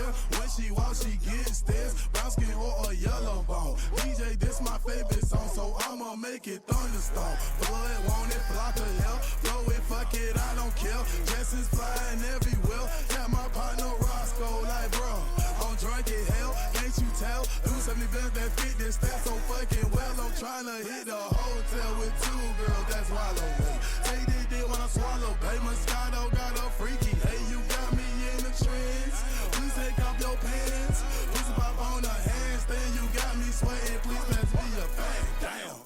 clear. When she walks, she gets this. Brown skin or a yellow bone. DJ, this my favorite song, so I'ma make it thunderstorm. Blood, want it, flock of hell. Throw it, fuck it, I don't care. Dresses flying everywhere. Got my partner Roscoe like, bro, I'm drunk as hell. Can't you tell? Do 70 bands that fit this stat so fucking well. I'm tryna hit the hotel with two girls, that's wallow me. Take this dick when I swallow, babe. Moscato got a freaky. Hey, you got me in the trends. Please take off your pants. Please pop on a handstand. You got me sweating. Please pass me a bag. Damn.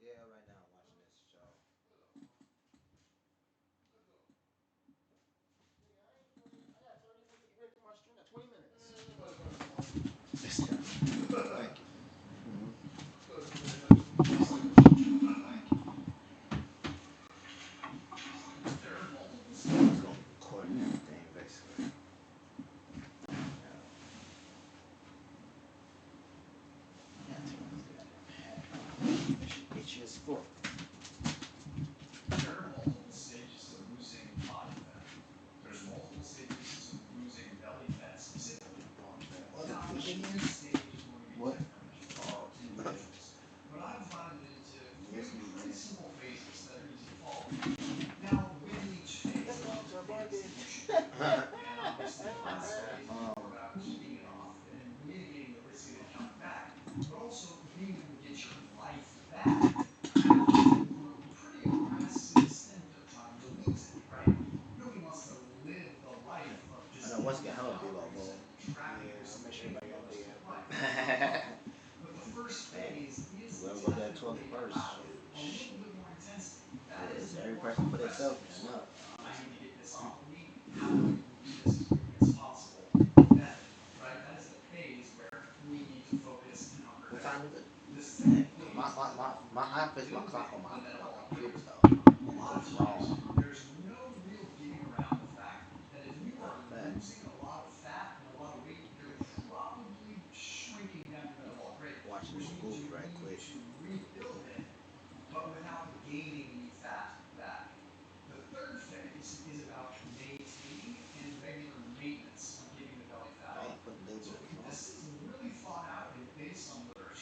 Yeah, right now I'm watching this show. Thank you. It's gonna record everything basically. Yeah, itchy as fuck. What? Oh, yes, we I know once again, how a big old bowl. Yeah, I'll make sure everybody got a big ass bowl. Hey, whoever go there 12th first, shoot. It's every person for themselves now. Honestly. What time is it? Dang, my app is my clock on my computer though. So it's wrong. Matter of fact, watching this goop right quick. Dang, put a little bit of this on.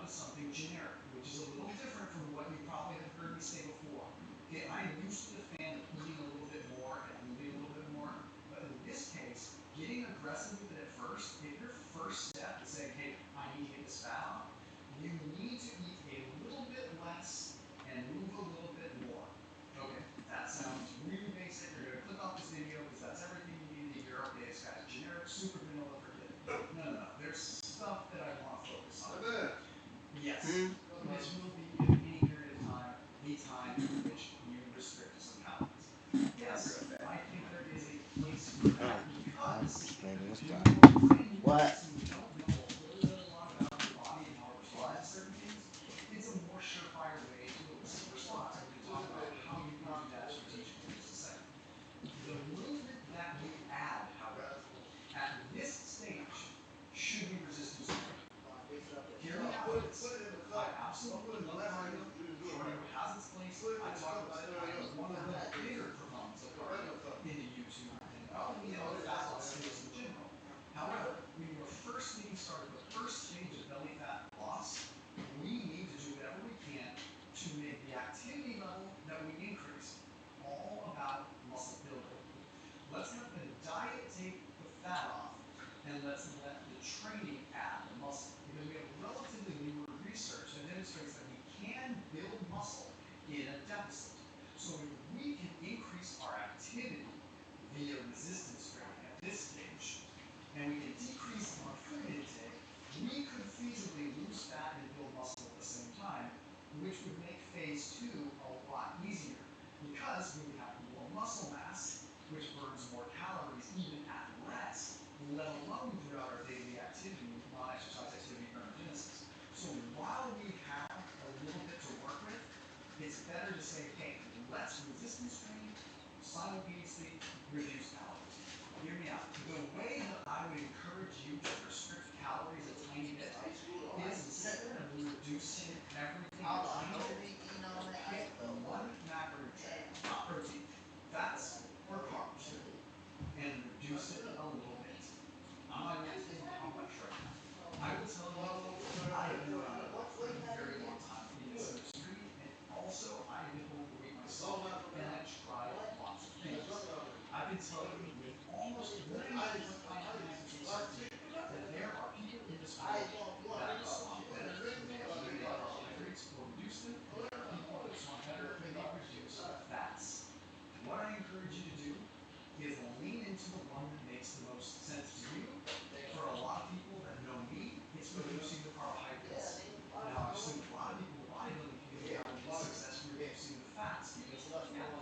down to something generic, which is a little different from what you probably have heard me say before. Okay, I am used to the fan of eating a little bit more and moving a little bit more, but in this case, getting aggressive with it at first, if your first step is saying, hey, I need to get this fat off, you need to eat a little bit less and move a little bit more. Okay, that sounds really basic. You're going to click off this video because that's everything you need to hear. Okay, this guy's generic, super vanilla, forget it. No. There's stuff that I want to focus on. Yes, this will be in any period of time, a time in which you restrict some calories. Yes, I think there is a place for that because What? you don't know a lot about your body and how it responds to certain things. It's a more surefire way to elicit response. And we can talk about how you can do that strategically in just a second. The movement that we add, however, at this stage should be resistance training. Hear me out on this. I absolutely love cardio. Cardio has its place. I talk about it. I'm one of the bigger proponents of cardio into YouTube and probably in the fat loss space in general. However, when you are first getting started, the first stage of belly fat loss, we need to do whatever we can to make the activity level that we increase all about muscle building. Let's let the diet take the fat off, and let's let the training add the muscle. Because we have relatively newer research that demonstrates that we can build muscle in a deficit. So if we can increase our activity via resistance training at this stage, and we can decrease our food intake, we could feasibly lose fat and build muscle at the same time, which would make phase 2 a lot easier because we would have more muscle mass, which burns more calories even at rest, let alone throughout our daily activity, non-exercise activity, thermogenesis. So while we have a little bit to work with, it's better to say, hey, let's resistance train, simultaneously reduce calories. Hear me out. The way that I would encourage you to restrict calories a tiny bit is instead of reducing everything a tiny bit, pick one macronutrient, not protein, fats or carbs, and reduce it a little bit. I'm not going to tell you how much right now. I will tell you, I have been around for a very long time in this industry, and also I have been overweight myself, and I've tried lots of things. I can tell you with almost 90% certainty that there are people in this world that respond better when they eliminate carbohydrates or reduce them, and there are people that respond better when they reduce fats. What I encourage you to do is lean into the one that makes the most sense to you. For a lot of people that know me, it's reducing the carbohydrates. Now, I've seen a lot of people in the bodybuilding community have success reducing the fats because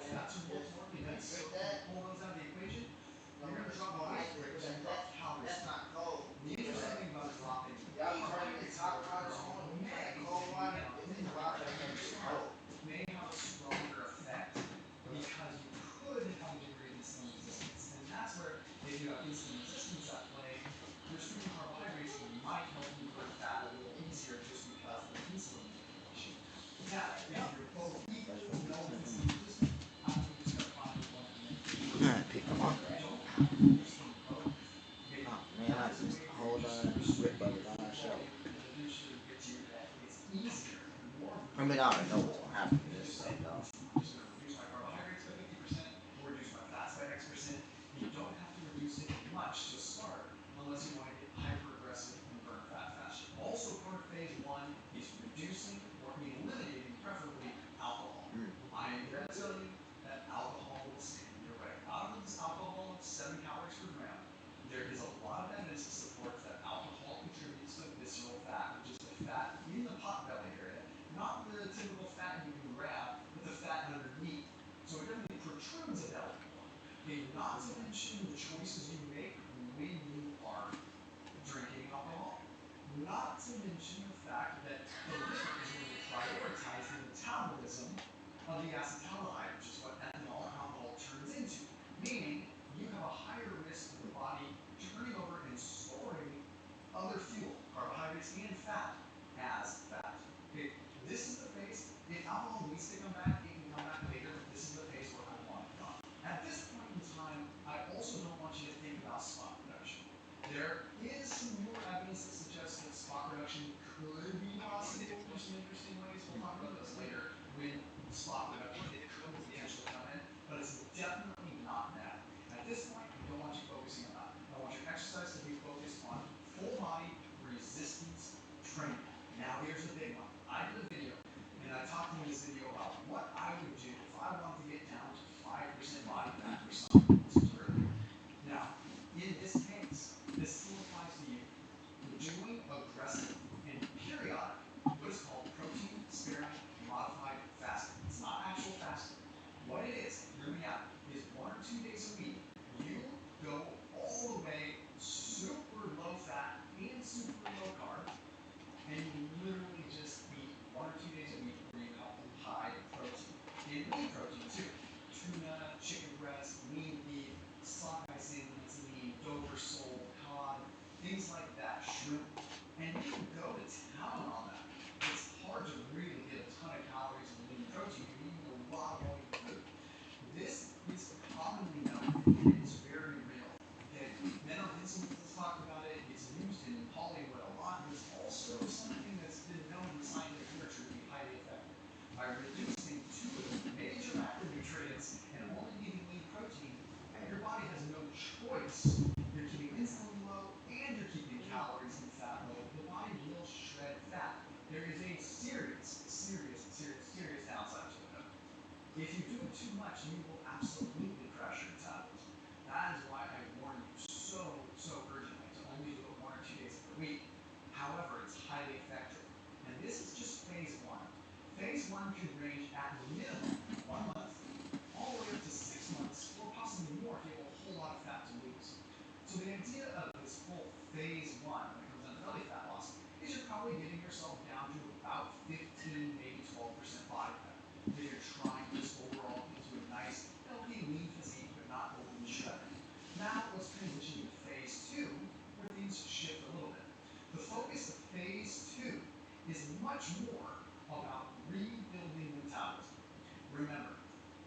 fats are more caloric dense. So if you pull those out of the equation, you're going to drop weight quicker than you drop calories. The interesting thing about dropping carbohydrates may have a stronger effect because you could have a degree of insulin resistance. And that's where, if you have insulin resistance at play, restricting carbohydrates might help you burn fat a little easier just because of the insulin manipulation. Now, if you're both equally well insulin resistant, I think you just got to find the one that makes you Pick them up. you don't have to use them both. Okay? Oh man, I just hold on and rip of it on our show. And eventually get to that it's easier and more. I mean, I already know what's gonna happen to this thing, though. I'm just going to reduce my carbohydrates by 50%, or reduce my fats by X%. You don't have to reduce it much to start unless you want to get hyper aggressive and burn fat faster. Also, part of phase 1 is reducing or eliminating, preferably, alcohol. I am going to tell you that alcohol will stand in your way. Out of this alcohol of 7 calories per gram, there is a lot of evidence that supports that alcohol contributes to visceral fat, which is the fat in the pot belly area, not the typical fat you can grab, but the fat underneath. So it definitely protrudes a belly more. Okay, not to mention the choices you make when you are drinking alcohol. Not to mention the fact that the liver is going to prioritize the metabolism of the acetaldehyde, which is what ethanol and alcohol turns into. Meaning, you have a higher risk of the body turning over and storing other fuel, carbohydrates and fat, as fat. Okay, this is the phase. If alcohol needs to come back, it can come back later. This is the phase where I want it gone. At this point in time, I also don't want you to think about spot reduction. There is some newer evidence that suggests that spot reduction could be possible. this is just phase one. Phase one could range at minimum 1 month, all the way up to 6 months, or possibly more if you have a whole lot of fat to lose. So the idea of this whole phase one, when it comes down to belly fat loss, is you're probably getting yourself down to about 15, maybe 12% body fat. If you're trying to just overall get to a nice, healthy, lean physique, but not overly shredded. Now let's transition to phase two, where things shift a little bit. The focus of phase two is much more about rebuilding metabolism. Remember,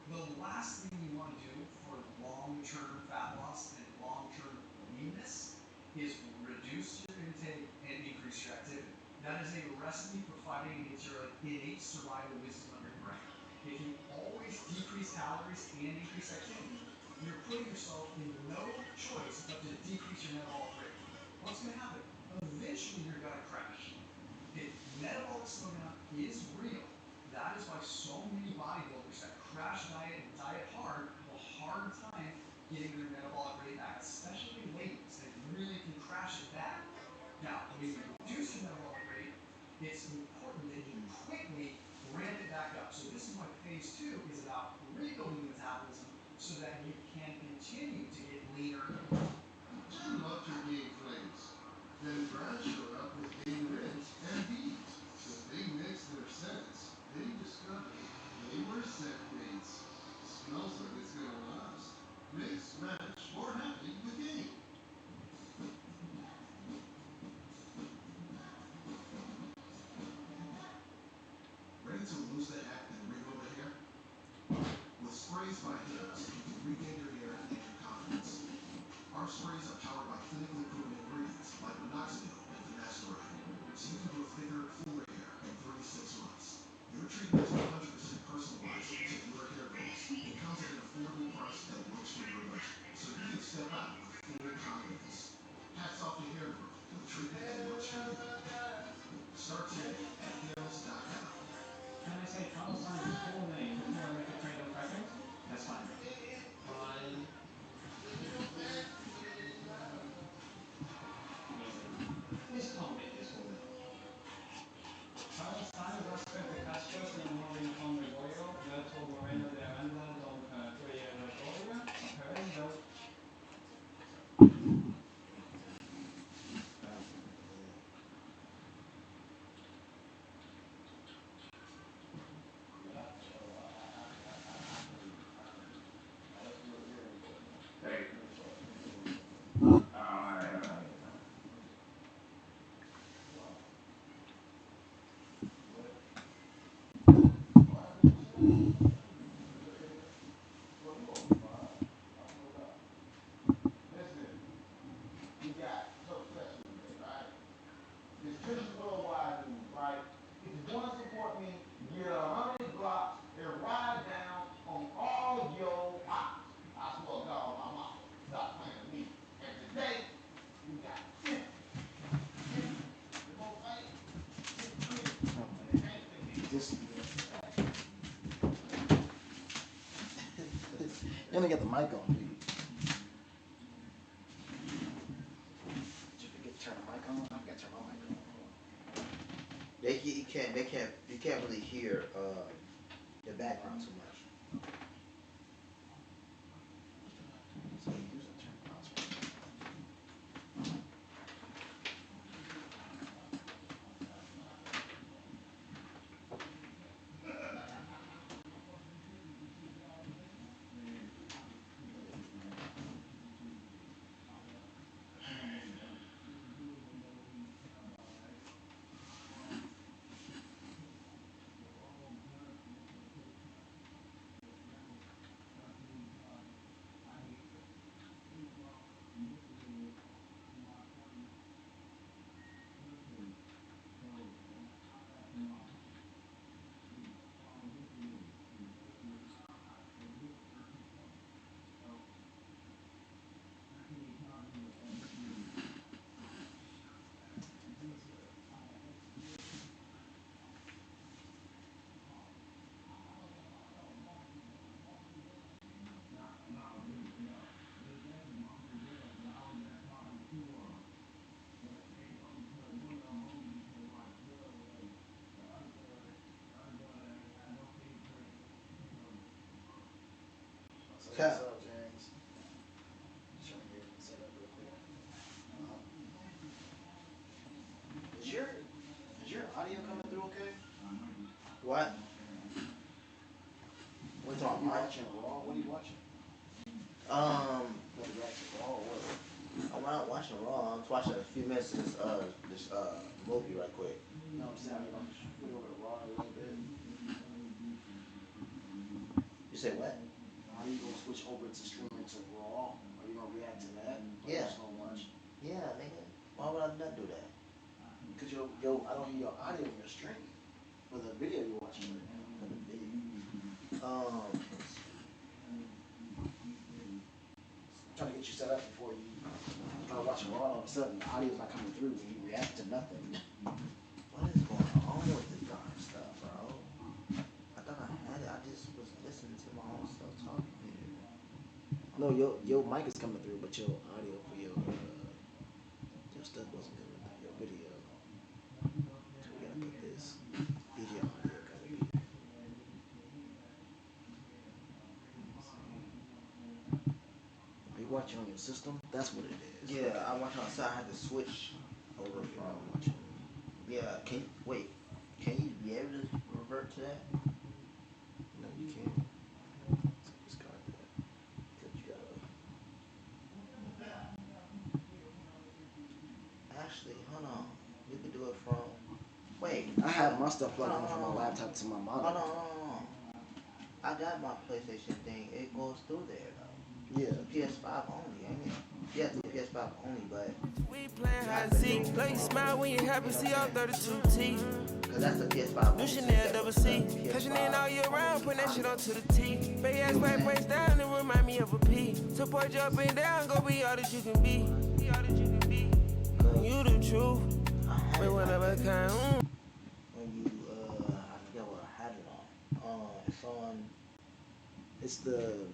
the last thing you want to do for long-term fat loss and long-term leanness is reduce your intake and increase your activity. That is a recipe for fighting against your innate survival wisdom of your brain. If you always decrease calories and increase activity, you're putting yourself in no choice but to decrease your metabolic rate. What's going to happen? Eventually, you're going to crash. Okay, metabolic slowdown is real. That is why so many bodybuilders that crash diet and diet hard have a hard time getting their metabolic rate back, especially ladies. They really can crash it bad. Now, when you reduce your metabolic rate, it's important that you quickly ramp it back up. So this is why phase two is about rebuilding metabolism so that you can continue to get leaner. Jen loved her game frames. Then Brad showed up with game rinse and beads. When they mixed their scents, they discovered they were scent mates. Smells like it's gonna last. Mix, match, or happy with game. Ready to lose the heck and regrow the hair? With sprays by Hairs, you can regain your hair and your confidence. Our sprays are powered by clinically proven ingredients like minoxidil and finasteride, so you can grow thicker, fuller hair in 36 months. Your treatment is 100% personalized to your hair goals and comes at an affordable price that works for your budget, so you can step out with full confidence. Hats off to hair growth with treatment that works for you. Start today at hairs.com. Can I say Carlos Sainz's full name before I make a trade on preference? That's fine. Fine. Please call me his full name. Carlos Sainz, Oscar de Castro, Senador Rincón Gregorio, Berto Moreno de Aranda, Don Gregorio, Perez, You only got the mic on, dude. Did you forget to turn the mic on? I forgot to turn my mic on. You can't really hear the background too much. So you usually turn it on. Cap. What's up, James? Just trying to get it set up real quick. Is your audio coming through okay? What? What you talking You about? watching Raw? What are you watching? Like back to Raw or what? I'm not watching Raw. I'm just watching a few minutes of this movie right quick. No, I'm saying, you know, switch over to Raw a little bit. You say what? Are you gonna switch over to streaming to Raw? Are you gonna react to that? Or Yeah. you just gonna watch? Yeah, nigga. Why would I not do that? Cause I don't hear your audio when you're streaming. For the video you're watching right now. For the video. Trying to get you set up before you start watching Raw. All of a sudden, the audio's not coming through and you react to nothing. What is going on with this darn stuff, bro? I thought I had it. I just was listening to my own stuff talking here. No, your mic is coming through, but your audio for your stuff wasn't coming through. Your video. So we gotta put this video audio gotta be. Are you watching on your system? That's what it is. Yeah, I watch outside. I had to switch over from watching. Yeah, can you be able to revert to that? No, you can't. So discard that. Cause you gotta. Actually, hold on. You can do it from. Wait. I have my stuff plugged in Hold from my on. laptop to my monitor. Hold on. I got my PlayStation thing. It goes through there though. Yeah. PS5 only, ain't it? Yeah, it's PS5 only, but. We playing hide and seek. Play you smile when you happy. See all 32T. Cause that's the PS5 New only. Chanel double C. PS5. Cashing in all year round. Putting that shit onto the T. Big ass white breaks down and remind me of a P. Support you up and down. Go be all that you can be. Be all that you can be. You the truth. We one of a kind. When you, I forget what I had it on. It's on. It's the.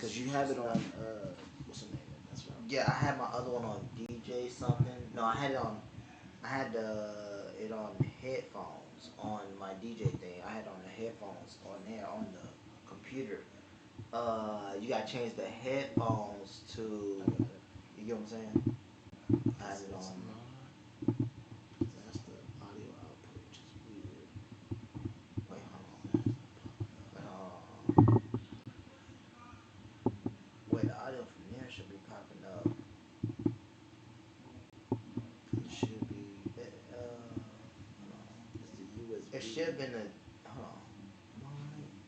Cause you have it on. What's the name? That's right. Yeah, I had my other one on DJ something. No, I had it on. I had it on headphones on my DJ thing. I had it on the headphones on there on the computer. You gotta change the headphones to. You get what I'm saying? I had it on. That's the audio output, which is weird. Wait, hold on. Wait, the audio from there should be popping up. It should be. Hold on. It's the USB. It should have been a. Hold on.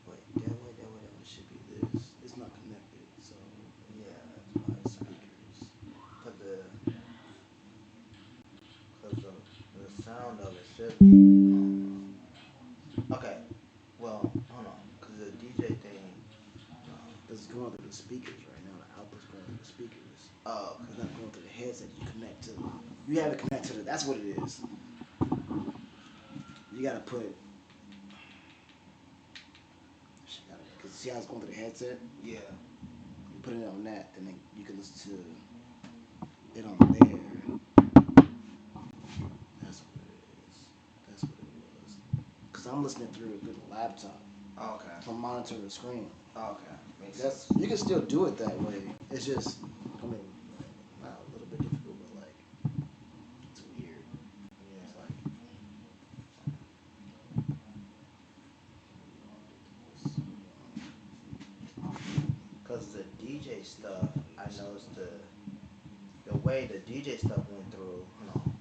Wait, that way. It should be this. It's not connected, so. Yeah, that's why it's Speakers. Cause the sound of it should be. Okay. Well, hold on. Cause the DJ thing. This is going through the speakers right now. The output's going through the speakers. Oh. It's not going through the headset you connect to. You have it connected to. That's what it is. You gotta put. Cause see how it's going through the headset? Yeah. You put it on that, and then you can listen to it on there. That's what it is. That's what it was. Cause I'm listening through the laptop. Okay. From monitor to screen. Okay. Makes That's sense. you can still do it that way. It's just, I mean, not a little bit difficult, but like, it's weird. Yeah. It's like, Cause the DJ stuff, I noticed the way the DJ stuff went through. Hold on.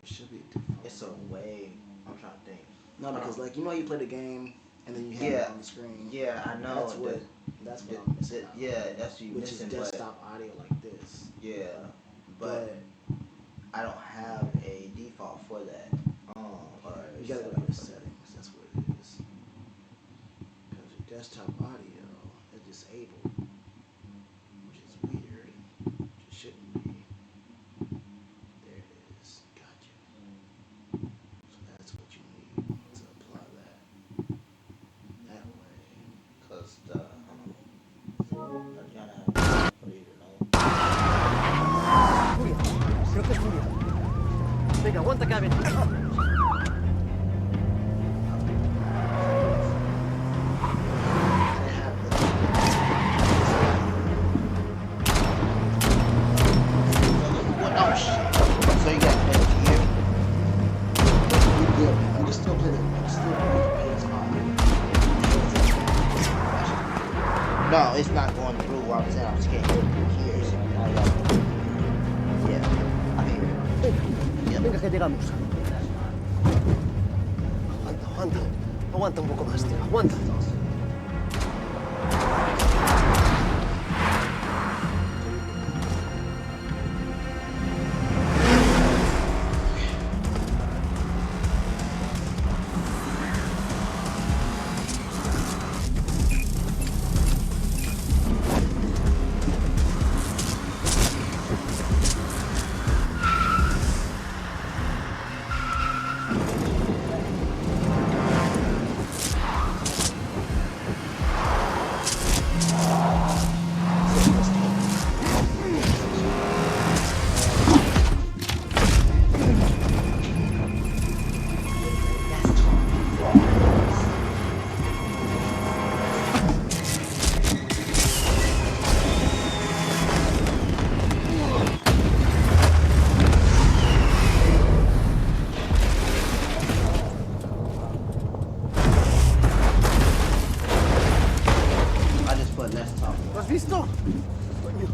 it should be different. It's a way. I'm trying to think. No, because like you know, you play the game and then you have Yeah. it on the screen. Yeah, I know. That's what. That's what the- I'm missing. out on. yeah, that's you Which missing. is desktop audio like this. Yeah, but I don't have a default for that. Or you gotta go to your settings. That's what it is. Because your desktop audio is disabled, which is weird. Which it shouldn't be. There it is. Gotcha. So that's what you need to apply that. That way. Cause the Tatiana, for you to know. Creo que es Furia. Venga, aguanta, Kevin. I have the it's not going through what I'm saying. I just can't hear it through here. So now y'all. Yeah, I can hear it. Yep. Venga que llegamos. Aguanta, aguanta. Aguanta un poco más, tío. Aguanta. ¿Lo has visto? Coño.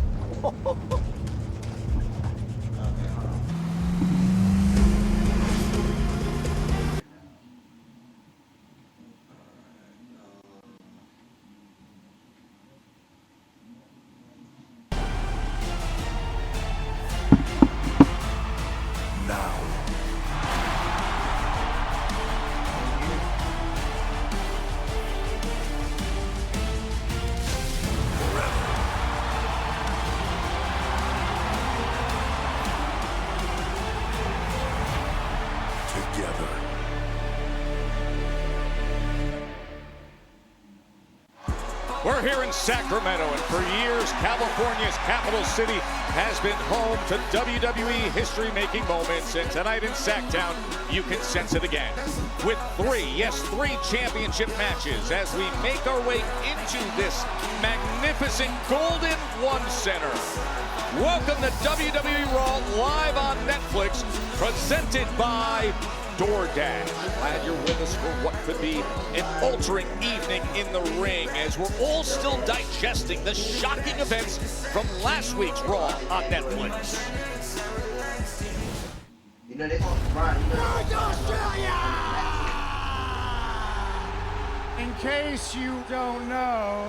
We're here in Sacramento, and for years, California's capital city has been home to WWE history-making moments, and tonight in Sacktown, you can sense it again. With three championship matches as we make our way into this magnificent Golden One Center. Welcome to WWE Raw live on Netflix, presented by DoorDash. Glad you're with us for what could be an altering evening in the ring as we're all still digesting the shocking events from last week's Raw on Netflix. You know they're going to run. In case you don't know,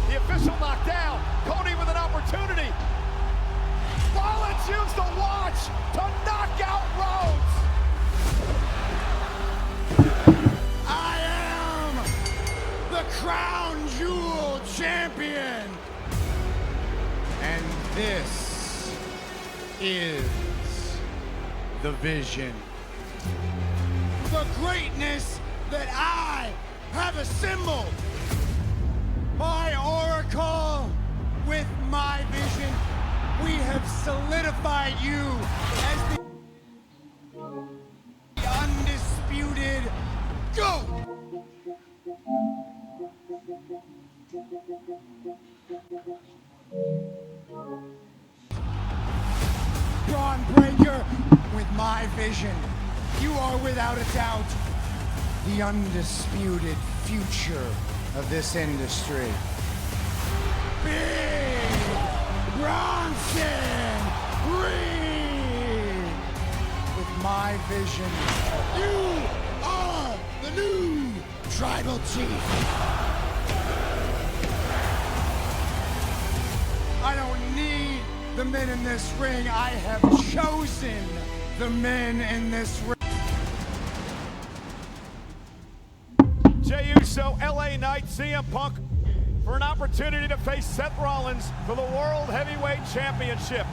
The official knocked down. Cody with an opportunity. Rollins used the watch to knock out Rhodes. I am the Crown Jewel Champion. And this is the vision. The greatness that I have assembled. My oracle with my vision. We have solidified you as the undisputed GOAT. Braun Breaker, with my vision, you are without a doubt the undisputed future of this industry. Big Bronson Reed, with my vision, you are the new tribal chief. I don't need the men in this ring. I have chosen the men in this ring. Jey Uso, LA Knight, CM Punk for an opportunity to face Seth Rollins for the World Heavyweight Championship.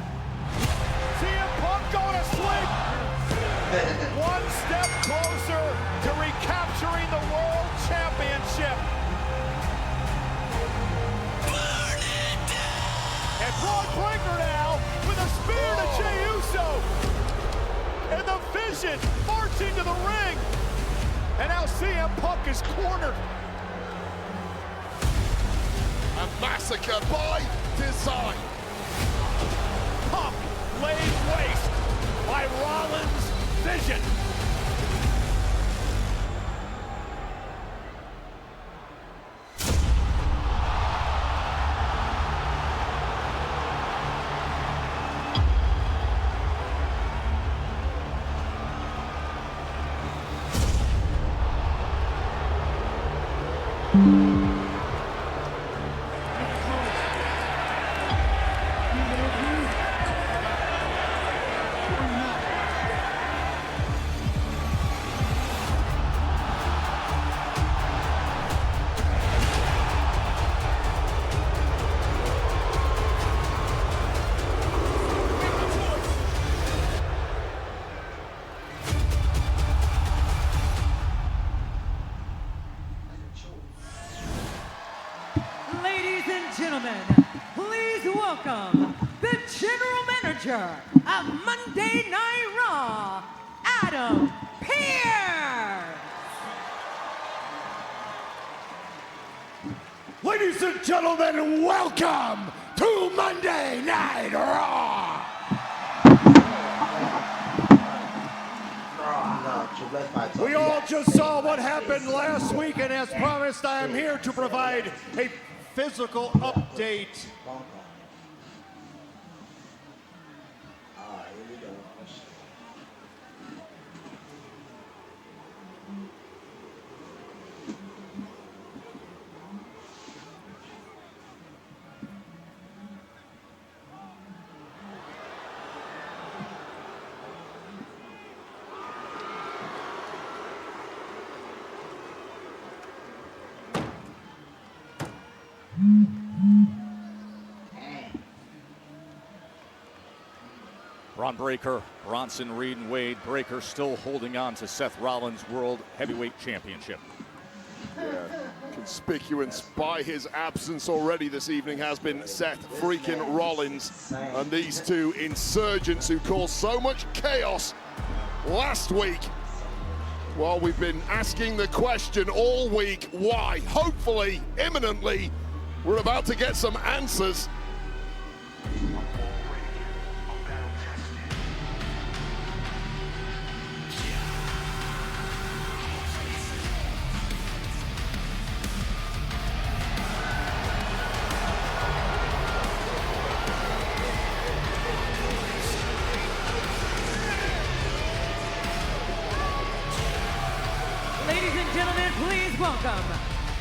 CM Punk going to sleep. One step closer to recapturing the World Championship. And Braun Breaker now with a spear to Jey Uso. And the Vision marching to the ring. And now CM Punk is cornered. A massacre by design. Punk laid waste by Rollins' Vision. gentlemen, please welcome the General Manager of Monday Night Raw, Adam Pearce. Ladies and gentlemen, welcome to Monday Night Raw. We all just saw what happened last week, and as promised, I am here to provide a physical update. Bron Breakker, Bronson Reed, and Wade Breakker still holding on to Seth Rollins' World Heavyweight Championship. Yeah. Conspicuous by his absence already this evening has been Seth freaking Rollins. And these two insurgents who caused so much chaos last week. Well, we've been asking the question all week, why? Hopefully, imminently, we're about to get some answers. Ladies and gentlemen, please welcome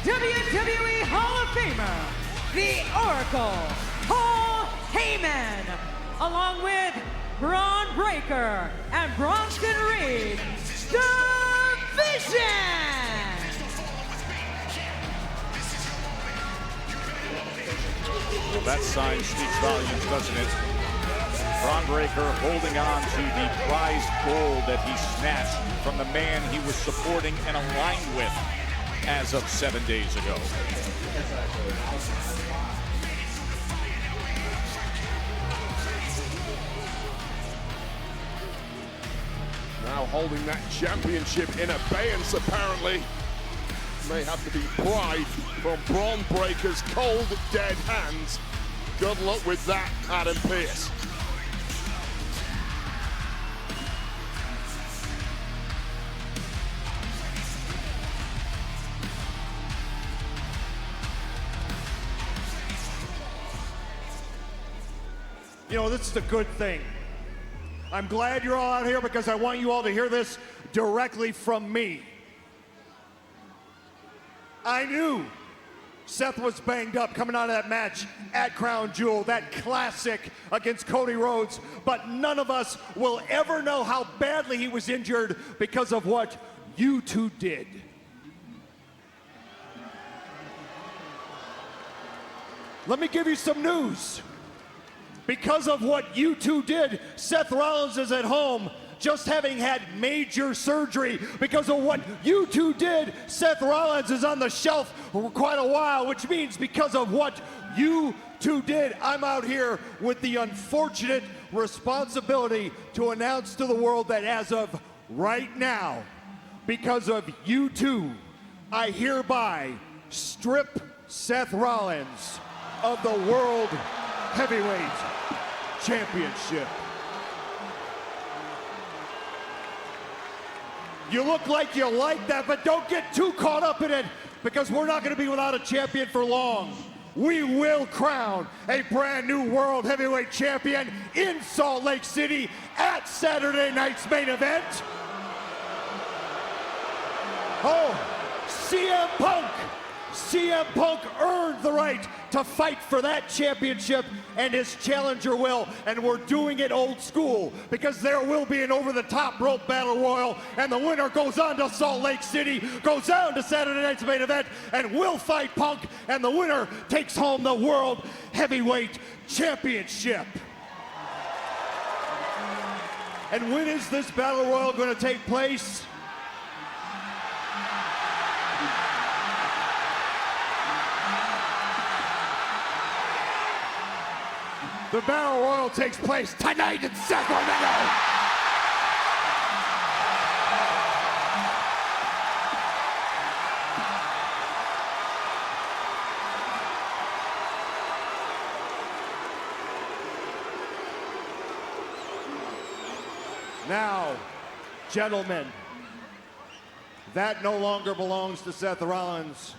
WWE Hall of Famer, the Oracle, Paul Heyman, along with Bron Breakker and Bronson Reed, The Vision! Well, that sign speaks volumes, doesn't it? Bron Breakker holding on to the prized gold that he snatched from the man he was supporting and aligned with as of 7 days ago. Now holding that championship in abeyance, apparently. May have to be pride from Bron Breakker's cold, dead hands. Good luck with that, Adam Pearce. You know, this is a good thing. I'm glad you're all out here because I want you all to hear this directly from me. I knew Seth was banged up coming out of that match at Crown Jewel, that classic against Cody Rhodes, but none of us will ever know how badly he was injured because of what you two did. Let me give you some news. Because of what you two did, Seth Rollins is at home just having had major surgery. Because of what you two did, Seth Rollins is on the shelf for quite a while, which means because of what you two did, I'm out here with the unfortunate responsibility to announce to the world that as of right now, because of you two, I hereby strip Seth Rollins of the World Heavyweight Championship. You look like you like that, but don't get too caught up in it because we're not going to be without a champion for long. We will crown a brand new World Heavyweight Champion in Salt Lake City at Saturday night's main event. Oh, CM Punk. CM Punk earned the right to fight for that championship, and his challenger will. And we're doing it old school because there will be an over-the-top rope battle royal, and the winner goes on to Salt Lake City, goes down to Saturday night's main event, and will fight Punk, and the winner takes home the World Heavyweight Championship. And when is this battle royal going to take place? The Battle Royal takes place tonight in Sacramento. Now, gentlemen, that no longer belongs to Seth Rollins,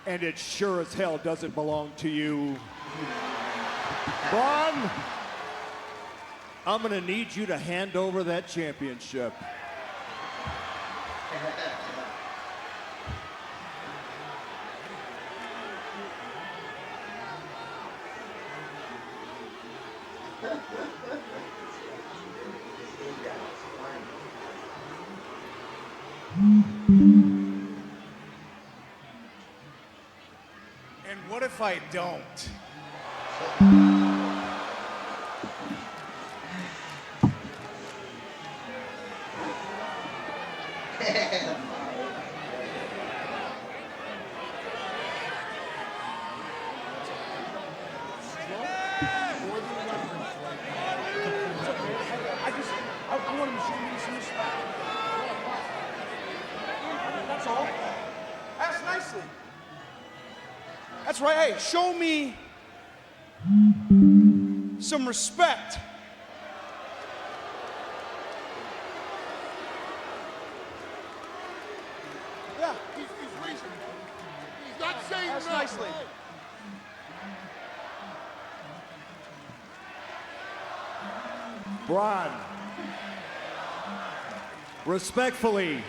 and it sure as hell doesn't belong to you. Braun, I'm gonna need you to hand over that championship. And what if I don't? I want him to show me some respect. That's all. Ask nicely. That's right. Hey, show me some respect. Yeah. He's reasonable. He's not saying Ask no. nicely. Braun, respectfully,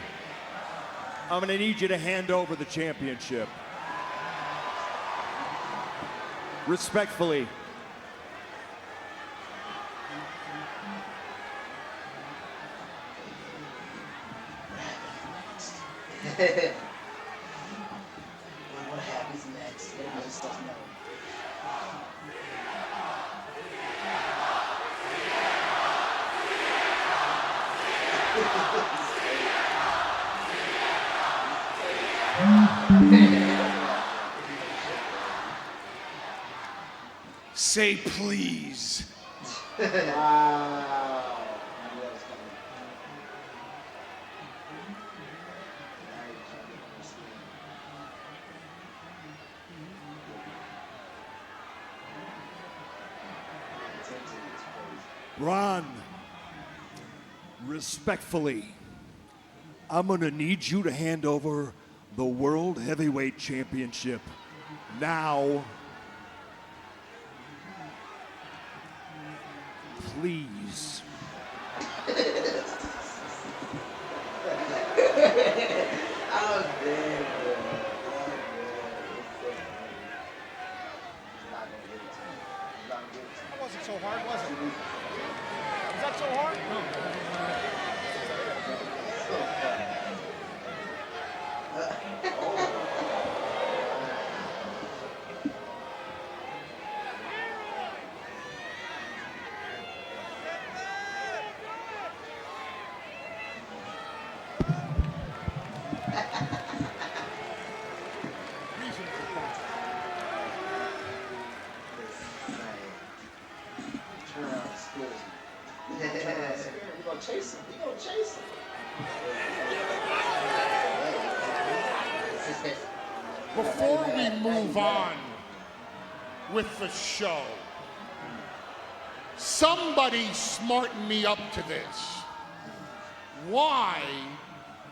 I'm gonna need you to hand over the championship. Respectfully. What happens next? I just don't know. Say please. Wow. Braun, respectfully, I'm gonna need you to hand over the World Heavyweight Championship now. Please. Oh, damn, bro. That wasn't so hard, was it? Was that so hard? You gonna chase him? You gonna chase him? Before we move on with the show, somebody smarten me up to this. Why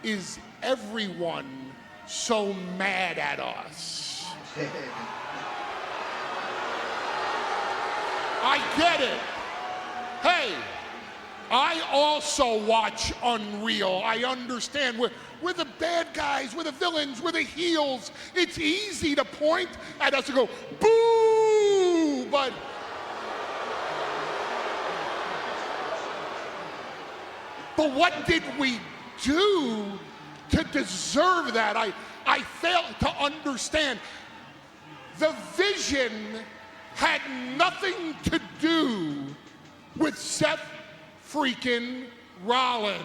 is everyone so mad at us? I get it. Hey, I also watch Unreal. I understand. We're the bad guys, we're the villains, we're the heels. It's easy to point at us and go, boo! But what did we do to deserve that? I fail to understand. The Vision had nothing to do with Seth freaking Rollins.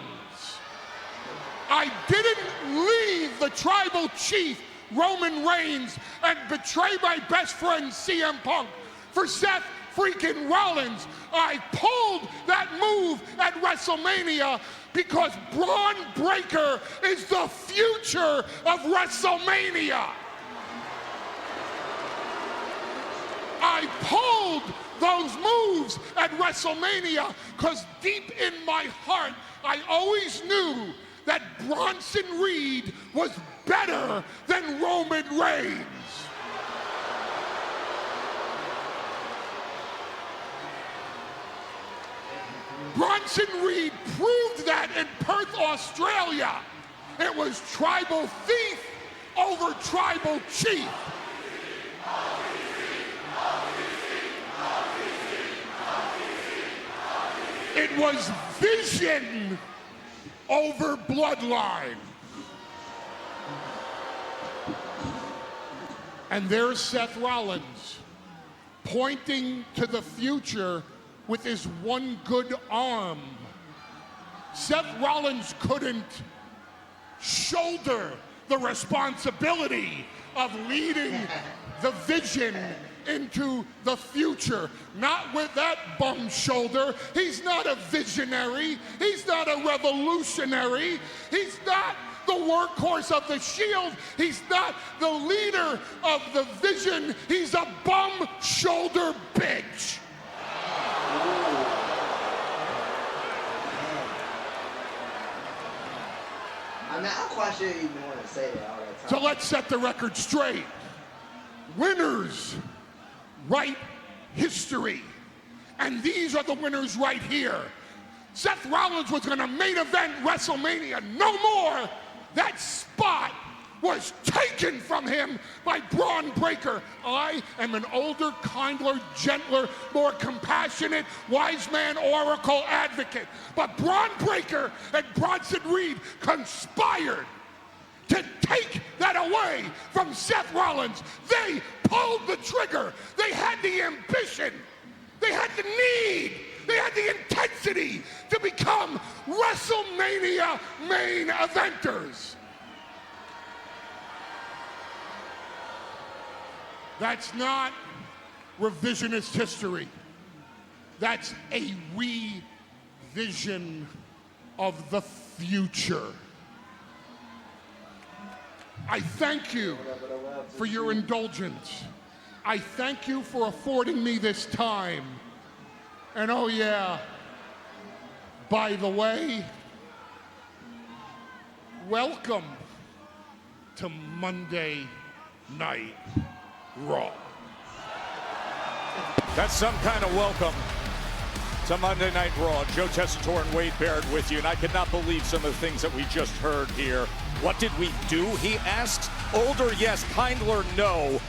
I didn't leave the tribal chief, Roman Reigns, and betray my best friend, CM Punk, for Seth freaking Rollins. I pulled that move at WrestleMania because Braun Breaker is the future of WrestleMania. I pulled those moves at WrestleMania because deep in my heart, I always knew that Bronson Reed was better than Roman Reigns. Bronson Reed proved that in Perth, Australia. It was tribal thief over tribal chief. It was vision over bloodline. And there's Seth Rollins pointing to the future with his one good arm. Seth Rollins couldn't shoulder the responsibility of leading the vision into the future. Not with that bum shoulder. He's not a visionary. He's not a revolutionary. He's not the workhorse of the Shield. He's not the leader of the vision. He's a bum shoulder bitch. I'm not quite sure you even want to say that all that time. So let's set the record straight. Winners write history. And these are the winners right here. Seth Rollins was going to main event WrestleMania. No more. That spot was taken from him by Braun Breaker. I am an older, kinder, gentler, more compassionate, wise man, oracle advocate. But Braun Breaker and Bronson Reed conspired to take that away from Seth Rollins. They pulled the trigger. They had the ambition. They had the need. They had the intensity to become WrestleMania main eventers. That's not revisionist history. That's a revision of the future. I thank you for your indulgence. I thank you for affording me this time. And oh yeah, by the way, welcome to Monday Night Raw. That's some kind of welcome to Monday Night Raw. Joe Tessitore and Wade Barrett with you, and I cannot believe some of the things that we just heard here. What did we do? He asks. Older, yes. Kindler, no.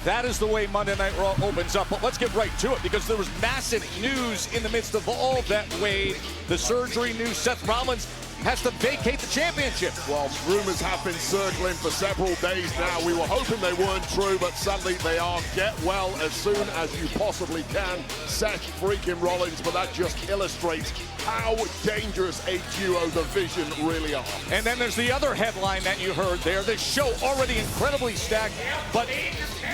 That is the way Monday Night Raw opens up. But let's get right to it because there was massive news in the midst of all that, Wade. The surgery news. Seth Rollins has to vacate the championship. Well, rumors have been circling for several days now. We were hoping they weren't true, but sadly they are. Get well as soon as you possibly can, Seth freaking Rollins. But that just illustrates how dangerous a duo the Vision really are. And then there's the other headline that you heard there. This show already incredibly stacked, but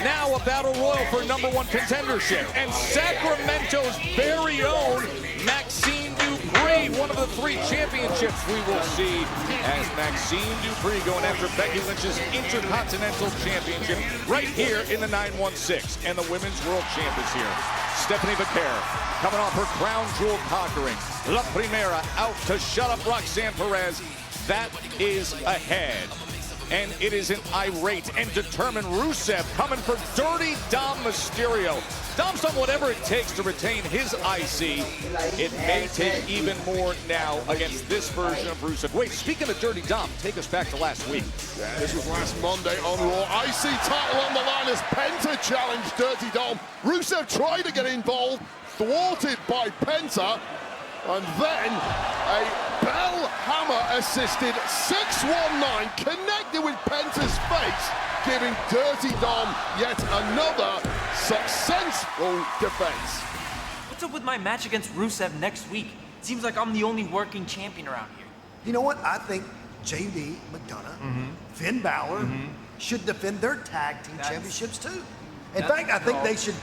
now a battle royal for #1 contendership. And Sacramento's very own Maxine Dupree, one of the 3 championships we will see as Maxine Dupree going after Becky Lynch's Intercontinental Championship right here in the 916. And the Women's World Champ is here. Stephanie Vaquer coming off her crown jewel conquering. La Primera out to shut up Roxanne Perez. That is ahead. And it is an irate and determined Rusev coming for Dirty Dom Mysterio. Dom's done whatever it takes to retain his IC. It may take even more now against this version of Rusev. Wait, speaking of Dirty Dom, take us back to last week. Yeah, this was last Monday on Raw. IC title on the line as Penta challenged Dirty Dom. Rusev tried to get involved, thwarted by Penta. And then a Bell Hammer assisted 619 connected with Penta's face, giving Dirty Dom yet another successful defense. What's up with my match against Rusev next week? Seems like I'm the only working champion around here. You know what? I think JD McDonough, Finn Balor should defend their tag team championships too. In fact, I think they should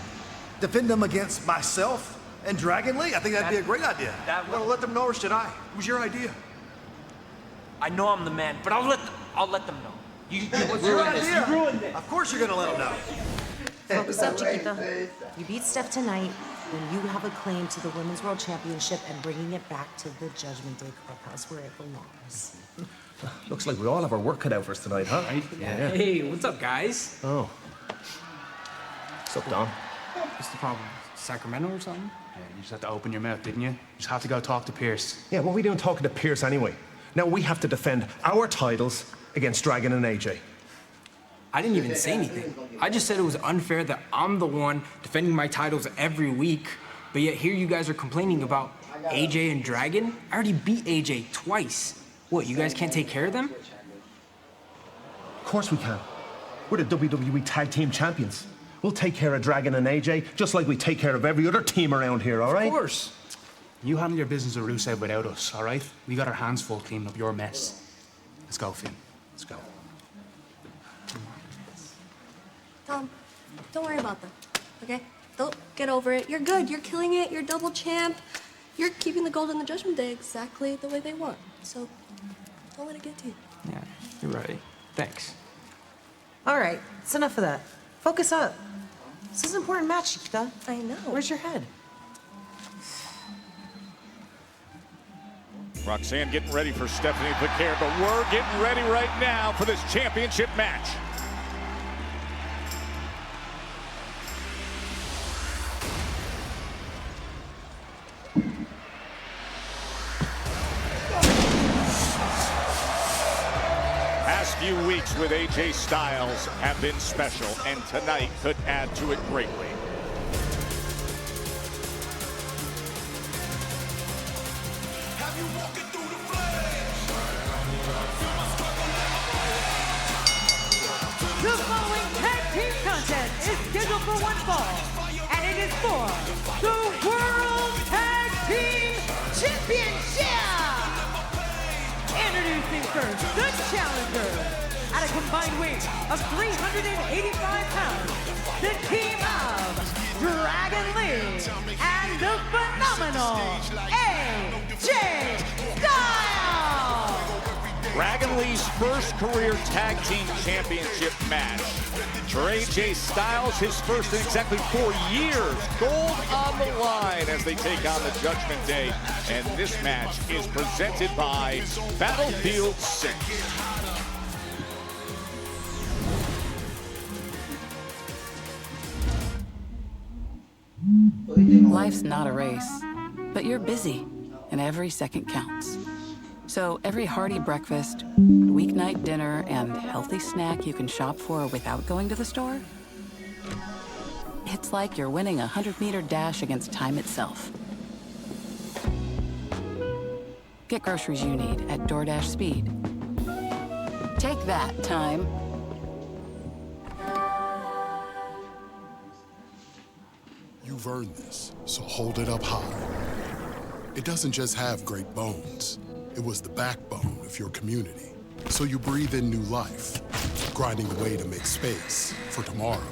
defend them against myself and Dragon Lee? I think that'd be a great idea. Well, let them know, or should I? It was your idea. I know I'm the man, but I'll let them know. You What's your ruined this. idea? You ruined it. Of course you're gonna let them know. Focus up, Chiquita. You beat Steph tonight, then you have a claim to the Women's World Championship and bringing it back to the Judgment Day clubhouse where it belongs. Looks like we all have our work cut out for us tonight, huh? Right? Yeah. Hey, what's up, guys? Oh. What's up, Dom? What's the problem? Sacramento or something? Yeah, you just have to open your mouth, didn't you? You just have to go talk to Pierce. Yeah, what are we doing talking to Pierce anyway? Now we have to defend our titles against Dragon and AJ. I didn't even say anything. I just said it was unfair that I'm the one defending my titles every week, but yet here you guys are complaining about AJ and Dragon? I already beat AJ twice. What, you guys can't take care of them? Of course we can. We're the WWE Tag Team Champions. We'll take care of Dragon and AJ just like we take care of every other team around here, all right? Of course. You handle your business with Rusev without us, all right? We got our hands full cleaning up your mess. Let's go, Finn. Let's go. Tom, don't worry about them, okay? They'll get over it. You're good. You're killing it. You're double champ. You're keeping the gold in the Judgment Day exactly the way they want. So don't let it get to you. Yeah, you're right. Thanks. All right, it's enough of that. Focus up. This is an important match, Chiquita. I know. Where's your head? Roxanne getting ready for Stephanie Piquet, but we're getting ready right now for this championship match. Past few weeks with AJ Styles have been special, and tonight could add to it greatly. The following tag team contest is scheduled for one fall, and it is for the World Tag Team Championship! Introducing first, the challenger, at a combined weight of 385 pounds, the team of Dragon Lee and the phenomenal AJ Styles! Dragon Lee's first career tag team championship match. For AJ Styles, his first in exactly 4 years. Gold on the line as they take on the Judgment Day. And this match is presented by Battlefield 6. Life's not a race, but you're busy, and every second counts. So every hearty breakfast, weeknight dinner, and healthy snack you can shop for without going to the store? It's like you're winning a 100-meter dash against time itself. Get groceries you need at DoorDash Speed. Take that, time. You've earned this, so hold it up high. It doesn't just have great bones. It was the backbone of your community. So you breathe in new life, grinding away to make space for tomorrow,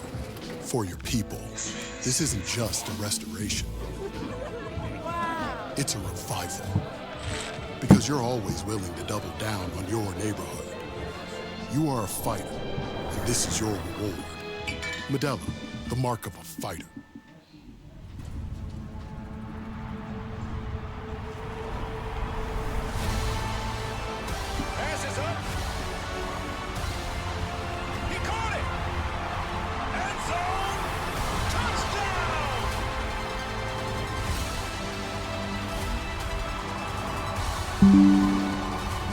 for your people. This isn't just a restoration. It's a revival. Because you're always willing to double down on your neighborhood. You are a fighter, and this is your reward. Modelo, the mark of a fighter. Passes up. He caught it. End zone. Touchdown.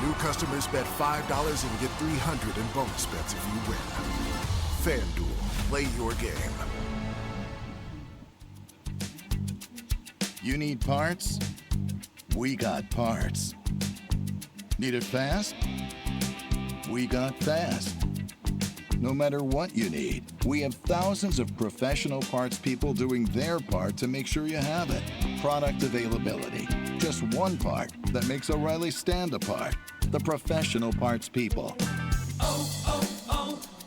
New customers bet $5 and get $300 in bonus bets if you win. FanDuel, play your game. You need parts? We got parts. Need it fast? We got fast. No matter what you need, we have thousands of professional parts people doing their part to make sure you have it. Product availability. Just one part that makes O'Reilly stand apart. The professional parts people.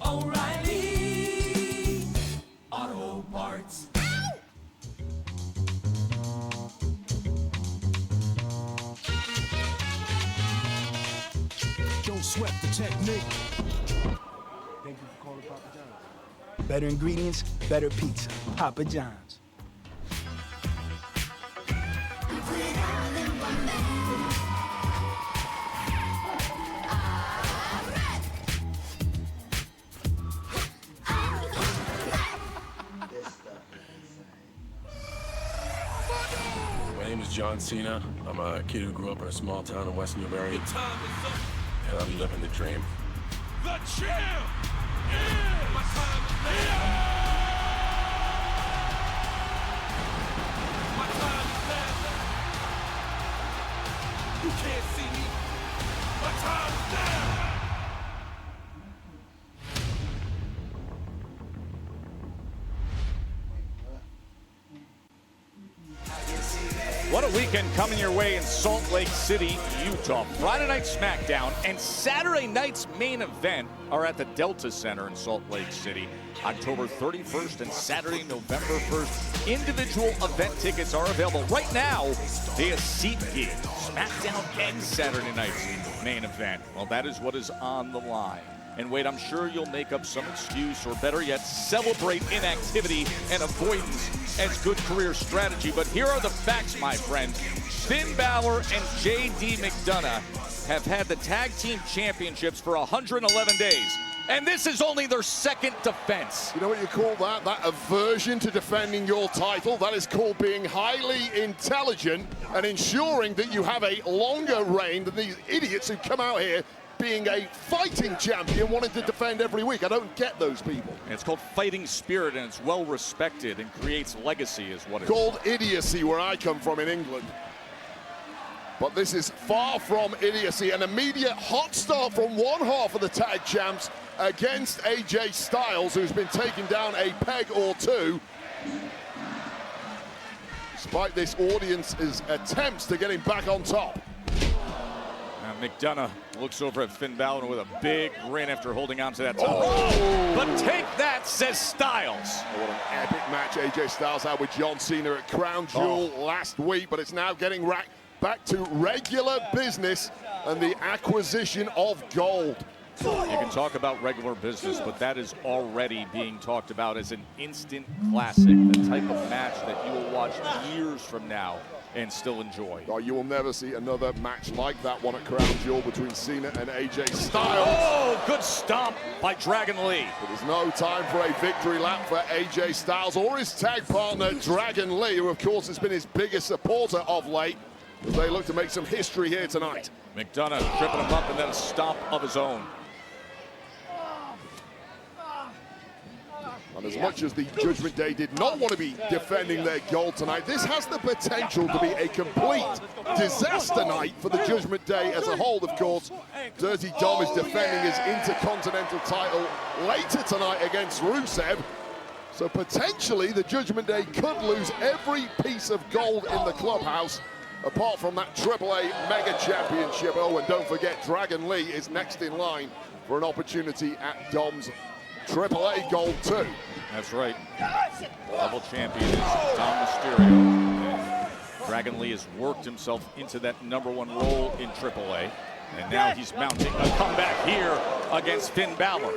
O'Reilly Auto Parts. don't sweat the technique. Thank you for calling Papa John's. Better ingredients, better pizza. Papa John's. My name is John Cena. I'm a kid who grew up in a small town in West Newbury. And I'm living the dream. The champ is my time is now. My time is now. You can't see me. My time is now. What a weekend coming your way in Salt Lake City, Utah. Friday night SmackDown and Saturday night's main event are at the Delta Center in Salt Lake City. October 31st and Saturday, November 1st. Individual event tickets are available right now via SeatGeek. SmackDown and Saturday night's main event. Well, that is what is on the line. And wait, I'm sure you'll make up some excuse, or better yet, celebrate inactivity and avoidance as good career strategy. But here are the facts, my friend. Finn Balor and J.D. McDonough have had the tag team championships for 111 days. And this is only their second defense. You know what you call that? That aversion to defending your title. That is called being highly intelligent and ensuring that you have a longer reign than these idiots who come out here being a fighting champion wanting to defend every week. I don't get those people. It's called fighting spirit, and it's well respected and creates legacy is what it's called idiocy where I come from in England. But this is far from idiocy. An immediate hot start from one half of the tag champs against AJ Styles, who's been taking down a peg or two. Despite this audience's attempts to get him back on top. McDonough looks over at Finn Balor with a big grin after holding on to that top. But take that, says Styles. Oh, what an epic match AJ Styles had with John Cena at Crown Jewel last week, but it's now getting back to regular business and the acquisition of gold. You can talk about regular business, but that is already being talked about as an instant classic, the type of match that you will watch years from now and still enjoy. Oh, you will never see another match like that one at Crown Jewel between Cena and AJ Styles. Oh, good stomp by Dragon Lee. It is no time for a victory lap for AJ Styles or his tag partner Dragon Lee, who of course has been his biggest supporter of late, as they look to make some history here tonight. McDonough tripping him up and then a stomp of his own. And as much as the Judgment Day did not want to be defending their gold tonight, this has the potential to be a complete disaster night for the Judgment Day as a whole, of course. Dirty Dom is defending his Intercontinental title later tonight against Rusev. So potentially the Judgment Day could lose every piece of gold in the clubhouse, apart from that AAA Mega Championship. Oh, and don't forget, Dragon Lee is next in line for an opportunity at Dom's AAA gold too. That's right. Double champion is Dom Mysterio. And Dragon Lee has worked himself into that #1 role in AAA. And now he's mounting a comeback here against Finn Balor.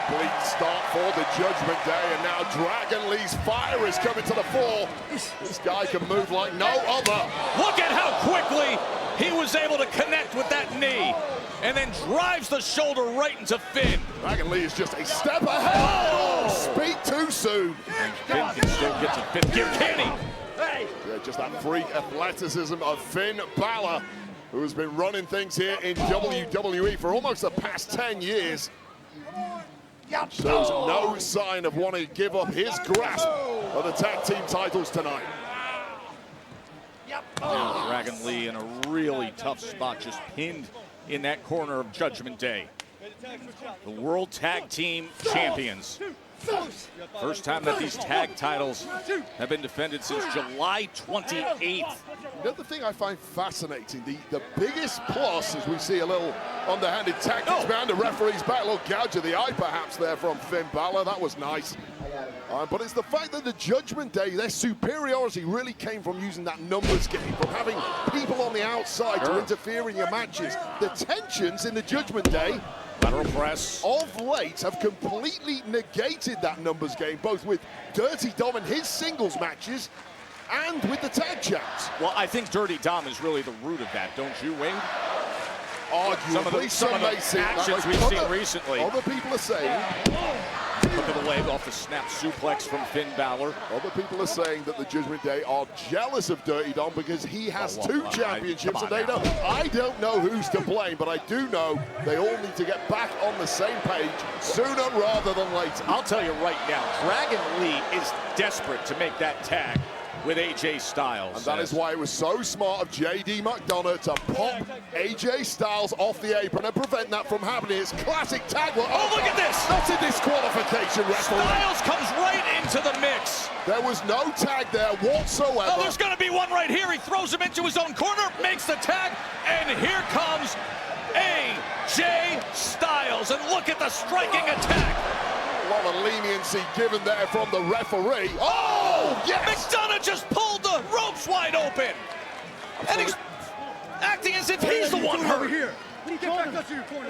Complete start for the Judgment Day, and now Dragon Lee's fire is coming to the fore. This guy can move like no other. Look at how quickly he was able to connect with that knee, and then drives the shoulder right into Finn. Dragon Lee is just a step ahead. Oh, speak too soon. And Finn can still get to fifth gear, can he? Yeah, just that freak athleticism of Finn Balor, who has been running things here in WWE for almost the past 10 years. Shows no sign of wanting to give up his grasp of the tag team titles tonight. Dragon Lee in a really tough spot, just pinned in that corner of Judgment Day. The World Tag Team Champions. First time that these tag titles have been defended since July 28th. Another thing I find fascinating, the biggest plus as we see a little underhanded tactics behind the referee's back. A little gouge of the eye perhaps there from Finn Balor. That was nice. But it's the fact that the Judgment Day, their superiority really came from using that numbers game, from having people on the outside to interfere in your matches. The tensions in the Judgment Day lateral press of late have completely negated that numbers game, both with Dirty Dom and his singles matches and with the tag champs. Well, I think Dirty Dom is really the root of that, don't you, Wade? Arguably, some of the actions we've seen recently. Other people are saying... Look at the leg off the snap suplex from Finn Balor. Other people are saying that the Judgment Day are jealous of Dirty Dom because he has two championships and they don't. I don't know who's to blame, but I do know they all need to get back on the same page sooner rather than later. I'll tell you right now, Dragon Lee is desperate to make that tag with AJ Styles. And that is why it was so smart of JD McDonough to pop AJ Styles off the apron and prevent that from happening. It's classic tag. Oh, look at this! That's a disqualification, referee. Styles comes right into the mix. There was no tag there whatsoever. Oh, there's going to be one right here. He throws him into his own corner, makes the tag, and here comes AJ Styles. And look at the striking attack. A lot of leniency given there from the referee. Oh, yes! McDonough just pulled the ropes wide open. And he's acting as if he's the one hurt. Here. Get back up to your corner.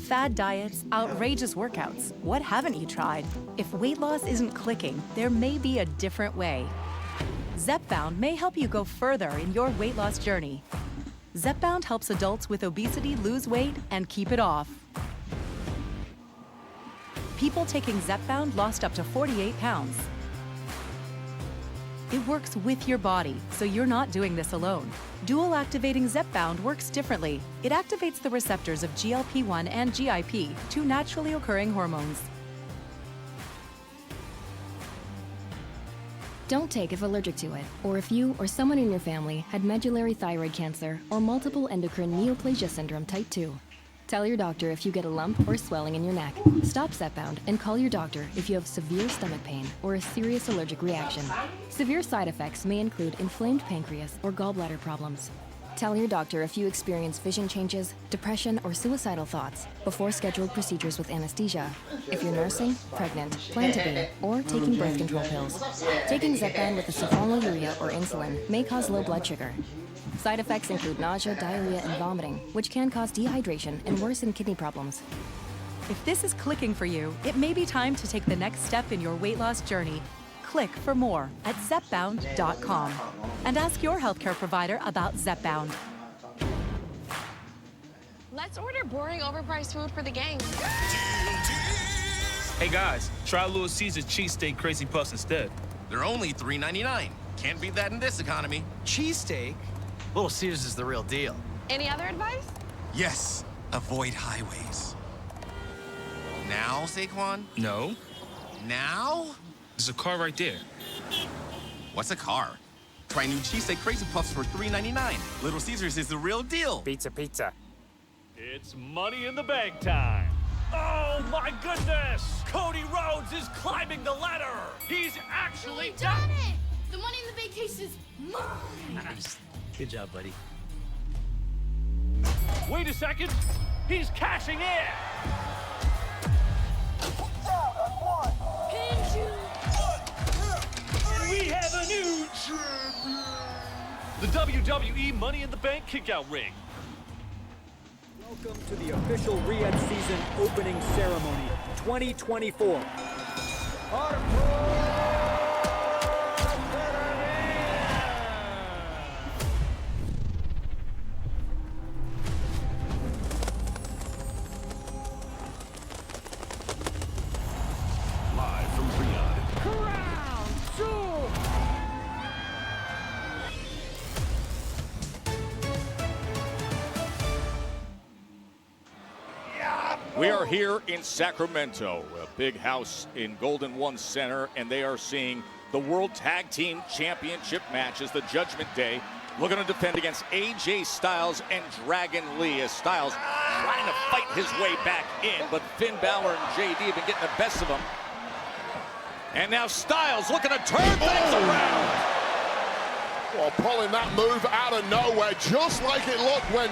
Fad diets, outrageous workouts. What haven't you tried? If weight loss isn't clicking, there may be a different way. Zepbound may help you go further in your weight loss journey. Zepbound helps adults with obesity lose weight and keep it off. People taking Zepbound lost up to 48 pounds. It works with your body, so you're not doing this alone. Dual activating Zepbound works differently. It activates the receptors of GLP-1 and GIP, two naturally occurring hormones. Don't take if allergic to it, or if you or someone in your family had medullary thyroid cancer or multiple endocrine neoplasia syndrome type 2. Tell your doctor if you get a lump or swelling in your neck. Stop Zepbound and call your doctor if you have severe stomach pain or a serious allergic reaction. Severe side effects may include inflamed pancreas or gallbladder problems. Tell your doctor if you experience vision changes, depression, or suicidal thoughts before scheduled procedures with anesthesia. If you're nursing, pregnant, plan to be, or taking birth control pills. Taking Zepbound with a sulfonylurea or insulin may cause low blood sugar. Side effects include nausea, diarrhea, and vomiting, which can cause dehydration and worsen kidney problems. If this is clicking for you, it may be time to take the next step in your weight loss journey. Click for more at Zepbound.com and ask your healthcare provider about Zepbound. Let's order boring, overpriced food for the gang. Hey guys, try Little Caesar's cheesesteak crazy puffs instead. They're only $3.99. Can't beat that in this economy. Cheesesteak? Little Caesars is the real deal. Any other advice? Yes, avoid highways. Now, Saquon? No. Now? There's a car right there. What's a car? Try new cheesesteak crazy puffs for $3.99. Little Caesars is the real deal. Pizza, pizza. It's Money in the Bank time. Oh my goodness! Cody Rhodes is climbing the ladder. He's actually done it! The Money in the Bank case is mine! Good job, buddy. Wait a second. He's cashing in. We have a new champion. The WWE Money in the Bank kickout ring. Welcome to the official Riyadh season opening ceremony 2024. Live from Riyadh. We are here in Sacramento, a big house in Golden One Center, and they are seeing the World Tag Team Championship match as the Judgment Day looking to defend against AJ Styles and Dragon Lee, as Styles trying to fight his way back in, but Finn Balor and JD have been getting the best of him. And now Styles looking to turn things around. Well, pulling that move out of nowhere, just like it looked when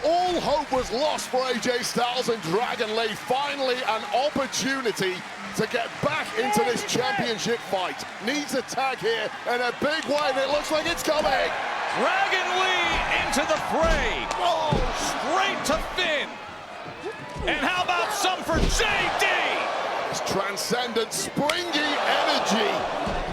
All hope was lost for AJ Styles, and Dragon Lee finally an opportunity to get back into this championship fight. Needs a tag here in a big way, and it looks like it's coming. Dragon Lee into the fray. Oh, straight to Finn. And how about some for JD? This transcendent, springy energy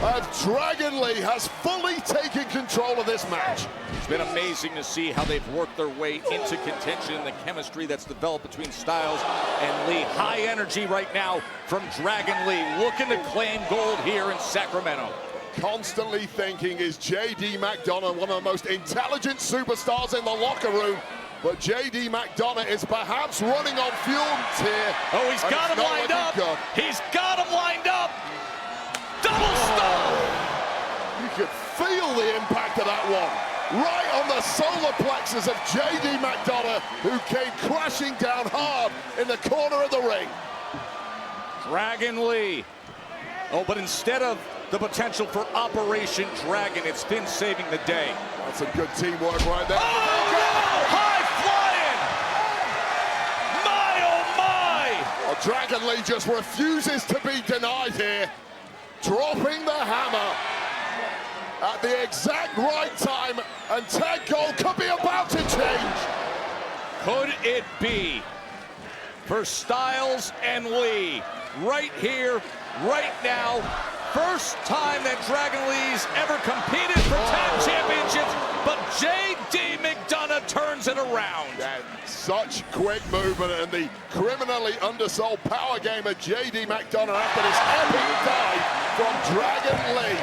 of Dragon Lee has fully taken control of this match. It's been amazing to see how they've worked their way into contention and the chemistry that's developed between Styles and Lee. High energy right now from Dragon Lee, looking to claim gold here in Sacramento. Constantly thinking, is JD McDonough one of the most intelligent superstars in the locker room? But JD McDonough is perhaps running on fumes here. Oh, he's got him lined up. He's got him lined up. Double stomp. You could feel the impact of that one. Right on the solar plexus of JD McDonough, who came crashing down hard in the corner of the ring. Dragon Lee. Oh, but instead of the potential for Operation Dragon, it's Finn saving the day. That's some good teamwork right there. Oh, no! High flying! My, oh, my! Well, Dragon Lee just refuses to be denied here. Dropping the hammer at the exact right time, and tag goal could be about to change. Could it be for Styles and Lee right here, right now? First time that Dragon Lee's ever competed for tag championships, but JD McDonough turns it around. And such quick movement, and the criminally undersold power game of JD McDonough after this epic dive from Dragon Lee.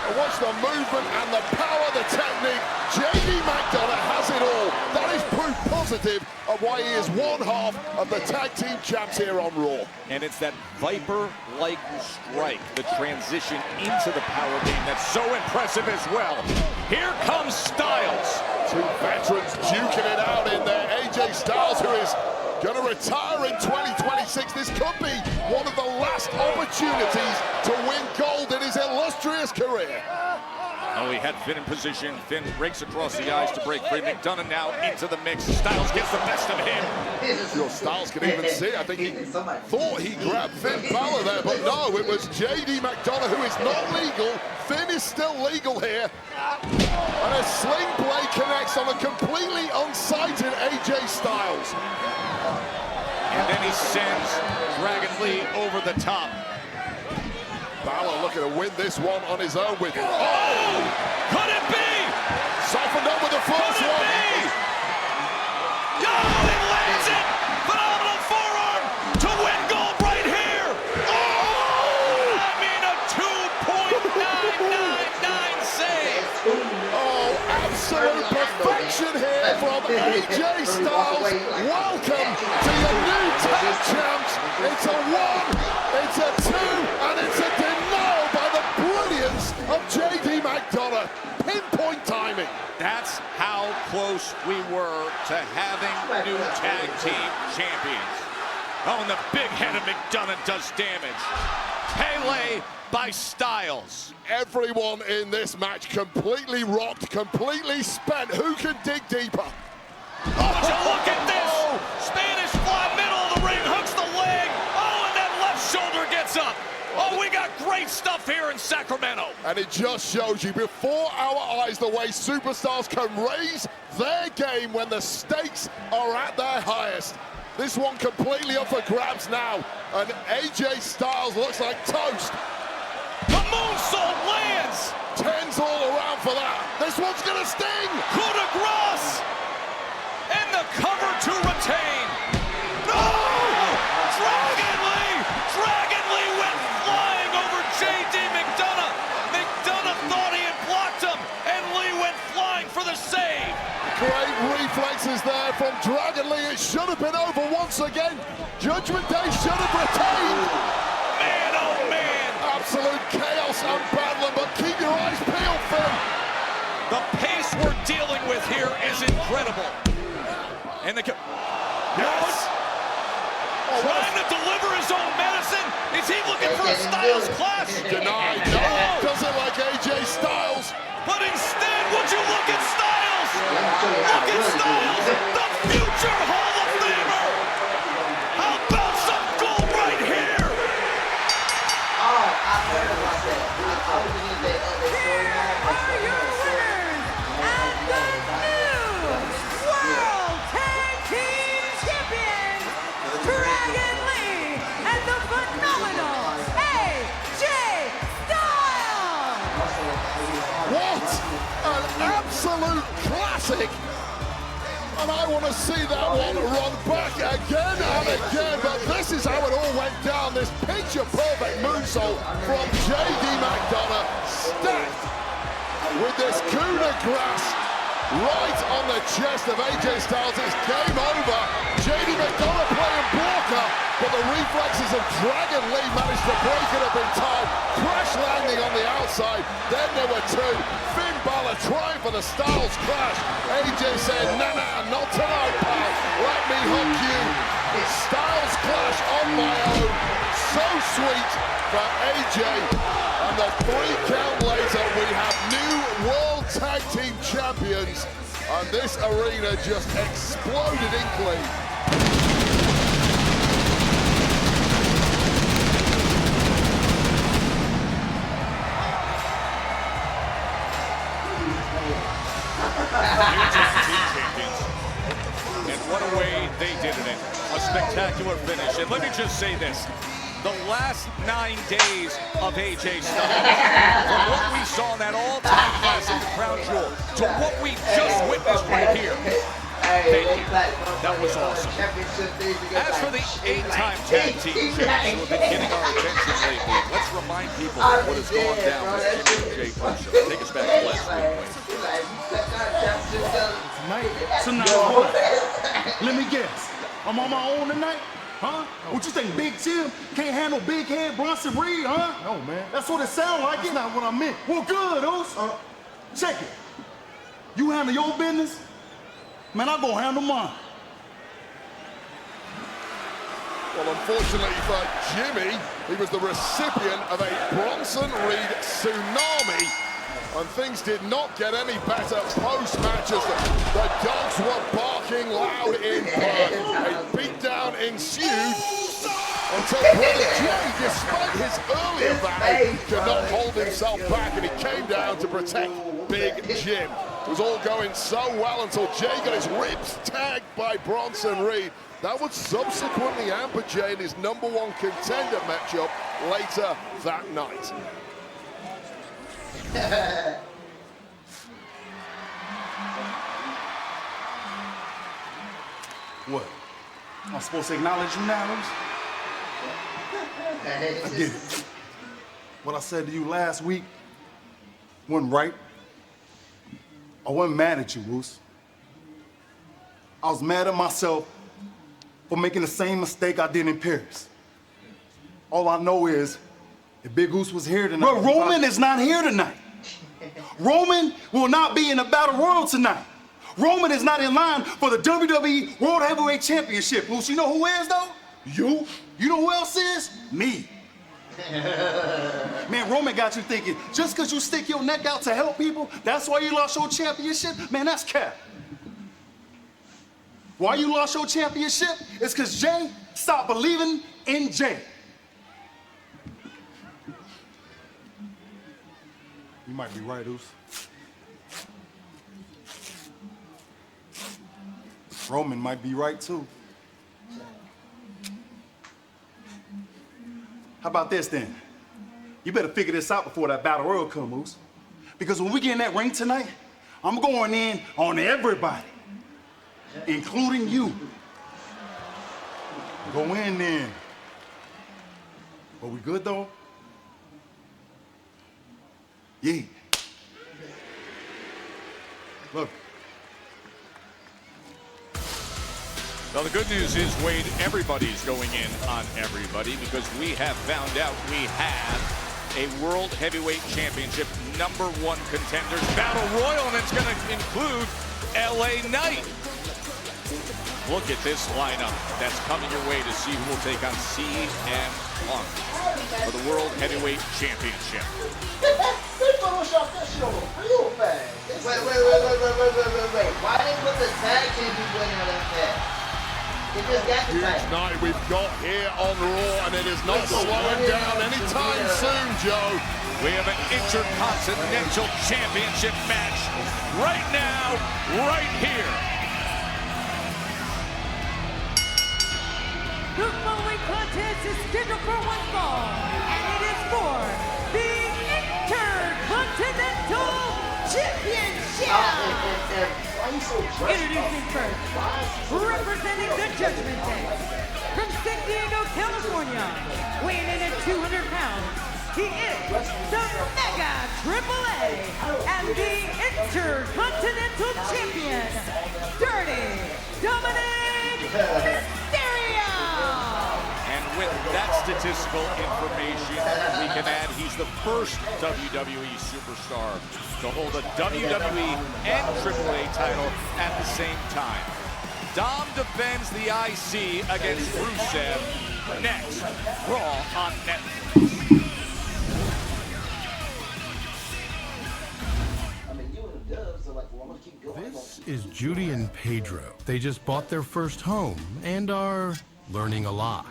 And watch the movement and the power, the technique. JD McDonough has it all. That is proof positive of why he is one half of the tag team champs here on Raw. And it's that Viper-like strike, the transition into the power game, that's so impressive as well. Here comes Styles. Two veterans duking it out in there. AJ Styles, who is going to retire in 2026. This could be one of the last opportunities to win gold in his illustrious career. Oh, he had Finn in position. Finn breaks across the eyes to break free. McDonough now into the mix. Styles gets the best of him. Your Styles can even see. I think he thought he grabbed Finn Balor there, but no, it was JD McDonough, who is not legal. Finn is still legal here. And a sling blade connects on a completely unsighted AJ Styles. And then he sends Dragon Lee over the top. Balor looking to win this one on his own with... Oh! Could it be? Softened up with the first one. Oh, he lands it! Phenomenal forearm to win gold right here! Oh! I mean, a 2.999 save! Oh, absolute perfection here from AJ Styles. Welcome to your new tag champs. It's a 1, it's a 2, and it's a denial by the brilliance of JD McDonough. Pinpoint timing. That's how close we were to having new tag team champions. Oh, and the big head of McDonough does damage. Pele by Styles. Everyone in this match completely rocked, completely spent. Who can dig deeper? Oh, would you look at this? Spanish fly, middle of the ring, hooks the leg. Oh, and that left shoulder gets up. Oh, we got great stuff here in Sacramento. And it just shows you before our eyes the way superstars can raise their game when the stakes are at their highest. This one completely up for grabs now. And AJ Styles looks like toast. The moonsault lands. 10's all around for that. This one's gonna sting. Coup de grace. And the cover to retain. No! Dragon Lee! Dragon Lee went flying over JD McDonough. McDonough thought he had blocked him, and Lee went flying for the save. Great reflexes there from Dragon Lee. It should have been over once again. Judgment Day should have retained. Man, oh man. Absolute chaos and bedlam, but keep your eyes peeled, Finn. The pace we're dealing with here is incredible. And the... Yes! Trying to deliver his own medicine. Is he looking for a Styles clash? Denied. No, doesn't like AJ Styles. But instead, would you look at Styles? Look at Styles, the future classic. And I want to see that one run back again and again, but this is how it all went down. This picture-perfect moonsault from J.D. McDonough, stacked with this coup de grace right on the chest of AJ Styles. It's game over. J.D. McDonough playing blocker, but the reflexes of Dragon Lee managed to break it up in time. Crash landing on the outside. Then there were two. Finn Balor trying for the Styles clash. AJ said, nah, not tonight, pal. Let me hook you. Styles clash on my own. So sweet for AJ. And the 3 count later, we have new World Tag Team Champions. And this arena just exploded in glee. And what a way they did it in. A spectacular finish. And let me just say this. The last 9 days of AJ Styles, from what we saw in that all-time classic, the Crown Jewel, to what we just witnessed right here. Thank you. That was awesome. As for the 8-time tag team champs who have been getting our attention lately, let's remind people of what has gone down with Jimmy and Jay Uso. Take us back to last week. Tonight, let me guess. I'm on my own tonight? Huh? What you think, Big Jim can't handle big head Bronson Reed, huh? No, man. That's what it sounds like. That's not what I meant. Well, good, Oos. Check it. You handle your business, man, I'll go handle mine. Well, unfortunately for Jimmy, he was the recipient of a Bronson Reed tsunami. And things did not get any better post-match as the dogs were barking loud in Perth. A beatdown ensued until Brother Jay, despite his earlier battle, could not hold himself back, and he came down to protect Big Jim. It was all going so well until Jay got his ribs tagged by Bronson Reed. That would subsequently hamper Jay in his #1 contender matchup later that night. What? I'm supposed to acknowledge you now, Oos? I get it. What I said to you last week wasn't right. I wasn't mad at you, Oos. I was mad at myself for making the same mistake I did in Paris. All I know is if Big Oos was here tonight. But Roman is not here tonight. Roman will not be in the Battle Royal tonight. Roman is not in line for the WWE World Heavyweight Championship. Oos, you know who is, though? You. You know who else is? Me. Man, Roman got you thinking, just because you stick your neck out to help people, that's why you lost your championship? Man, that's cap. Why you lost your championship? It's because Jay stopped believing in Jay. You might be right, Oos. Roman might be right, too. How about this, then? You better figure this out before that Battle Royal comes, Oos. Because when we get in that ring tonight, I'm going in on everybody, including you. Go in, then. Are we good, though? Yeah. Look. Well, the good news is, Wade, everybody's going in on everybody because we have found out we have a World Heavyweight Championship #1 contenders battle royal, and it's going to include LA Knight. Look at this lineup that's coming your way to see who will take on CM Punk for the World Heavyweight Championship. Wait. Why didn't put the tag champions winner on that tag? Huge night we've got here on Raw, and it is not slowing down anytime soon, Joe. We have an Intercontinental Championship match right now, right here. The following contest is scheduled for one fall, and it is for the Intercontinental Championship. Introducing first, representing the Judgment Day, from San Diego, California, weighing in at 200 pounds, he is the Mega Triple A and the Intercontinental Champion, Dirty Dominic Mysterio! And with that statistical information, we can add he's the first WWE superstar to hold a WWE and AAA title at the same time. Dom defends the IC against Rusev next, Raw on Netflix. This is Judy and Pedro. They just bought their first home and are learning a lot.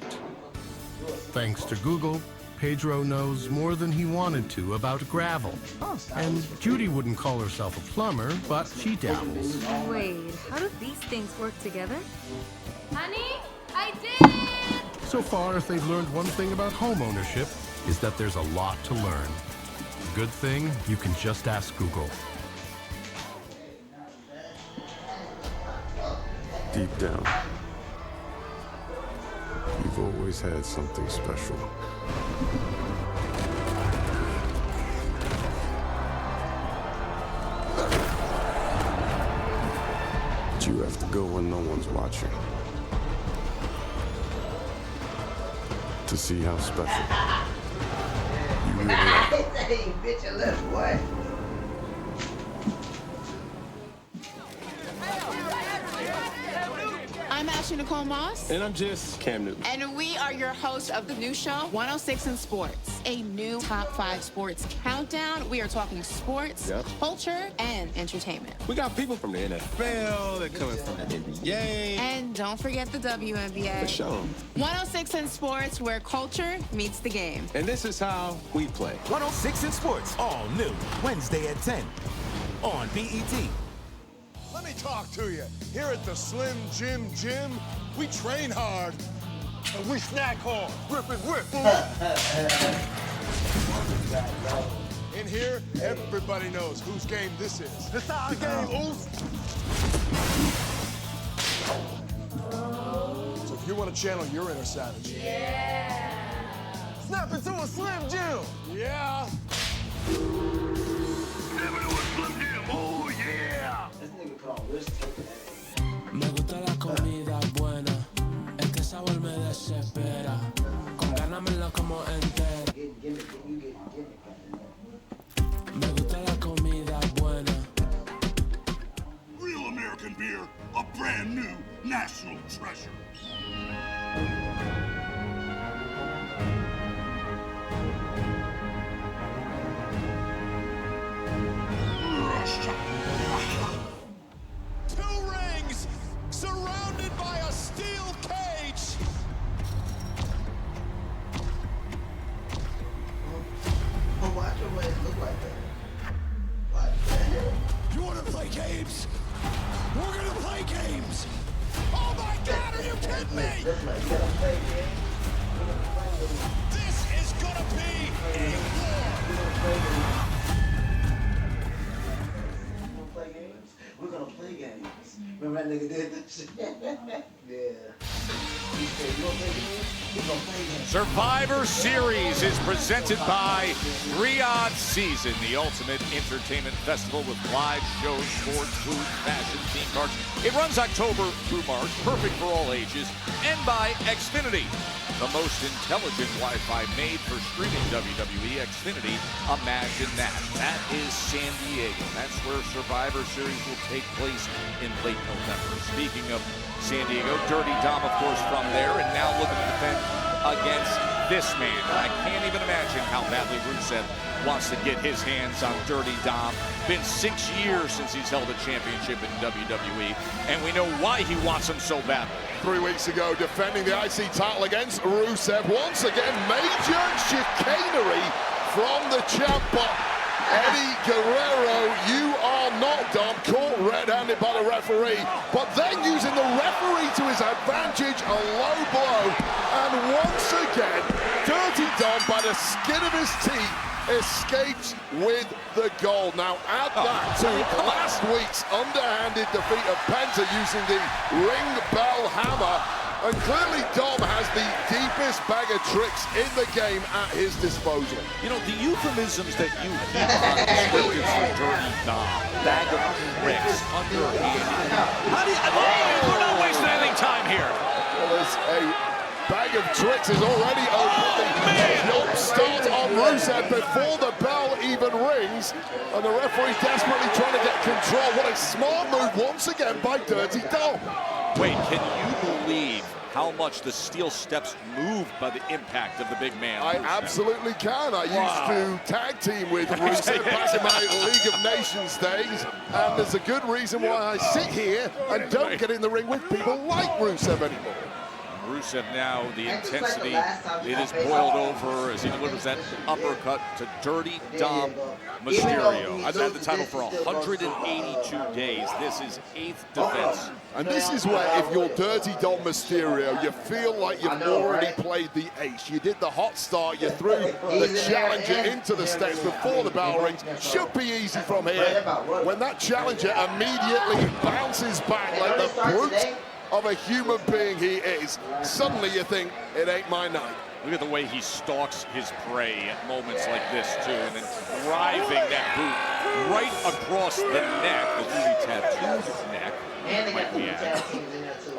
Thanks to Google, Pedro knows more than he wanted to about gravel. And Judy wouldn't call herself a plumber, but she dabbles. Wait, how do these things work together? Honey, I did it! So far, if they've learned one thing about home ownership, is that there's a lot to learn. Good thing, you can just ask Google. Deep down, you've always had something special. But you have to go when no one's watching. To see how special you really are. Hey, bitch, I left, boy. I'm Ashley Nicole Moss. And I'm just Cam Newton. And we are your hosts of the new show, 106 in Sports, a new top 5 sports countdown. We are talking sports, culture, and entertainment. We got people from the NFL, they're coming from the NBA. And don't forget the WNBA. For sure. 106 in Sports, where culture meets the game. And this is how we play. 106 in Sports, all new, Wednesday at 10 on BET. Let me talk to you. Here at the Slim Jim Gym, we train hard and we snack hard. Rip and whip. In here, everybody knows whose game this is. This our game, Oos. So if you want to channel your inner savage, snap into a Slim Jim. Yeah. Never knew a Slim Jim. Oh yeah. Me gusta la comida buena, es que el sabor me desespera. Con ganármela como entera. Me gusta la comida buena. Real American beer, a brand new national treasure. Two rings surrounded by a steel cage. Watch your way look like that. You want to play games? We're gonna play games. Oh my God, are you kidding me? This is gonna be a war. We're gonna play games. Remember that nigga did this? Yeah. He said, you gonna play games? We're gonna play games. Survivor Series is presented by Riyadh Season, the ultimate entertainment festival with live shows, sports, food, fashion, theme parks. It runs October through March, perfect for all ages, and by Xfinity, the most intelligent Wi-Fi made for streaming WWE. Xfinity, imagine that. That is San Diego. That's where Survivor Series will take place in late November. Speaking of San Diego, Dirty Dom, of course, from there, and now looking to defend against this man. I can't even imagine how badly Rusev wants to get his hands on Dirty Dom. Been 6 years since he's held a championship in WWE, and we know why he wants him so badly. 3 weeks ago, defending the IC title against Rusev. Once again, major chicanery from the champ. But Eddie Guerrero, you are not done. Caught red-handed by the referee, but then using the referee to his advantage, a low blow. And once again, Dirty Dom by the the skin of his teeth, escapes with the goal. Now add that to last week's underhanded defeat of Penta using the ring bell hammer. And clearly Dom has the deepest bag of tricks in the game at his disposal. You know, the euphemisms that you hear on descriptors for Dirty Dom, bag of tricks, underhanded. How do you, we're not wasting any time here. Well, there's a bag of tricks is already open. Jump start on Rusev before the bell even rings. And the referee's desperately trying to get control. What a smart move once again by Dirty Dom. Wait, can you believe how much the steel steps moved by the impact of the big man? I absolutely can. I used to tag team with Rusev back in my League of Nations days, and there's a good reason why I sit here and don't get in the ring with people like Rusev anymore. Rusev now, the intensity, it is boiled over as he delivers that uppercut to Dirty Dom Mysterio. I've had the title for 182 days. This is 8th defense. And this is where, if you're Dirty Dom Mysterio, you feel like you've already played the ace. You did the hot start, you threw the challenger into the steps before the bell rings. Should be easy from here. When that challenger immediately bounces back like the brute of a human being he is, suddenly you think, it ain't my night. Look at the way he stalks his prey at moments like this, too, and then driving that boot right across the neck, the newly tattooed neck. I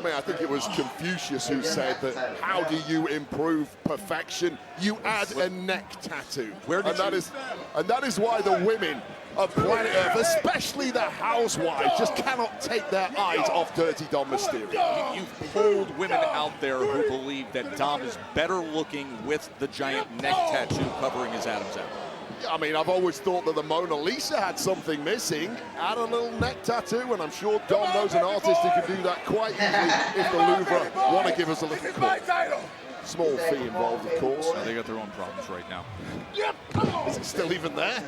mean, I think it was Confucius who said that, how do you improve perfection? You add a neck tattoo. And that is why the women of planet Earth, especially the housewives, just cannot take their eyes off Dirty Dom Mysterio. You've pulled women out there who believe that Dom is better looking with the giant neck tattoo covering his Adam's apple. I mean, I've always thought that the Mona Lisa had something missing. Add a little neck tattoo, and I'm sure Dom knows an artist who can do that quite easily if the Louvre want to give us a little call. Small fee involved, of course. No, they got their own problems right now. Is it still even there?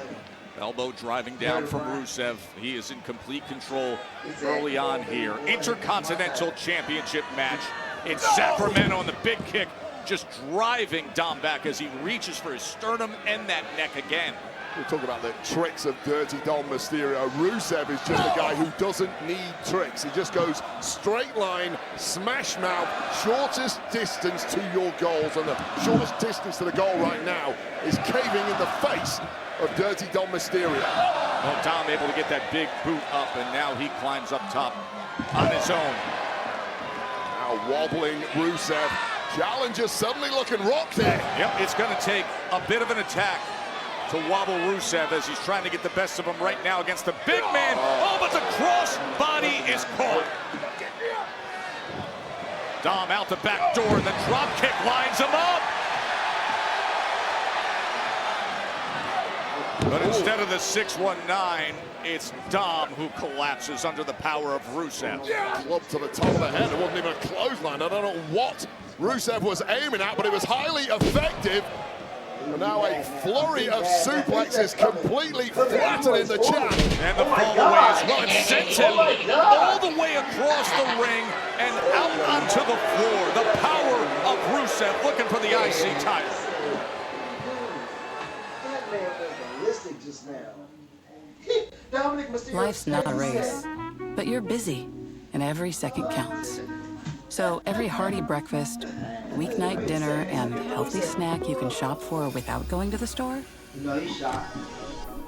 Elbow driving down from Rusev. He is in complete control early on here. Intercontinental Championship match in Sacramento, and the big kick just driving Dom back as he reaches for his sternum and that neck again. We'll talk about the tricks of Dirty Dom Mysterio. Rusev is just a guy who doesn't need tricks. He just goes straight line, smash mouth, shortest distance to your goals. And the shortest distance to the goal right now is caving in the face of Dirty Dom Mysterio. Well, Dom able to get that big boot up, and now he climbs up top on his own. Now wobbling Rusev. Challenger suddenly looking rocked there. Yep, it's going to take a bit of an attack to wobble Rusev as he's trying to get the best of him right now against the big man. Oh, but the cross body is caught. Dom out the back door, the drop kick lines him up. But instead of the 619, it's Dom who collapses under the power of Rusev. Club to the top of the head. It wasn't even a clothesline. I don't know what Rusev was aiming at, but it was highly effective. And now a flurry of suplexes completely flattening the champ. And the fall away as well. It sends him all the way across the ring and out onto the floor. The power of Rusev looking for the IC title. Life's not a race, but you're busy, and every second counts. So every hearty breakfast, weeknight dinner, and healthy snack you can shop for without going to the store,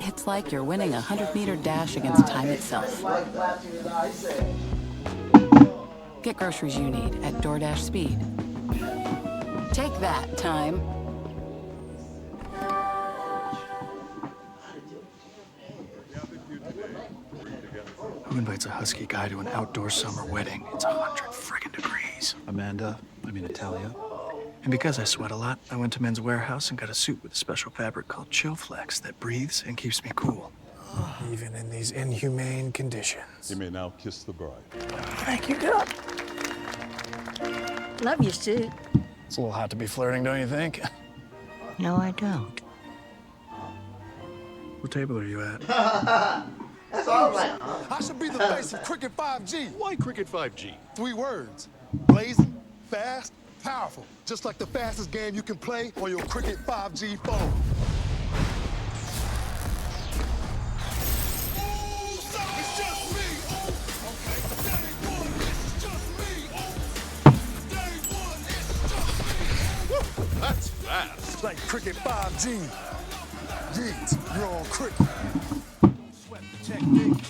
it's like you're winning a 100-meter dash against time itself. Get groceries you need at DoorDash Speed. Take that, time. Who invites a husky guy to an outdoor summer wedding? It's 100 friggin' degrees. Natalia. And because I sweat a lot, I went to Men's Warehouse and got a suit with a special fabric called Chill Flex that breathes and keeps me cool. Even in these inhumane conditions. You may now kiss the bride. Thank you, God. Love your suit. It's a little hot to be flirting, don't you think? No, I don't. What table are you at? That's all right. I should be the face of Cricket 5G. Why Cricket 5G? 3 words. Blazing, fast, Powerful, just like the fastest game you can play on your Cricket 5G phone. That's fast. It's like Cricket 5G. Yeet, you're on Cricket. Sweat the technique.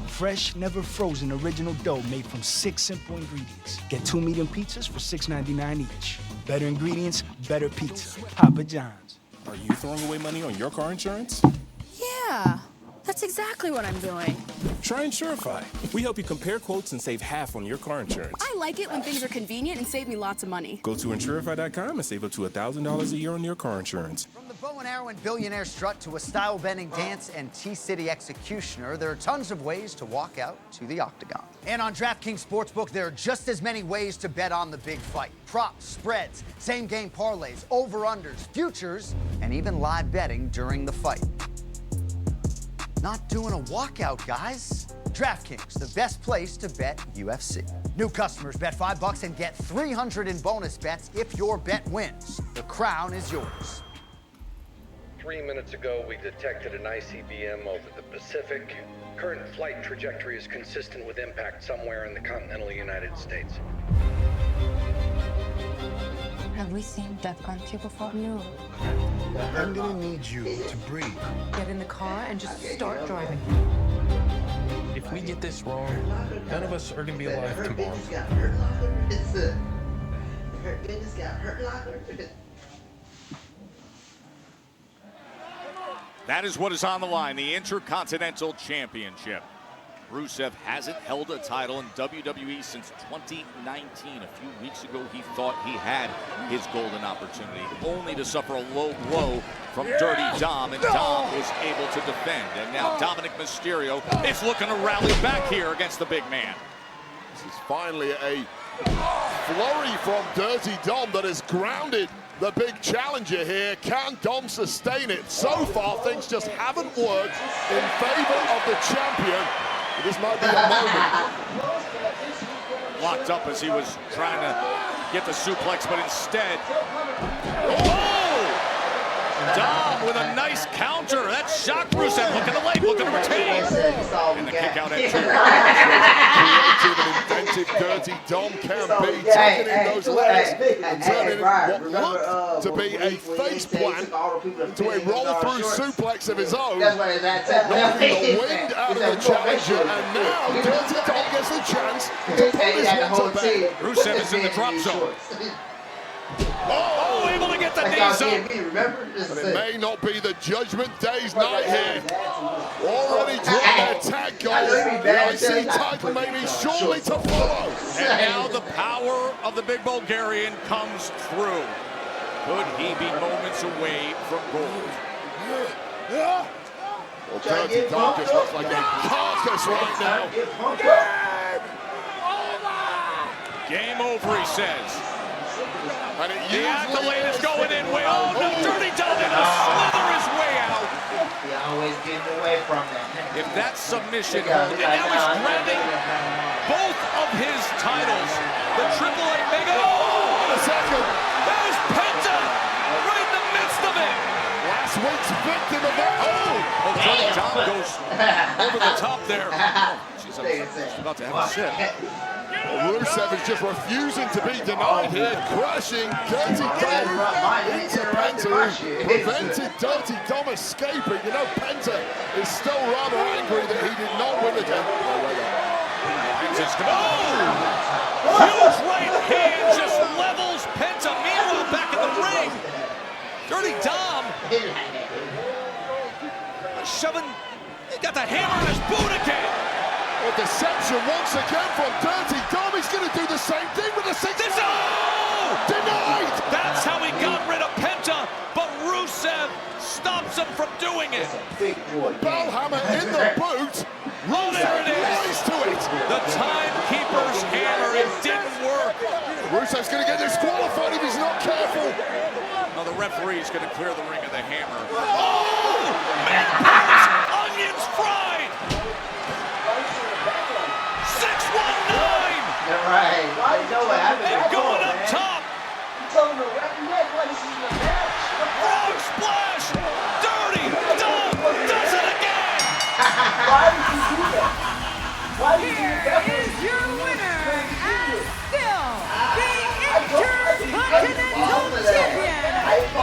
Fresh, never frozen original dough made from 6 simple ingredients. Get 2 medium pizzas for $6.99 each. Better ingredients, better pizza. Papa John's. Are you throwing away money on your car insurance? Yeah, that's exactly what I'm doing. Try Insurify. We help you compare quotes and save half on your car insurance. I like it when things are convenient and save me lots of money. Go to Insurify.com and save up to $1,000 a year on your car insurance. From the bow and arrow and billionaire strut to a style-bending dance and T-City executioner, there are tons of ways to walk out to the octagon. And on DraftKings Sportsbook, there are just as many ways to bet on the big fight. Props, spreads, same-game parlays, over-unders, futures, and even live betting during the fight. Not doing a walkout, guys. DraftKings, the best place to bet UFC. New customers bet $5 and get $300 in bonus bets if your bet wins. The crown is yours. 3 minutes ago, we detected an ICBM over the Pacific. Current flight trajectory is consistent with impact somewhere in the continental United States. Have we seen that country before? No. I'm gonna need you to breathe. Get in the car and just start driving. If we get this wrong, none of us are gonna be alive tomorrow. That is what is on the line, the Intercontinental Championship. Rusev hasn't held a title in WWE since 2019. A few weeks ago, he thought he had his golden opportunity, only to suffer a low blow from Dirty Dom, and Dom was able to defend. And now Dominic Mysterio is looking to rally back here against the big man. This is finally a flurry from Dirty Dom that has grounded the big challenger here. Can Dom sustain it? So far, things just haven't worked in favor of the champion. This might be a moment. Locked up as he was trying to get the suplex, but instead, oh! Dom with a nice counter. That shocked Rusev. Looking to late, looking to retain. And the kick out at 2. Creative and inventive Dirty Dom can be, taking in those legs and turning what looked to be a face plant into a roll-through suplex of his own, knocking the wind out of the challenger, and now Dirty Dom gets the chance to put this one to bed. Rusev is in the drop zone. Oh, able to get the knees up. But it may not be the Judgment Day's night here. Already dropped their tag goal. The IC title may be surely to follow. And now the power of the big Bulgarian comes through. Could he be moments away from gold? Well, Dirty Dom just looks like a carcass right now. Game over, he says. And the accolade is going in way. Oh, no, Dirty Dom in to slither his way out. He always getting away from that. If that's submission, and now he's grabbing both of his titles. The Triple A Mega. Oh, a second. There's Penta right in the midst of it. Last week's victim of that. Oh, Dirty Dom goes over the top there. Oh, she's about to have a sip. Rusev is just refusing to be denied here, crashing Dirty Dom into Penta, prevented Dirty Dom escaping. You know, Penta is still rather angry that he did not win again. Oh! Huge right hand just levels Penta. Meanwhile, back in the ring, Dirty Dom shoving, he got the hammer in his boot again. A deception once again from Dirty Dom. He's going to do the same thing with the 6. Denied! That's how he got rid of Penta, but Rusev stops him from doing it. Bellhammer in the boot. Oh, there it is. To it. The timekeeper's hammer, it didn't work. Rusev's going to get disqualified if he's not careful. Now the referee's going to clear the ring of the hammer. Oh! Man, onions fried! 619! Here is your winner and still the Intercontinental Champion,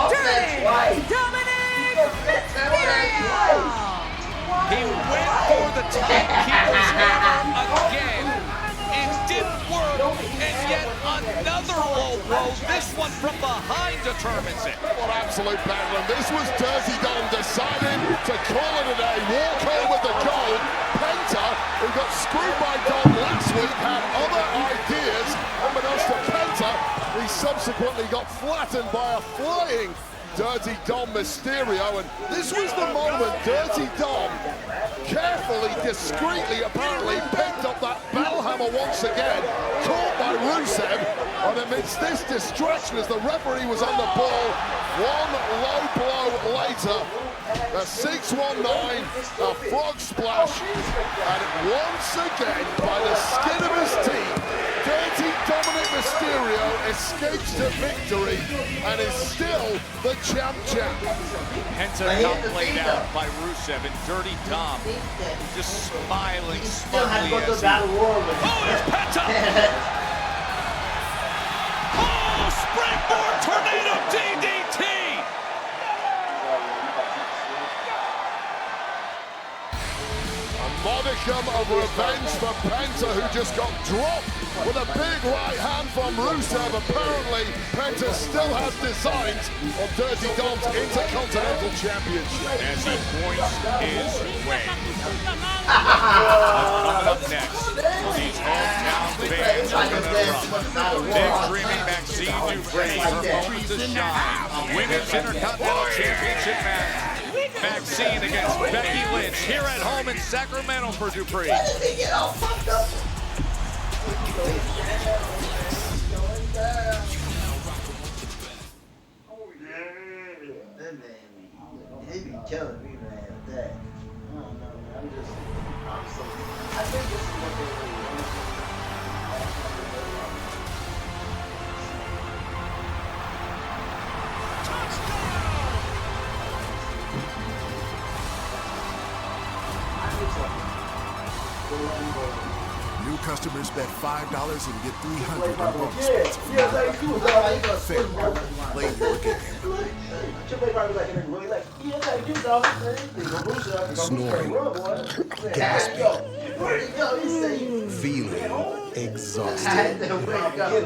Dirty Dominic Mysterio. He went for the timekeeper's hammer again. It didn't work, and yet another low blow. This one from behind determines it. What absolute battle, and this was Dirty Dom deciding to call it a day, walk home with the gold. Penta, who got screwed by Dom last week, had other ideas. Unbeknownst to Penta, he subsequently got flattened by a flying Dirty Dom Mysterio, and this was the moment Dirty Dom carefully, discreetly, apparently picked up that bell hammer once again, caught by Rusev, and amidst this distraction as the referee was on the ball, one low blow later, a 619, a frog splash, and once again, by the skin of his teeth, Dirty Dominic Mysterio escapes to victory and is still the champ. Penta got laid out by Rusev, and Dirty Dom just smiling smugly as he... Oh, it's Penta! Oh, springboard tornado DDT! A modicum of revenge for Penta, who just got dropped with a big right hand from Rusev. Apparently, Penta still has designs on Dirty Dom's Intercontinental Championship. As he points his way. Coming up next, these hometown fans are going to run. Big Dreamy Maxine Dupri, her moment to shine. Women's Intercontinental Championship match. Maxine against Becky Lynch here at home in Sacramento for Dupri. He be killing me, man, with that. I don't know, man. I think this is what they do. New customers bet $5 and get $300 in bonus spots. Fair. Play your game. Snoring, gasping, feeling exhausted.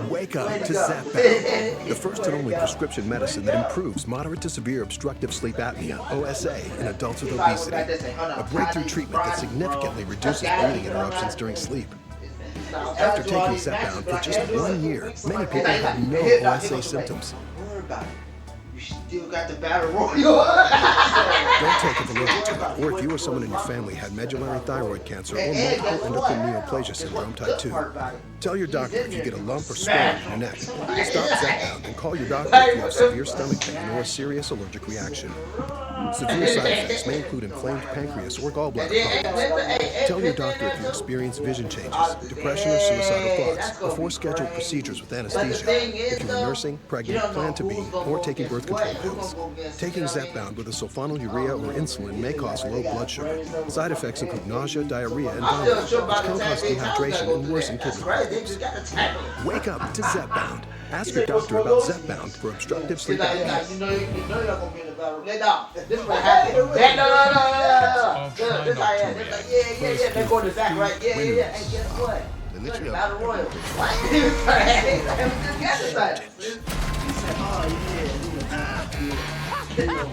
Wake up to Zap-Bound, the first and only prescription medicine that improves moderate to severe obstructive sleep apnea, OSA, in adults with obesity. A breakthrough treatment that significantly reduces breathing interruptions during sleep. After taking Zep-Bound for just 1 year, many people have no OSA symptoms. You still got the battle royal. Don't take it allergic to it, or if you or someone in your family had medullary thyroid cancer or multiple endocrine neoplasia syndrome type 2. Tell your doctor if you get a lump or swelling in your neck. Stop Zep-Bound and call your doctor if you have severe stomach pain or a serious allergic reaction. Severe side effects may include inflamed pancreas or gallbladder problems. Tell your doctor if you experience vision changes, depression or suicidal thoughts, before scheduled procedures with anesthesia, if you are nursing, pregnant, plan to be, or taking birth control pills. Taking Zep-Bound with a sulfonylurea or insulin may cause low blood sugar. Side effects include nausea, diarrhea, and vomiting, which can cause dehydration and worsen kidney problems. Wake up to Zep-Bound. Ask your doctor about Zep-Bound for obstructive sleep apnea. You know you're not gonna be in the battle. Let down. This is what happened. No. This how I am. Yeah. They go to the back, right? Yeah. And guess what? Look, battle royal. What? He was trying to He said, oh yeah.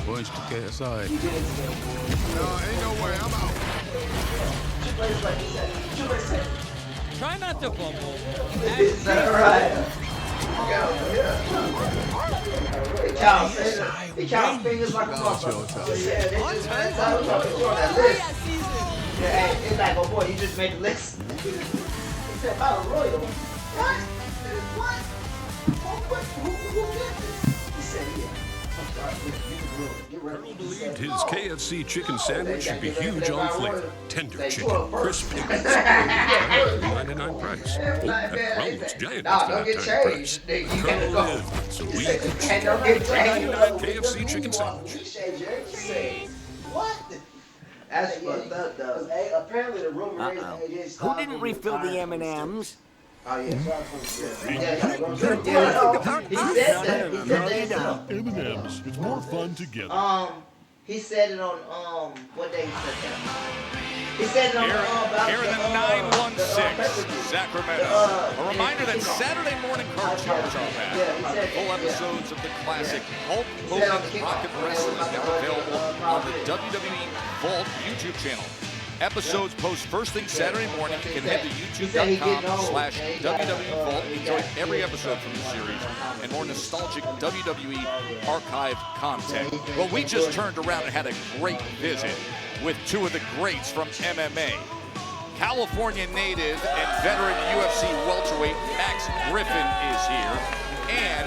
Bunch to KSI. No, ain't no way. I'm out. Try not to fumble. Is that right? They count fingers like a motherfucker. Yeah, it's like, oh boy, you just made the list. He said, Battle Royal. What? Who did this? He said, yeah. I'm sorry. Colonel believed his KFC chicken sandwich should be huge on flavor. Tender chicken, crisp pickles, $99 price. Oh, that Ronald's Giant halftime price. Colonel lived so we could $3.99 KFC chicken sandwich. What? That's fucked up, though. Apparently the rumor is AJ Styles. Who didn't refill the M&Ms? Oh, yeah. He M&M's. It's more fun together. He said it on what day he said that? He said it on Here in the 916 Sacramento. A reminder that Saturday morning cartoons are back. Full episodes of the classic Hulk Hogan Rocket Wrestling now available on the WWE Vault YouTube channel. Episodes post first thing Saturday morning. You can head to youtube.com/WWE Vault. Enjoy every episode from the series and more nostalgic WWE archive content. Well, we just turned around and had a great visit with two of the greats from MMA. California native and veteran UFC welterweight Max Griffin is here. And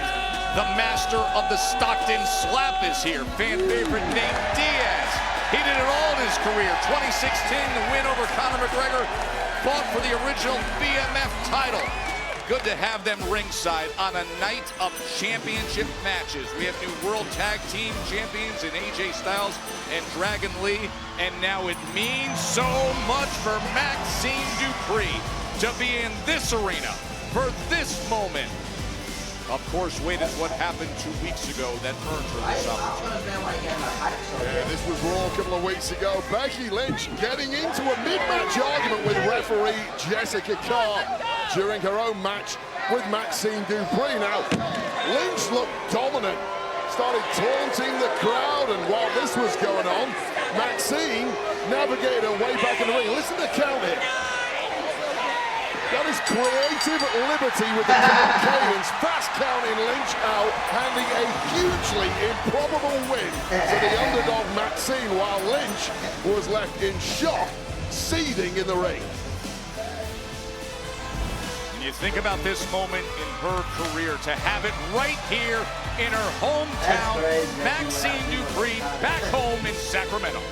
the master of the Stockton Slap is here. Fan favorite Nate Diaz. He did it all in his career. 2016, the win over Conor McGregor, fought for the original BMF title. Good to have them ringside on a night of championship matches. We have new World Tag Team Champions in AJ Styles and Dragon Lee. And now it means so much for Maxxine Dupri to be in this arena for this moment. Of course, wait is what happened 2 weeks ago that earned her this opportunity. Yeah, this was Raw a couple of weeks ago. Becky Lynch getting into a mid-match argument with referee Jessica Carr during her own match with Maxxine Dupri. Now, Lynch looked dominant, started taunting the crowd, and while this was going on, Maxxine navigated her way back in the ring. Listen to the count here. That is creative liberty with the count cadence, fast counting Lynch out, handing a hugely improbable win to the underdog Maxxine, while Lynch was left in shock, seething in the ring. When you think about this moment in her career, to have it right here in her hometown, Maxxine Dupri back home in Sacramento.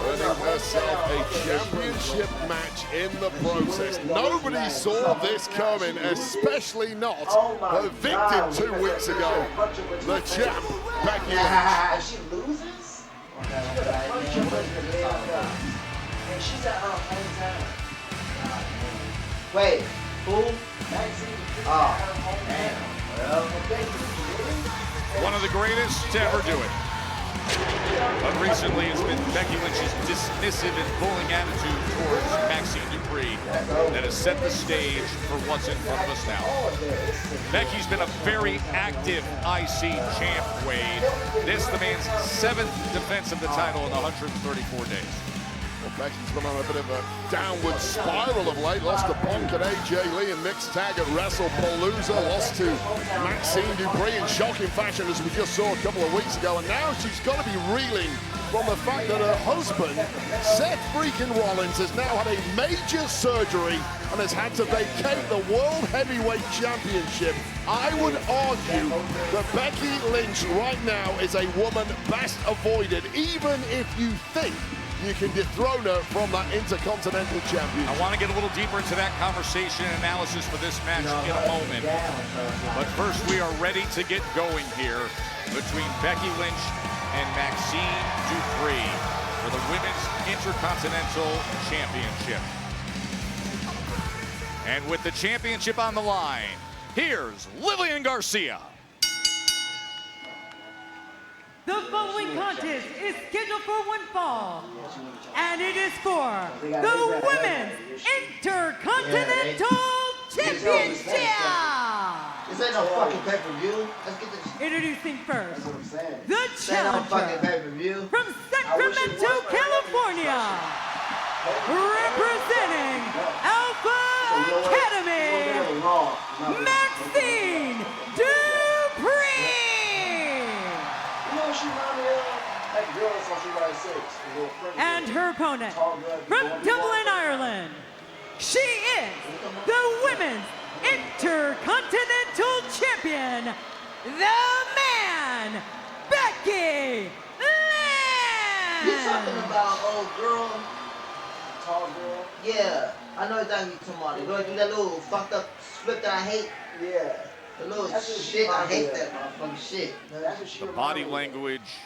Earning herself a championship match in the process. Nobody saw this coming, especially not her victim 2 weeks ago, the champ, Becky Lynch. She loses? And she's at her hometown. Wait, who? Oh, One of the greatest to ever do it. But recently it's been Becky Lynch's dismissive and bullying attitude towards Maxxine Dupri that has set the stage for what's in front of us now. Becky's been a very active IC champ, Wade. This the man's 7th defense of the title in 134 days. Well, Becky's been on a bit of a downward spiral of late. Lost to Punk and AJ Lee in mixed tag at WrestlePalooza. Lost to Maxxine Dupri in shocking fashion, as we just saw a couple of weeks ago. And now she's got to be reeling from the fact that her husband, Seth freaking Rollins, has now had a major surgery and has had to vacate the World Heavyweight Championship. I would argue that Becky Lynch right now is a woman best avoided, even if you think you can dethrone her from that Intercontinental Championship. I want to get a little deeper into that conversation and analysis for this match in a moment. But first, we are ready to get going here between Becky Lynch and Maxxine Dupri for the Women's Intercontinental Championship. And with the championship on the line, here's Lillian Garcia. The following contest is scheduled for one fall, and it is for the Women's Intercontinental Championship! This ain't no fucking pay-per-view. Let's get this. Introducing first, the This ain't no fucking challenger pay-per-view. from Sacramento, California, representing Alpha Academy, Maxxine Dupri! And her opponent from Dublin, Ireland. She is the Women's Intercontinental Champion, the man, Becky Lynch! You talking about old girl? Tall girl? Yeah, I know exactly what you're talking about. You know, do that little fucked up flip that I hate? Yeah. The little shit, I hate that motherfucking shit. The body language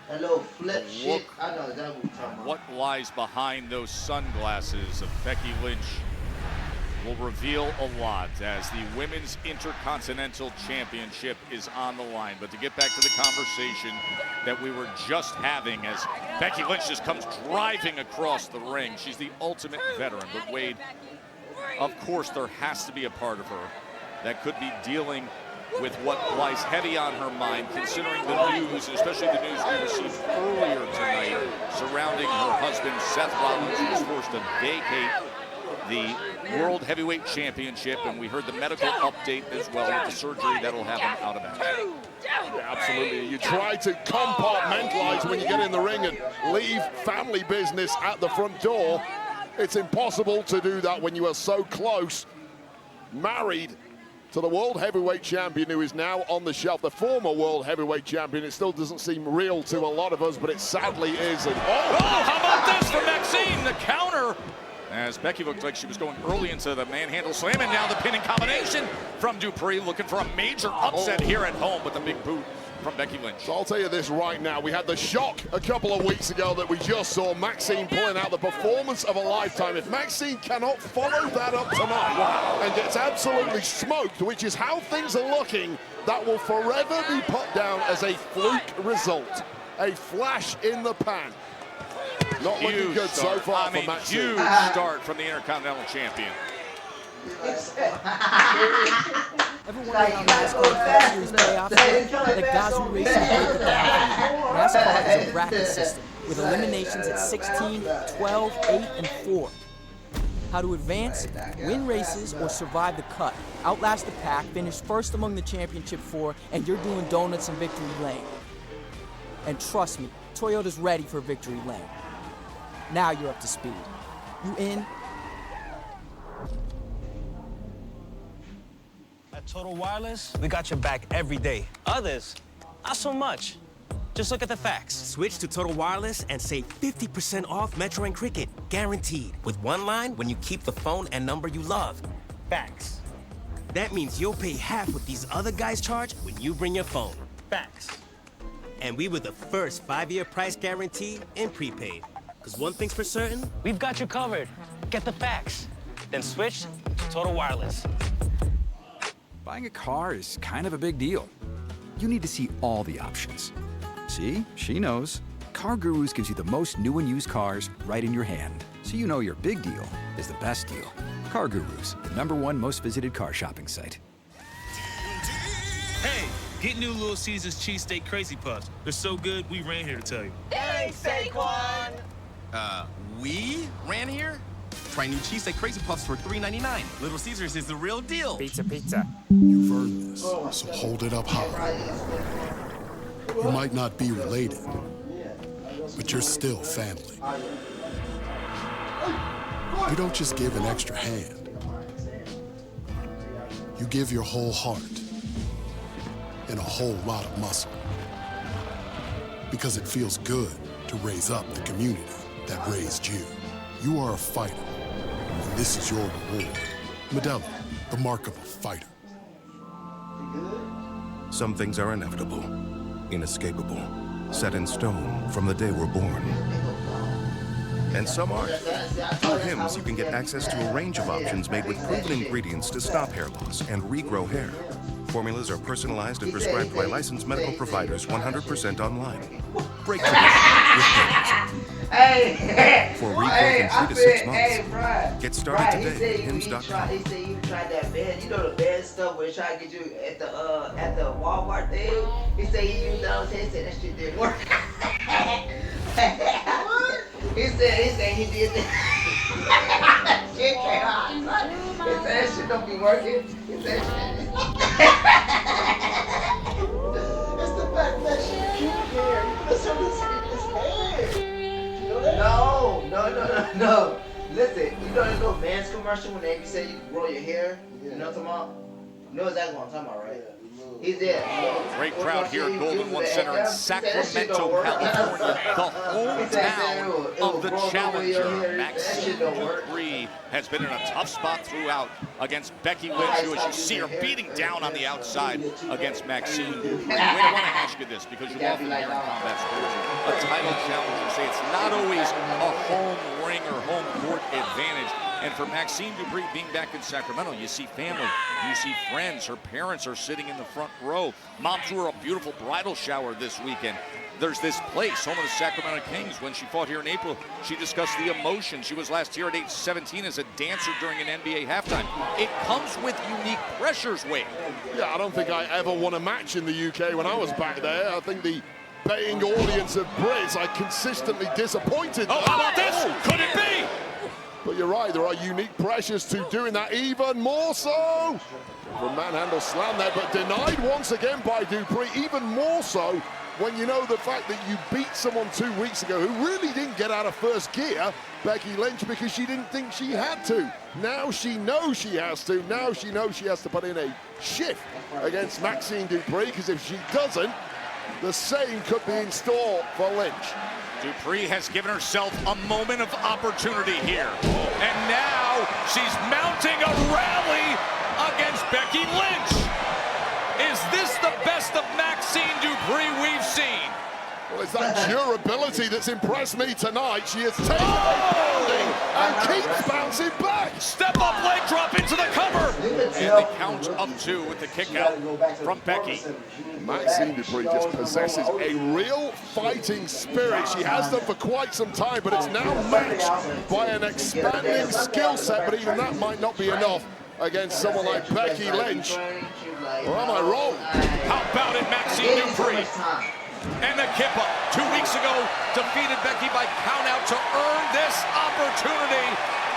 That little flip Look shit. I know exactly what you're talking about. What lies behind those sunglasses of Becky Lynch will reveal a lot as the Women's Intercontinental Championship is on the line. But to get back to the conversation that we were just having as Becky Lynch just comes driving across the ring. She's the ultimate veteran. But Wade, of course, there has to be a part of her that could be dealing with what lies heavy on her mind, considering the news, and especially the news we received earlier tonight surrounding her husband, Seth Rollins, who was forced to vacate the World Heavyweight Championship, and we heard the medical update as well with the surgery that'll have him out of action. Absolutely. You try to compartmentalize when you get in the ring and leave family business at the front door. It's impossible to do that when you are so close, married to the World Heavyweight Champion who is now on the shelf, the former World Heavyweight Champion. It still doesn't seem real to a lot of us, but it sadly is. And how about this for Maxine? The counter, as Becky looked like she was going early into the manhandle slam, and now the pinning combination from Dupree, looking for a major upset here at home with the big boot from Becky Lynch. So I'll tell you this right now, we had the shock a couple of weeks ago that we just saw Maxine pulling out the performance of a lifetime. If Maxine cannot follow that up tonight and gets absolutely smoked, which is how things are looking, that will forever be put down as a fluke result, a flash in the pan. Not looking good so far for Maxine. Huge start from the Intercontinental Champion. Everyone around NASCAR Series playoffs, the guys who race and break it down. NASCAR is a bracket system with eliminations at 16, 12, 8, and 4. How to advance, win races, or survive the cut. Outlast the pack, finish first among the championship 4, and you're doing donuts in Victory Lane. And trust me, Toyota's ready for Victory Lane. Now you're up to speed. You in? At Total Wireless, we got your back every day. Others, not so much. Just look at the facts. Switch to Total Wireless and save 50% off Metro and Cricket, guaranteed. With one line when you keep the phone and number you love. Facts. That means you'll pay half what these other guys charge when you bring your phone. Facts. And we were the first 5-year price guarantee in prepaid. Because one thing's for certain, we've got you covered. Get the facts. Then switch to Total Wireless. Buying a car is kind of a big deal. You need to see all the options. See, she knows. Car Gurus gives you the most new and used cars right in your hand, so you know your big deal is the best deal. Car Gurus, the #1 most visited car shopping site. Hey, get new Little Caesars cheesesteak Crazy Puffs. They're so good, we ran here to tell you. Thanks, Saquon! We ran here? Try new cheesesteak Crazy Puffs for $3.99. Little Caesars is the real deal. Pizza, pizza. You've earned this, so hold it up high. You might not be related, but you're still family. You don't just give an extra hand. You give your whole heart and a whole lot of muscle. Because it feels good to raise up the community that raised you. You are a fighter, and this is your reward. Modelo, the mark of a fighter. Some things are inevitable, inescapable, set in stone from the day we're born. And some aren't. Through Hims, you can get access to a range of options made with proven ingredients to stop hair loss and regrow hair. Formulas are personalized and prescribed by licensed medical providers 100% online. Break tradition with Hims. For regrowth in 3 to 6 months. Get started today at Hims.com. He said you tried that bed. You know the bed stuff where he tried to get you at the Walmart thing. He said he used that. He said that shit didn't work. He said he did that. Shit came out. He said that shit don't be working. He said it's the fact that shit cute hair. You put some of this in his hair. No. Listen, you know there's no Vans commercial when they say you can grow your hair? You know what I'm talking about? You know exactly what I'm talking about, right? He's there. Great crowd here at Golden One Center in Sacramento, California, the hometown of the challenger. Maxine Dupree has been in a tough spot throughout against Becky Lynch, who, as you see her beating down on the outside against Maxine Dupree. I want to ask you this, because you often hear in combat sports a title challenger say it's not always a home ring or home court advantage. And for Maxine Dupree being back in Sacramento, you see family, you see friends. Her parents are sitting in the front row. Mom threw her a beautiful bridal shower this weekend. There's this place, home of the Sacramento Kings. When she fought here in April, she discussed the emotion. She was last here at age 17 as a dancer during an NBA halftime. It comes with unique pressures, Wade. Yeah, I don't think I ever won a match in the UK when I was back there. I think the paying audience of Brits, I consistently disappointed. Oh, how about this? Could it be? But you're right, there are unique pressures to doing that, even more so. From manhandle slam there, but denied once again by Dupree, even more so when you know the fact that you beat someone 2 weeks ago who really didn't get out of first gear, Becky Lynch, because she didn't think she had to. Now she knows she has to. Now she knows she has to put in a shift against Maxine Dupree, because if she doesn't, the same could be in store for Lynch. Dupree has given herself a moment of opportunity here. And now she's mounting a rally against Becky Lynch. Is this the best of Maxine Dupree we've seen? Well, it's that durability that's impressed me tonight. She has taken a pounding and keeps bouncing back. Step up leg drop into the cover. And the count of 2 with the kick out from Becky. Maxine Dupree just possesses a real fighting spirit. She has done for quite some time, but it's now matched by an expanding skill set, but even that might not be enough against someone like Becky Lynch. Or am I wrong? How about it, Maxine Dupree? And the kip up 2 weeks ago defeated Becky by count out to earn this opportunity,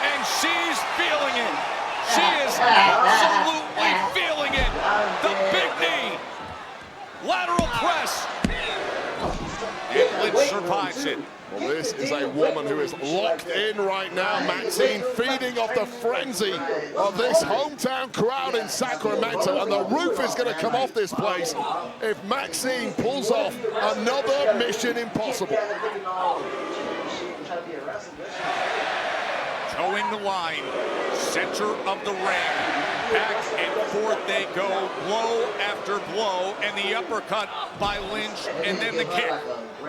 and she's feeling it. She is absolutely feeling it. The big knee, lateral press, and Lynch survives it. Well, this is a woman who is locked in right now, Maxine, feeding off the frenzy of this hometown crowd in Sacramento, and the roof is going to come off this place if Maxine pulls off another Mission Impossible. Towing the line, center of the ring, back and forth they go, blow after blow, and the uppercut by Lynch, and then the kick.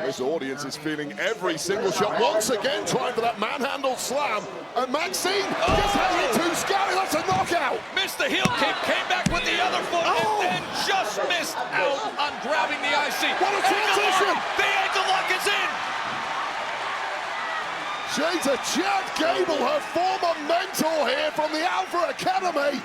This audience is feeling every single shot. Once again, trying for that manhandle slam, and Maxine just has it too scary. That's a knockout. Missed the heel kick, came back with the other foot, and then just missed out on grabbing the IC. What a transition! The ankle lock is in. Shades of Chad Gable, her former mentor here from the Alpha Academy.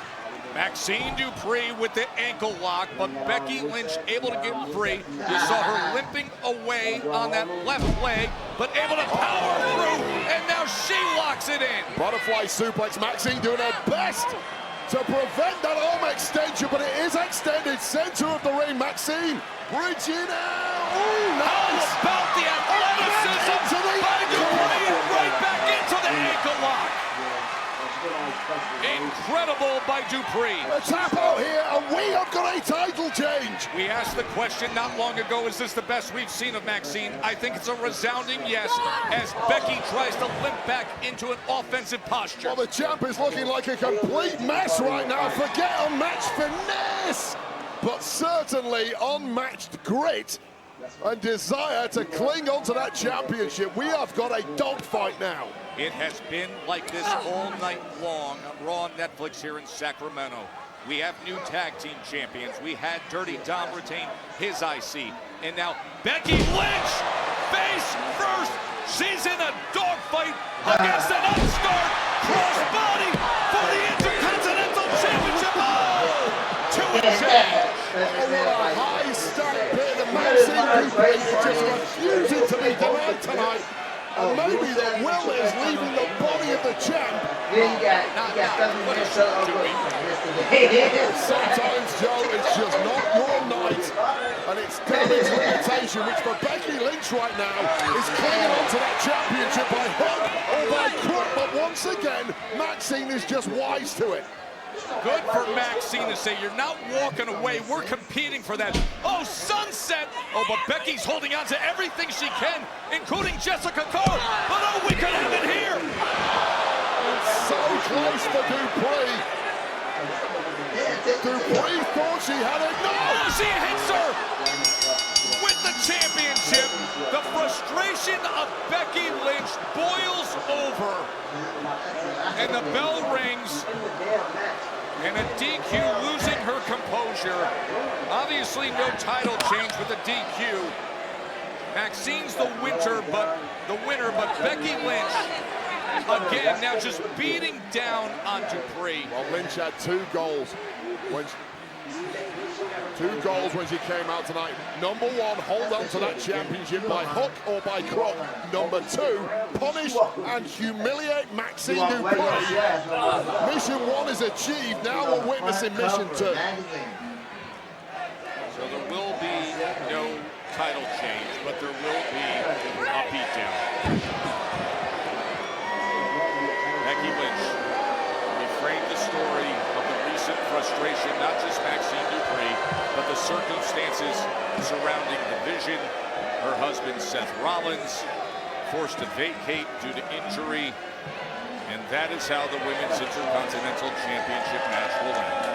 Maxine Dupree with the ankle lock, but Becky Lynch able to get free. You saw her limping away on that left leg, but able to power through, and now she locks it in. Butterfly suplex, Maxine doing her best to prevent that arm extension, but it is extended. Center of the ring, Maxine bridging out. Ooh, nice. How about the athleticism by Dupree, and right back into the ankle lock. Incredible by Dupree. A tap out here, and we have got a title change. We asked the question not long ago, is this the best we've seen of Maxine? I think it's a resounding yes, as Becky tries to limp back into an offensive posture. Well, the champ is looking like a complete mess right now. Forget unmatched finesse, but certainly unmatched grit and desire to cling on to that championship. We have got a dogfight now. It has been like this all night long on Raw and Netflix here in Sacramento. We have new tag team champions. We had Dirty Dom retain his IC. And now Becky Lynch, face first. She's in a dogfight against an upstart crossbody for the Intercontinental Championship. Oh, 2 and change. Oh, what a high start here. The Maxine Dupree is just refusing to be denied tonight. And maybe the will is leaving the body of the champ. Sometimes, Joe, it's just not your night, and it's damage limitation, which for Becky Lynch right now is clinging on to that championship by hook or by crook. But once again, Maxine is just wise to it. Good for Maxine to say, you're not walking away. We're competing for that. Oh, sunset. Oh, but Becky's holding on to everything she can, including Jessica Carr. But oh, we could have it here. So close for Dupree. Dupree thought she had it. No! Oh, she hits her with the championship. The frustration of Becky Lynch boils over. And the bell rings. And a DQ, losing her composure. Obviously no title change with the DQ. Maxine's the winner, but Becky Lynch, again, now just beating down on Dupree. Well, Lynch had 2 goals when she came out tonight. Number 1, hold on to that championship by hook or by crook. Number 2, punish and humiliate Maxine Dupree. Mission 1 is achieved. Now we're witnessing mission 2. So there will be no title change, but there will be a beatdown. Becky Lynch reframed the story of the recent frustration, not just Maxine Dupree, but the circumstances surrounding the vision. Her husband, Seth Rollins, forced to vacate due to injury. And that is how the Women's Intercontinental Championship match will end.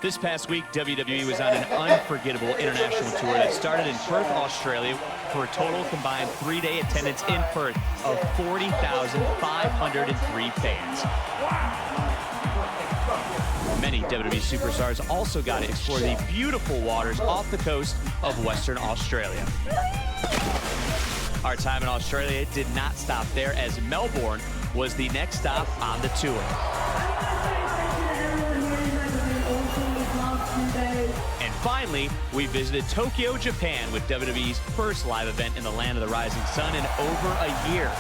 This past week, WWE was on an unforgettable international tour that started in Perth, Australia, for a total combined 3-day attendance in Perth of 40,503 fans. Many WWE superstars also got to explore the beautiful waters off the coast of Western Australia. Our time in Australia did not stop there, as Melbourne was the next stop on the tour. And finally, we visited Tokyo, Japan with WWE's first live event in the land of the rising sun in over a year.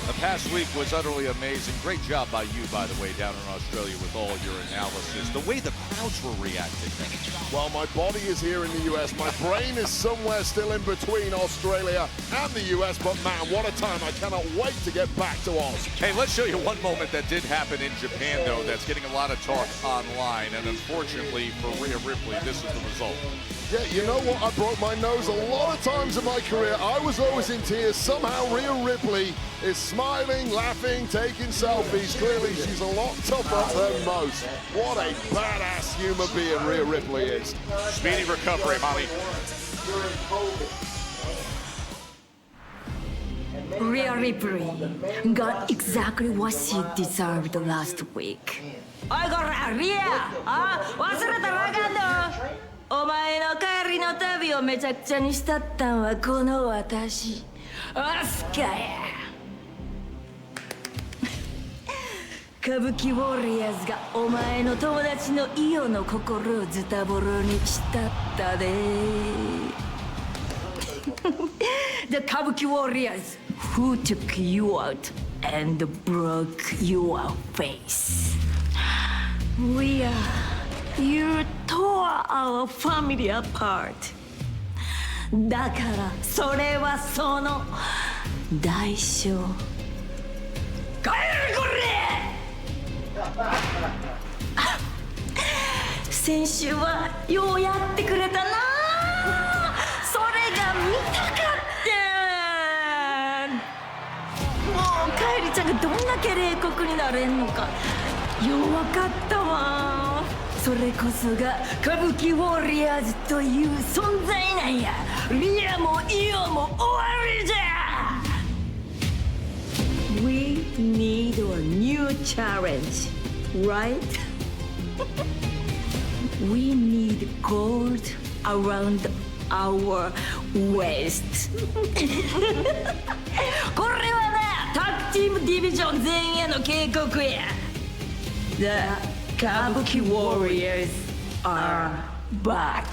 The past week was utterly amazing. Great job by you, by the way, down in Australia with all your analysis. The way the crowds were reacting. Well, my body is here in the US. My brain is somewhere still in between Australia and the US. But man, what a time. I cannot wait to get back to Oz. Hey, let's show you one moment that did happen in Japan, though, that's getting a lot of talk online. And unfortunately for Rhea Ripley, this is the result. Yeah, you know what? I broke my nose a lot of times in my career. I was always in tears. Somehow Rhea Ripley is smiling, laughing, taking selfies. Clearly, she's a lot tougher than most. What a badass human being Rhea Ripley is. Speedy recovery, Molly. Rhea Ripley got exactly what she deserved last week. I got Rhea! 忘れたらあかんの? お前の帰りの旅をめちゃくちゃにしたったんはこの私、アスカや。歌舞伎ウォリアーズがお前の友達のイオの心をズタボロにしたったで。The Kabuki warriors who took you out and broke your face. We You tore our family apart. だからそれはその代償。帰れこれ！先週はようやってくれたな。それが見たかった。もうカエリちゃんがどんだけ冷酷になれんのか弱かったわ。それこそが歌舞伎ウォリアーズという存在なんや。リアもイオも終わりじゃ。We need a new challenge, right? We need gold around our waist. これはな、タッグチームディビジョン全員への警告や。The Kabuki warriors are back.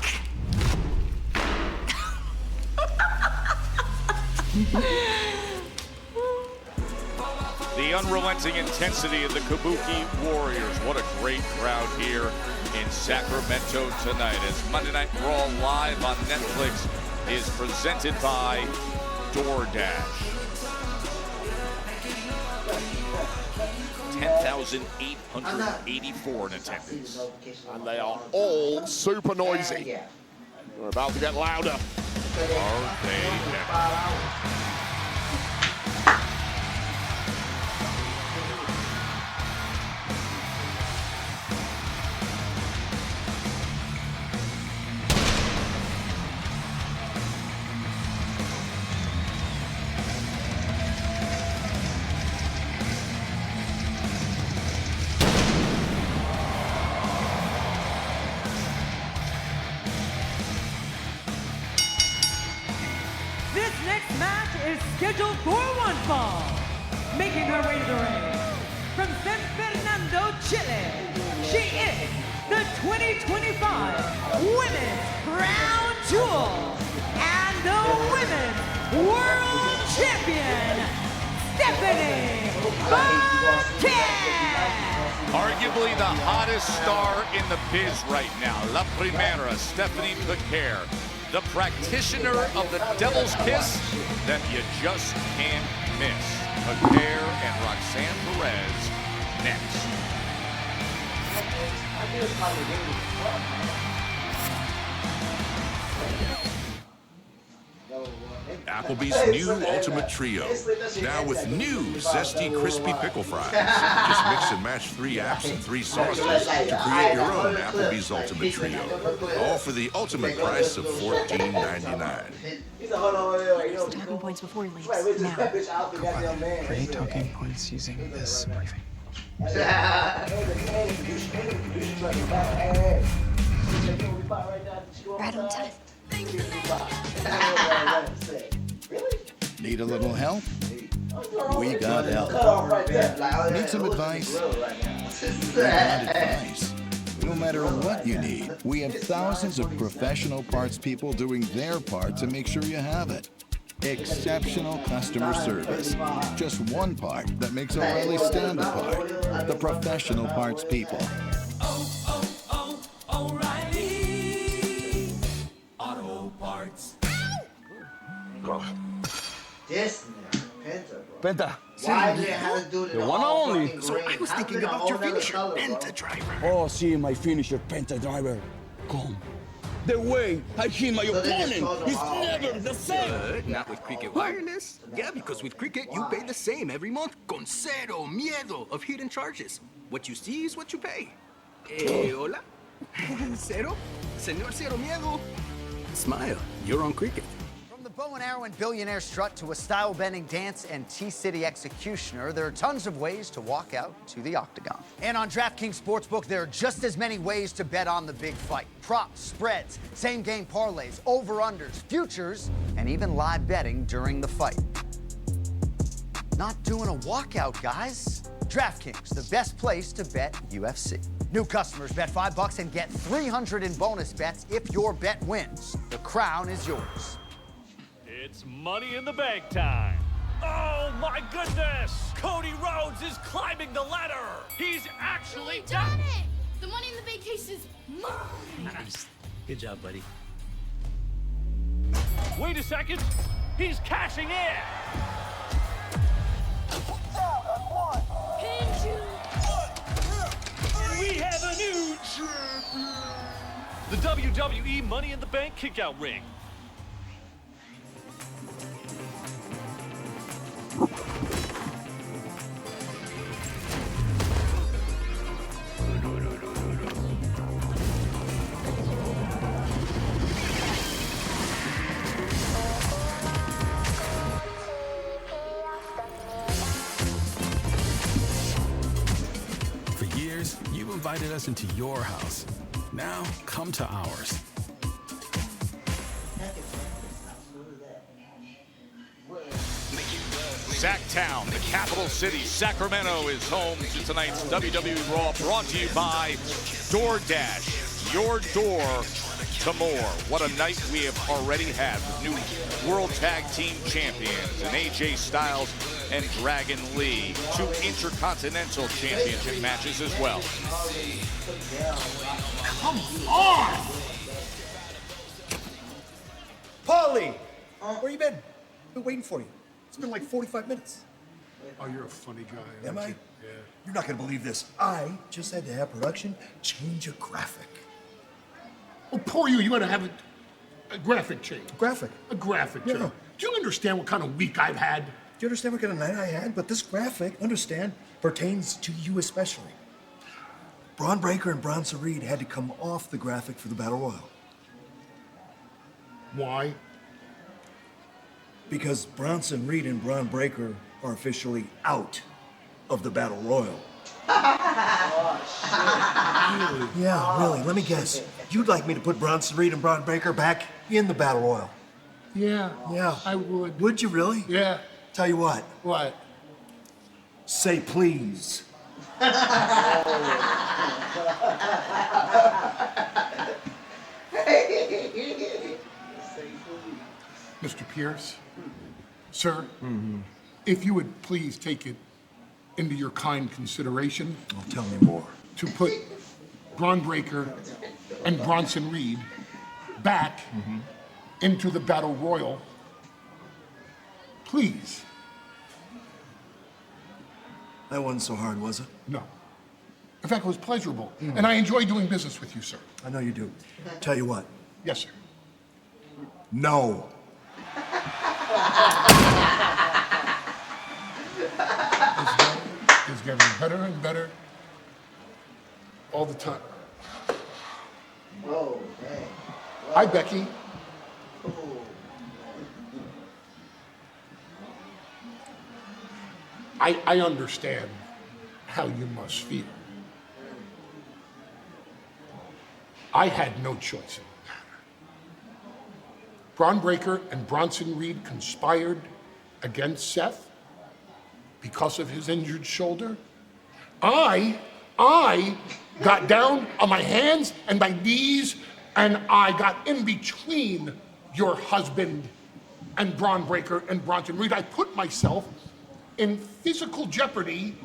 The unrelenting intensity of the Kabuki Warriors. What a great crowd here in Sacramento tonight as Monday Night Raw live on Netflix is presented by DoorDash. 10,884 in attendance. And they are all super noisy. We're about to get louder. Are they ever? This next match is scheduled for one fall. Making her way to the ring from San Fernando, Chile, she is the 2025 Women's Crown Jewel and the Women's World Champion, Stephanie Marquez. Arguably the hottest star in the biz right now. La Primera, Stephanie Marquez. The practitioner of the Devil's Kiss that you just can't miss. Marquez and Roxanne Perez next. Applebee's new Ultimate Trio. Now with new zesty, crispy pickle fries. Just mix and match 3 apps and 3 sauces to create your own Applebee's Ultimate Trio. All for the ultimate price of $14.99. Talking points before he leaves. Now. Create talking points using this briefing. Right on time. Need a little help? We got help. Need some advice? We got advice. No matter what you need, we have thousands of professional parts people doing their part to make sure you have it. Exceptional customer service. Just one part that makes O'Reilly stand apart. The professional parts people. O'Reilly Auto Parts. This Penta, bro. Penta. Why did it have to do The one and only. So I was thinking about your finisher, Penta driver. Oh, see, my finisher, Penta driver. Come. The way I hit my opponent is never the same. Not with Cricket Wireless. Yeah, because with Cricket, you pay the same every month con cero miedo of hidden charges. What you see is what you pay. Hola? Cero? Señor Cero Miedo. Smile. You're on Cricket. From the bow and arrow and billionaire strut to a style-bending dance and T-City executioner, there are tons of ways to walk out to the octagon. And on DraftKings Sportsbook, there are just as many ways to bet on the big fight. Props, spreads, same-game parlays, over-unders, futures, and even live betting during the fight. Not doing a walkout, guys. DraftKings, the best place to bet UFC. New customers bet $5 and get $300 in bonus bets if your bet wins. The crown is yours. It's Money in the Bank time. Oh my goodness! Cody Rhodes is climbing the ladder. He's actually done it. The Money in the Bank case is mine. Nice. Good job, buddy. Wait a second. He's cashing in. We have a new champion. The WWE Money in the Bank kickout ring. For years, you've invited us into your house. Now, come to ours. Sacktown, the capital city, Sacramento, is home to tonight's WWE Raw, brought to you by DoorDash. Your door to more. What a night we have already had with new World Tag Team Champions and AJ Styles and Dragon Lee. 2 Intercontinental Championship matches as well. Come on! Paulie! Where you been? Been waiting for you. It's been like 45 minutes. Oh, you're a funny guy. Am I? Yeah. You're not gonna believe this. I just had to have production change a graphic. Oh, poor you. You gotta have a graphic change. Graphic? A graphic Yeah. change. Do you understand what kind of week I've had? Do you understand what kind of night I had? But this graphic, understand, pertains to you especially. Braun Breaker and Bronson Reed had to come off the graphic for the Battle Royal. Why? Because Bronson Reed and Braun Breaker are officially out of the Battle Royal. Really? Yeah, really. Let me guess. You'd like me to put Bronson Reed and Braun Breaker back in the Battle Royal? Yeah. Yeah. I would. Would you really? Yeah. Tell you what. What? Say please. Mr. Pierce, sir, if you would please take it into your kind consideration. Well, tell me more. To put Braun Breaker and Bronson Reed back into the Battle Royal, please. That wasn't so hard, was it? No. In fact, it was pleasurable. And I enjoy doing business with you, sir. I know you do. Tell you what. Yes, sir. No. It's getting better and better all the time. Whoa, dang. Hi, Becky. I understand how you must feel. I had no choice in the matter. Braun Breaker and Bronson Reed conspired against Seth because of his injured shoulder. I got down on my hands and my knees and I got in between your husband and Braun Breaker and Bronson Reed. I put myself in physical jeopardy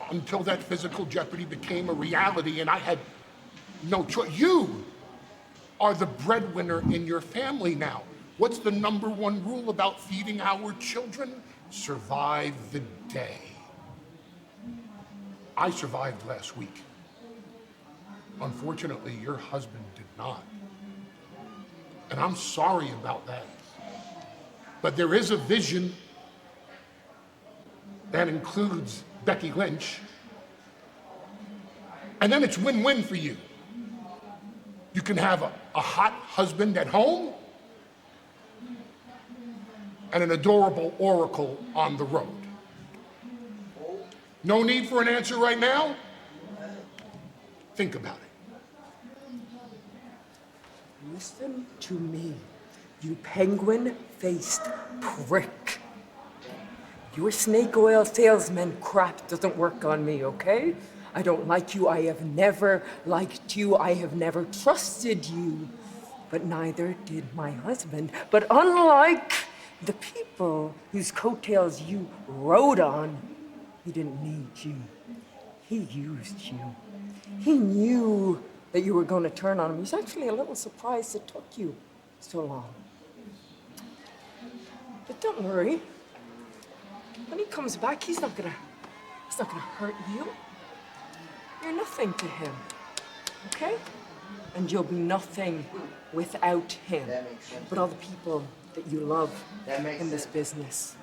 until that physical jeopardy became a reality and I had no choice. You are the breadwinner in your family now. What's the #1 rule about feeding our children? Survive the day. I survived last week. Unfortunately, your husband did not. And I'm sorry about that. But there is a vision that includes Becky Lynch. And then it's win-win for you. You can have a hot husband at home and an adorable oracle on the road. No need for an answer right now? Think about it. Listen to me, you penguin-faced prick. Your snake oil salesman crap doesn't work on me, okay? I don't like you. I have never liked you. I have never trusted you. But neither did my husband. But unlike the people whose coattails you rode on, he didn't need you. He used you. He knew that you were going to turn on him. He's actually a little surprised it took you so long. But don't worry. When he comes back, he's not gonna hurt you. You're nothing to him, okay? And you'll be nothing without him. But all the people that you love in this business,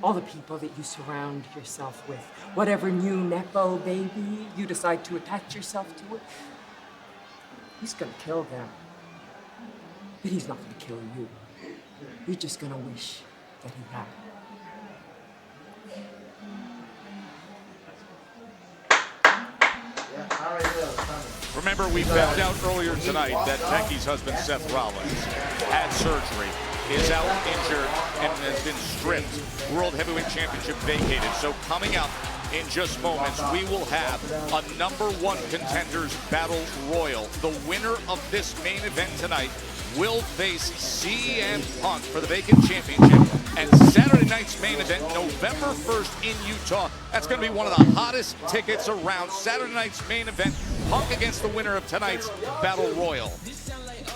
all the people that you surround yourself with, whatever new Nepo baby you decide to attach yourself to it, he's gonna kill them. But he's not gonna kill you. You're just gonna wish that he had. Remember, we found out earlier tonight that Becky's husband, Seth Rollins, had surgery, is out injured, and has been stripped. World Heavyweight Championship vacated. So coming up in just moments, we will have a #1 contenders battle royal. The winner of this main event tonight will face CM Punk for the vacant championship at Saturday night's main event, November 1st in Utah. That's going to be one of the hottest tickets around. Saturday night's main event, Punk against the winner of tonight's Battle Royal.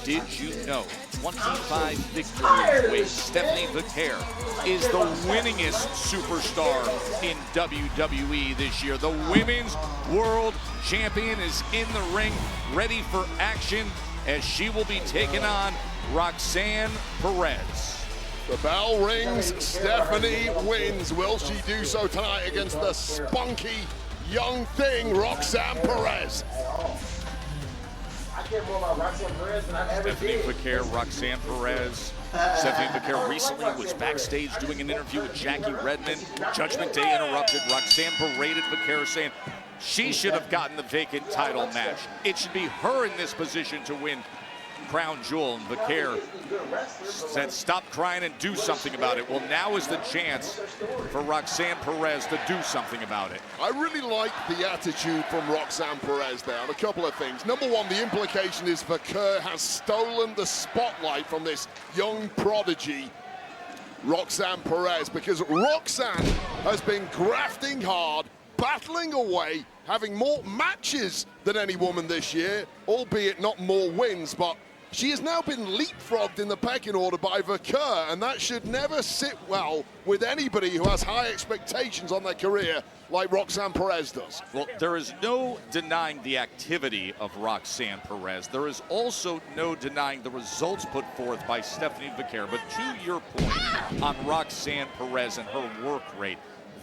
Did you know 25 victories away, Stephanie Vaquer is the winningest superstar in WWE this year. The Women's World Champion is in the ring, ready for action as she will be taking on Roxanne Perez. The bell rings, Stephanie wins. Will she do so tonight against the spunky young thing, Roxanne Perez? Stephanie Vaquer, Roxanne Perez. Stephanie Vaquer recently was backstage doing an interview with Jackie Redmond. Judgment Day interrupted. Roxanne berated Vaquer, saying she should have gotten the vacant title match. It should be her in this position to win Crown Jewel. And Vaquer said, stop crying and do something about it. Well, now is the chance for Roxanne Perez to do something about it. I really like the attitude from Roxanne Perez there on a couple of things. Number one, the implication is Vaquer has stolen the spotlight from this young prodigy, Roxanne Perez, because Roxanne has been grafting hard, battling away, having more matches than any woman this year, albeit not more wins, but she has now been leapfrogged in the pecking order by Vaquer, and that should never sit well with anybody who has high expectations on their career like Roxanne Perez does. Well, there is no denying the activity of Roxanne Perez. There is also no denying the results put forth by Stephanie Vaquer. But to your point on Roxanne Perez and her work rate,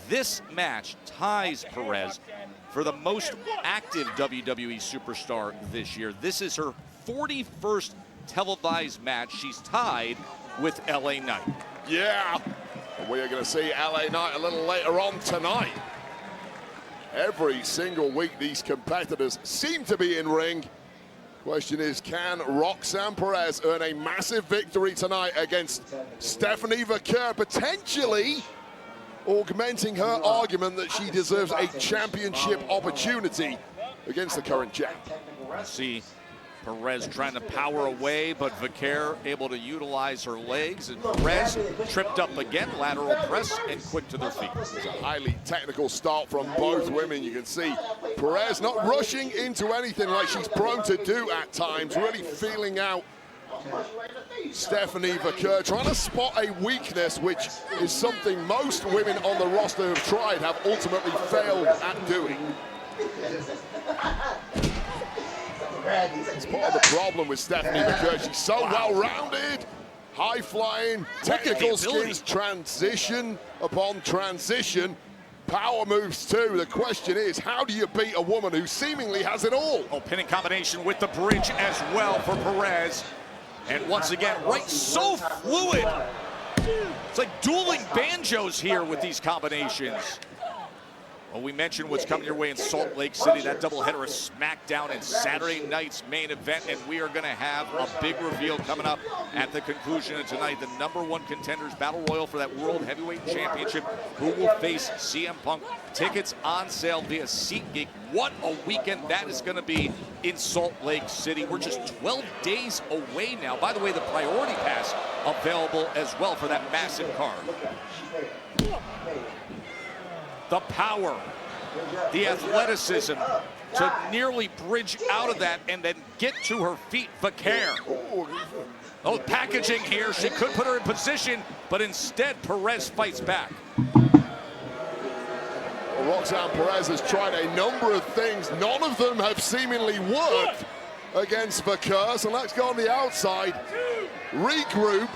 this match ties Perez for the most active WWE superstar this year. This is her 41st televised match. She's tied with LA Knight. Yeah, and we are going to see LA Knight a little later on tonight. Every single week these competitors seem to be in ring. Question is, can Roxanne Perez earn a massive victory tonight against Stephanie Vaquer, potentially augmenting her argument that she deserves a championship opportunity against the current champ? See Perez trying to power away, but Vaquer able to utilize her legs, and Perez tripped up again, lateral press, and quick to their feet. It's a highly technical start from both women. You can see Perez not rushing into anything like she's prone to do at times, really feeling out Stephanie Vaquer, trying to spot a weakness, which is something most women on the roster who've tried have ultimately failed at doing. It's part of the problem with Stephanie Vaquer. She's so well-rounded, high-flying, technical skills, transition upon transition, power moves too. The question is, how do you beat a woman who seemingly has it all? Oh, pinning combination with the bridge as well for Perez. And once again, right, so fluid. It's like dueling banjos here with these combinations. Well, we mentioned what's coming your way in Salt Lake City, that doubleheader of SmackDown and Saturday night's main event, and we are going to have a big reveal coming up at the conclusion of tonight. The #1 contenders battle royal for that World Heavyweight Championship. Who will face CM Punk? Tickets on sale via SeatGeek. What a weekend that is going to be in Salt Lake City. We're just 12 days away now. By the way, the priority pass available as well for that massive card. The power, the athleticism to nearly bridge out of that and then get to her feet. Vaquer. Oh, packaging here. She could put her in position, but instead Perez fights back. Well, Roxanne Perez has tried a number of things. None of them have seemingly worked against Vaquer. So let's go on the outside, regroup,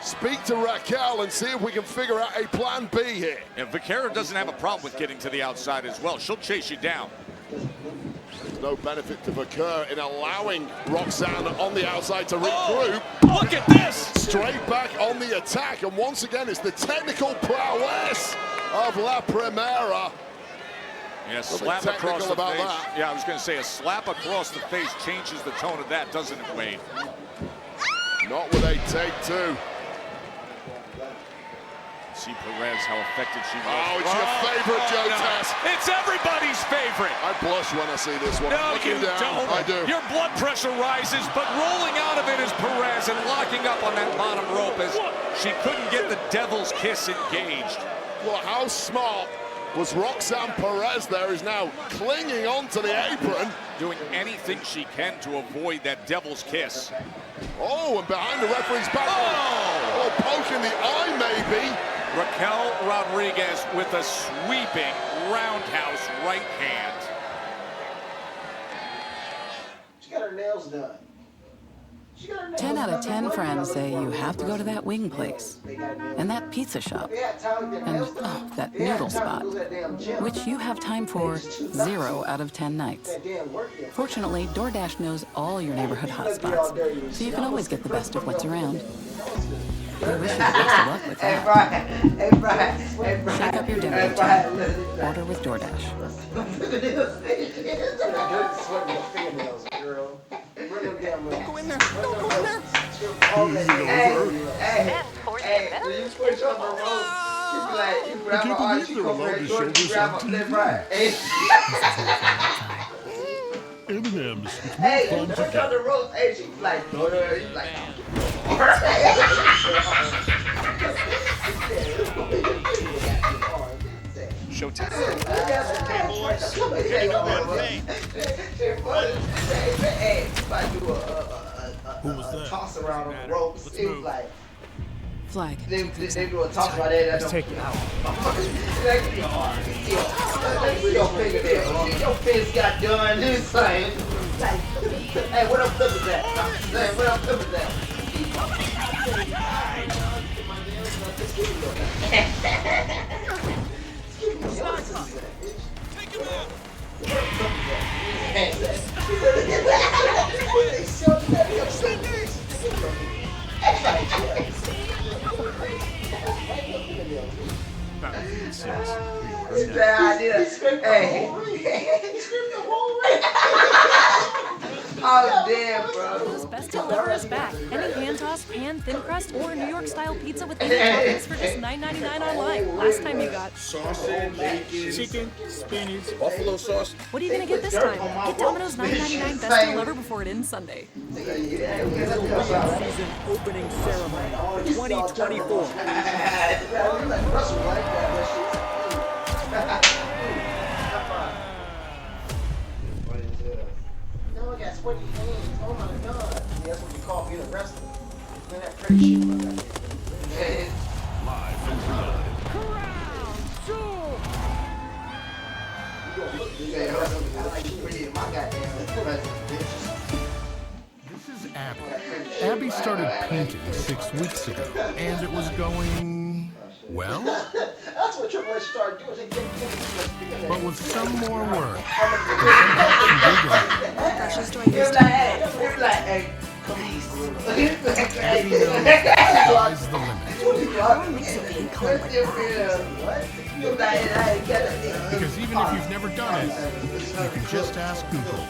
speak to Raquel and see if we can figure out a plan B here. And Vaquer doesn't have a problem with getting to the outside as well. She'll chase you down. There's no benefit to Vaquer in allowing Roxanne on the outside to regroup. Oh, look at this! Straight back on the attack, and once again it's the technical prowess of La Primera. Yeah, slap across the face. Yeah, I was going to say a slap across the face changes the tone of that, doesn't it, Wade? Not with a take two. see Perez, how effective she was. Oh, it's your favorite, Joe no. Tess. It's everybody's favorite. I blush when I see this one. No, Looking you down, don't. I do. Your blood pressure rises, but rolling out of it is Perez and locking up on that bottom rope as she couldn't get the devil's kiss engaged. Well, how smart was Roxanne Perez there, is now clinging onto the apron. Doing anything she can to avoid that devil's kiss. Oh, and behind the referee's back. Oh, poking the eye, maybe. Raquel Rodriguez with a sweeping roundhouse right hand. She got her nails done. 10 out of 10 friends say you have to go to that wing place, and that pizza shop, and oh, that noodle spot, which you have time for 0 out of 10 nights. Fortunately, DoorDash knows all your neighborhood hotspots, so you can always get the best of what's around. I wish you the best of luck with that. Hey, Brian. Shake up your dinner routine. Order with DoorDash. Don't go in there. Don't go in there. Hey, when you push up the rope, you be like, you grab her arm, she go very short, you grab her left, right. M&M's. Hey, you push on the rope, hey, she be like, no, you be like, Showtime. Who was that? Toss around on the ropes. It was like Flag. they do a toss right there. Let's take it out. Your fingernail. Your face got done. This thing. Hey, what up, flip is that? Hey, what up, flip is that? Hey. Oh, damn, bro. This best deal ever is back. Any hand toss, pan, thin crust, or New York style pizza with any toppings for just $9.99 online. Last time you got sausage, bacon, chicken, spinach, buffalo sauce. What are you gonna get this time? Get Domino's $9.99 best deal ever before it ends Sunday. Season opening ceremony 2024. No, I got sweaty hands. Oh my god. That's what you call being a wrestler. Man, that pretty shit about that. Live from Trinidad. This is Abby. Abby started painting 6 weeks ago, and it was going well. That's what Triple H started doing. But with some more work, Brushes do I use? He's like, hey, come on. Abby knows sky's the limit. Because even if you've never done it, you can just ask Google.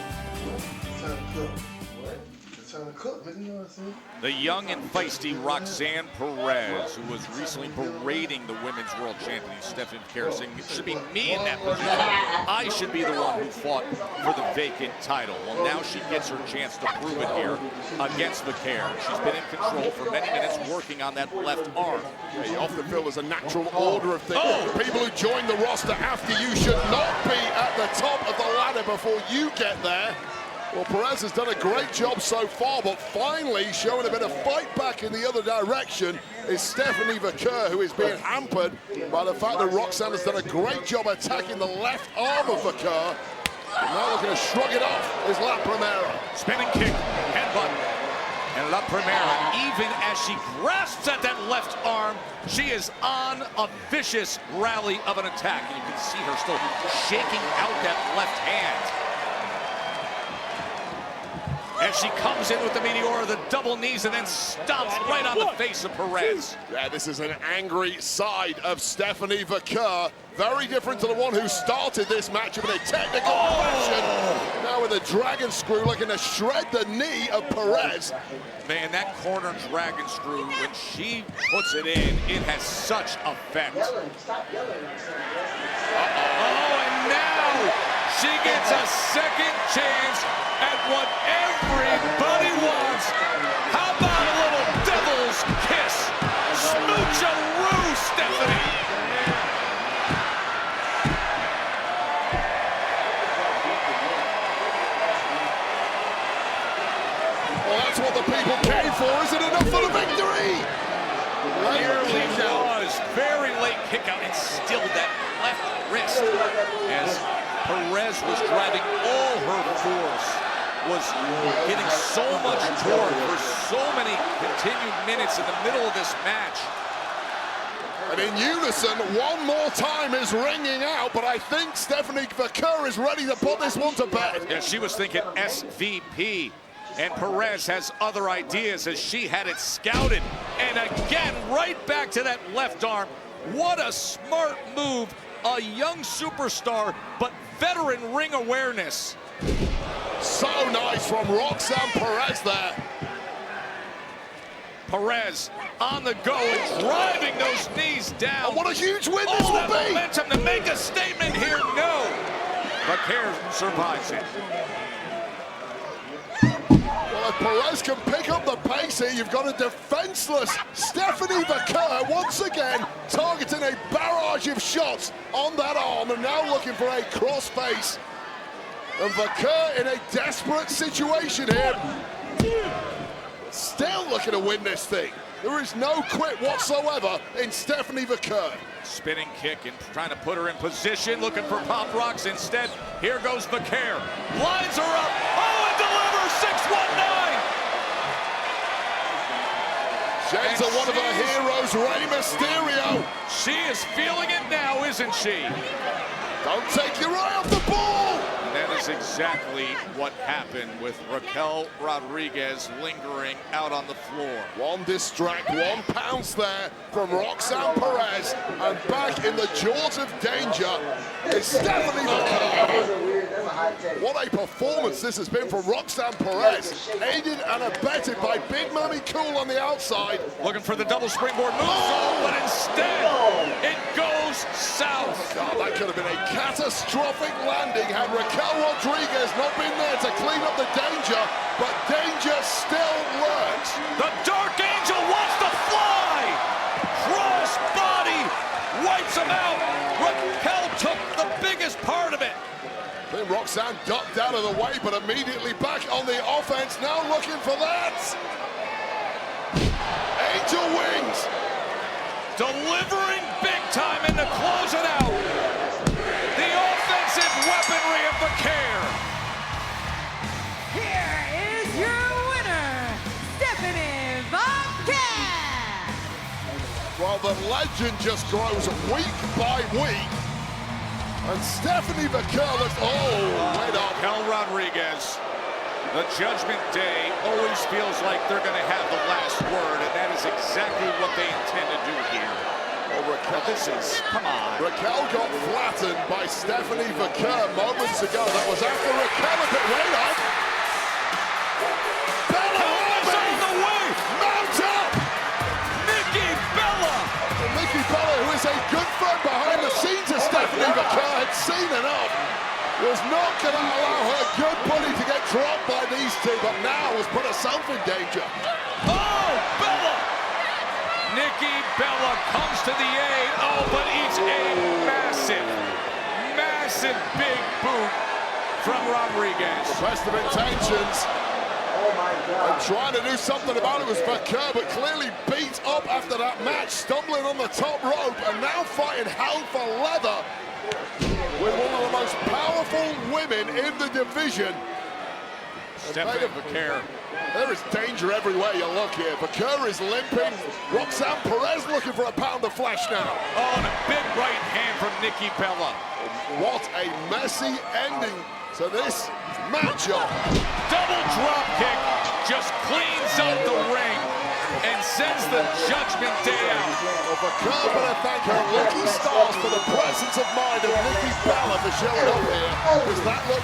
The young and feisty Roxanne Perez, who was recently berating the Women's World Champion Stephanie Kerr, saying it should be me in that position. I should be the one who fought for the vacant title. Well, now she gets her chance to prove it here against Kerr. She's been in control for many minutes working on that left arm. Yeah, you often feel there's a natural order of things. People who join the roster after you should not be at the top of the ladder before you get there. Well, Perez has done a great job so far, but finally showing a bit of fight back in the other direction is Stephanie Kerr, who is being hampered by the fact that Roxanne has done a great job attacking the left arm of Kerr. Now looking to shrug it off is La Primera. Spinning kick, headbutt. And La Primera, even as she grasps at that left arm, she is on a vicious rally of an attack. And you can see her still shaking out that left hand. As And she comes in with the Meteora, the double knees, and then stomps right on the face of Perez. Yeah, this is an angry side of Stephanie Vaquer. Very different to the one who started this match in a technical fashion. Now with a dragon screw looking to shred the knee of Perez. Man, that corner dragon screw, when she puts it in, it has such effect. Stop yelling. Oh, and now she gets a second chance at what everybody wants. How about a little devil's kiss? Smooch-a-roo, Stephanie. Well, that's what the people came for. Is it enough for the victory? Nearly was. Very late kick out, and still that left wrist as Perez was driving all her force, was getting so much torque for so many continued minutes in the middle of this match. And in unison, one more time is ringing out, but I think Stephanie Vaquer is ready to put this one to bed. Yeah, she was thinking SVP. And Perez has other ideas as she had it scouted. And again, right back to that left arm. What a smart move. A young superstar, but veteran ring awareness. So nice from Roxanne Perez there. Perez on the go and driving those knees down. And what a huge win this will be. Momentum to make a statement here. No. Vaquer survives it. Well, if Perez can pick up the pace here, you've got a defenseless Stephanie Vaquer once again targeting a barrage of shots on that arm and now looking for a crossface. And Vaquer in a desperate situation here. Still looking to win this thing. There is no quit whatsoever in Stephanie Vaquer. Spinning kick and trying to put her in position, looking for pop rocks. Instead, here goes Vaquer. Lines her up. Oh, and delivers 619. Sheds are one of her heroes, Rey Mysterio. She is feeling it now, isn't she? Don't take your eye off the ball. That is exactly what happened with Raquel Rodriguez lingering out on the floor. One distract, one pounce there from Roxanne Perez, and back in the jaws of danger is Stephanie Vaquer. What a performance this has been from Roxanne Perez, aided and abetted by Big Mommy Cool on the outside. Looking for the double springboard moonsault, but instead it goes south. God, that could have been a catastrophic landing had Raquel Rodriguez not been there to clean up the danger, but danger still lurks. The Dark Angel wants to fly! Cross body wipes him out. Raquel took the biggest part of it. Then Roxanne ducked out of the way, but immediately back on the offense, now looking for that. Angel Wings. Delivering big time and to close it out. The offensive weaponry of Vaquer. Here is your winner, Stephanie Vaquer. Well, the legend just grows week by week. And Stephanie Vaquer looks, wait up. Raquel Rodriguez. The Judgment Day always feels like they're going to have the last word, and that is exactly what they intend to do here. Oh, Raquel, this is, come on. Raquel got flattened by Stephanie Vaquer moments ago. That was after Raquel a bit way up. Bella on the way. Mount up. Nikki Bella. And Nikki Bella, who is a good friend behind the scenes of Stephanie Vaquer, had seen enough. Was not going to allow her good buddy to get dropped by these two, but now has put herself in danger. Oh, Bella! Nikki Bella comes to the aid. Oh, but eats a massive big boot from Rodriguez. Best of intentions. Oh my God. And trying to do something about it was Vaquer, but clearly beat up after that match, stumbling on the top rope, and now fighting hell for leather with one of the most powerful women in the division. Stephanie Vaquer There is danger everywhere you look here. Bakura is limping. Roxanne Perez looking for a pound of flesh now. Oh, and a big right hand from Nikki Bella. What a messy ending to this matchup. Double drop kick just cleans up the ring and sends the Judgment Day out. Well, Bakura better thank her lucky stars for the presence of mind of Nikki Bella for showing up here. Does that look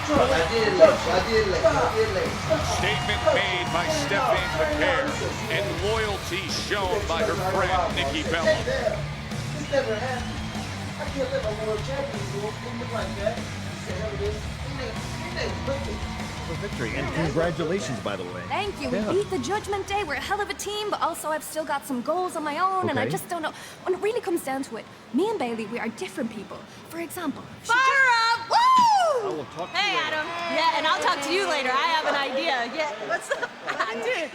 Statement made by Stephanie McCare and loyalty shown by her friend Nikki Bella. This never happened. I can't let my world champion go look like that. He said, his name was Wicked. Victory, and congratulations, by the way. Thank you. Yeah. We beat the Judgment Day. We're a hell of a team, but also I've still got some goals of my own, and I Okay. just don't know. When it really comes down to it, me and Bailey, we are different people. For example, Fire up! Woo! will talk to Hey, you later. Adam. Yeah, and I'll talk to you later. I have an idea. Yeah, what's up? Dude,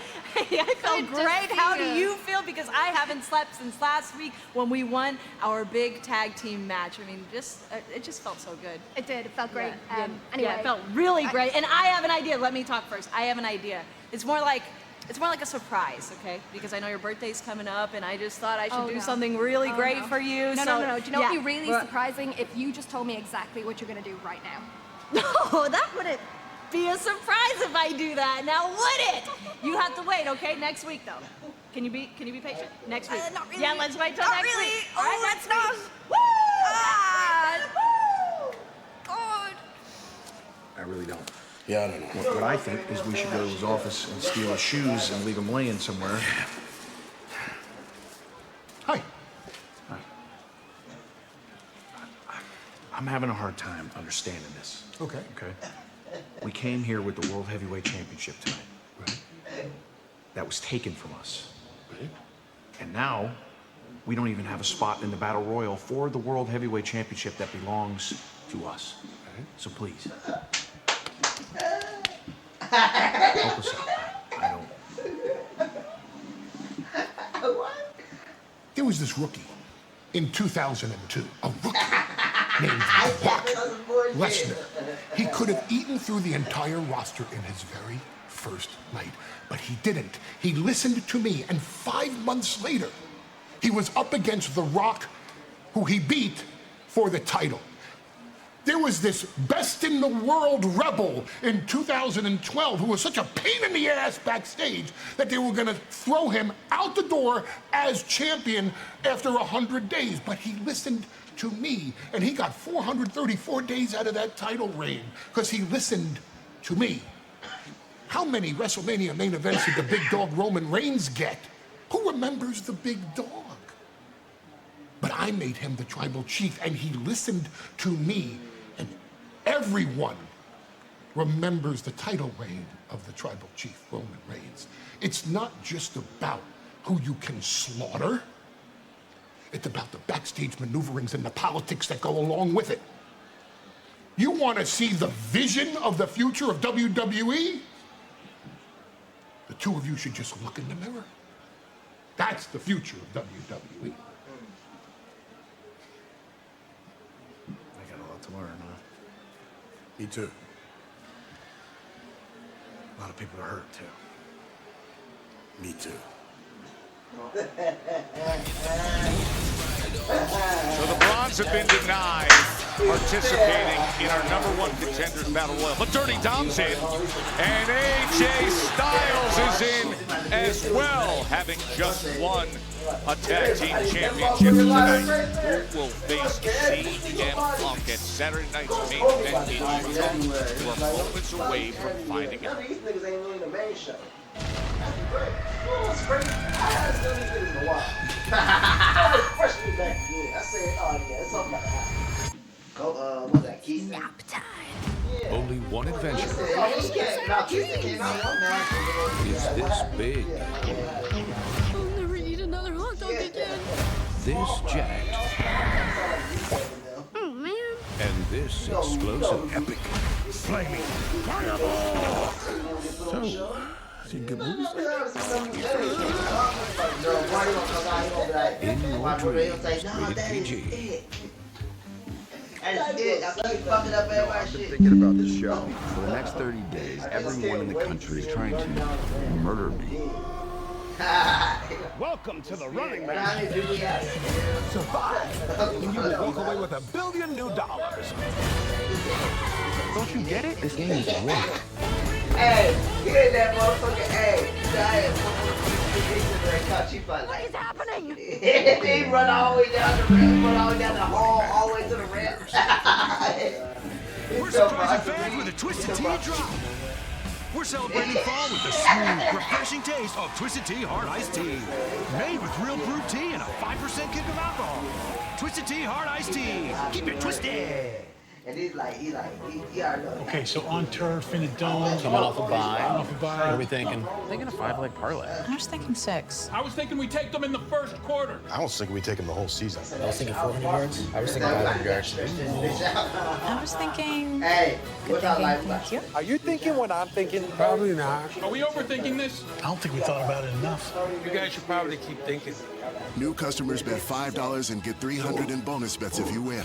hey, I felt Good to great. see How do ya. you feel? Because I haven't slept since last week when we won our big tag team match. I mean, it just felt so good. it did. It felt great. Yeah, Anyway, yeah, it felt really great. And I have an idea. Let me talk first. I have an idea. It's more like a surprise, okay? Because I know your birthday's coming up, and I just thought I should Oh, do no. something really Oh, great no. for you. No. Do you know what would be really Well, surprising? If you just told me exactly what you're going to do right now. No, that wouldn't be a surprise if I do that. Now, would it? You have to wait, okay? Next week, though. Can you be patient? Next week. Not really. Yeah, let's wait till Not next really. week. Oh, All right, let's next not. week. Woo! Woo! God. I really don't. Yeah, I don't know. What I think is we should go to his office and steal his shoes and leave them laying somewhere. Hi. I'm having a hard time understanding this. Okay. Okay? We came here with the World Heavyweight Championship tonight. Right. That was taken from us. Right. And now, we don't even have a spot in the Battle Royal for the World Heavyweight Championship that belongs to us. Right. So please, help us out. I don't... There was this rookie in 2002, a rookie named Brock Lesnar. He could have eaten through the entire roster in his very first night, but he didn't. He listened to me, and 5 months later, he was up against The Rock, who he beat for the title. There was this best in the world rebel in 2012 who was such a pain in the ass backstage that they were going to throw him out the door as champion after 100 days. But he listened to me, and he got 434 days out of that title reign because he listened to me. How many WrestleMania main events did the big dog Roman Reigns get? Who remembers the big dog? But I made him the tribal chief, and he listened to me. And everyone remembers the title reign of the tribal chief, Roman Reigns. It's not just about who you can slaughter. It's about the backstage maneuverings and the politics that go along with it. You want to see the vision of the future of WWE? The two of you should just look in the mirror. That's the future of WWE. I got a lot to learn, huh? Me too. A lot of people are hurt, too. Me too. So the Bronze have been denied participating in our #1 contenders battle royal. But Dirty Dom's in, and AJ Styles is in as well, having just won a tag team championship tonight. Who will face CM Punk at Saturday night's main event in Utah? We're moments away from finding out. These niggas ain't really the main show. That's great. You know what's crazy? I haven't seen these niggas in a while. I was freshly back again. I said, oh yeah, it's something about to happen. Go, what's that? Keith? Nap time. Only one adventure Oh, he can't. No, Keith came out one match. is this big, I'll never eat another hot dog again. this jacked, Oh man. and this explosive. Epic. Flaming fireball. So, see good movies? In your dreams, rated PG. And shit, I keep fucking up everybody's shit. Thinking about this show. For the next 30 days, everyone in the country is trying to murder me. Welcome to the running man. Survive, and you will walk away with $1 billion. Don't you get it? This game is rigged. Hey, get that motherfucker. Hey, what is happening? He run all the way down the ramp, run all the way down the hall, all the way to the ramp. We're surprising fans with a Twisted Tea drop. We're celebrating fall with the smooth, refreshing taste of Twisted Tea Hard Iced Tea. Made with real brewed tea and a 5% kick of alcohol. Twisted Tea Hard Iced Tea. Keep it twisted. And he already knows. Okay, so on turf, in a dome. Coming off a bye. Off a bye. What are we thinking? Thinking a 5-leg parlay. I was thinking 6. I was thinking we take them in the first quarter. I was thinking we take him the whole season. I was thinking 400 yards. I was thinking 500 yards. I was thinking. Hey, Good thinking. Thank you. Are you thinking what I'm thinking? Probably not. Are we overthinking this? I don't think we thought about it enough. You guys should probably keep thinking. New customers bet $5 and get $300 in bonus bets if you win.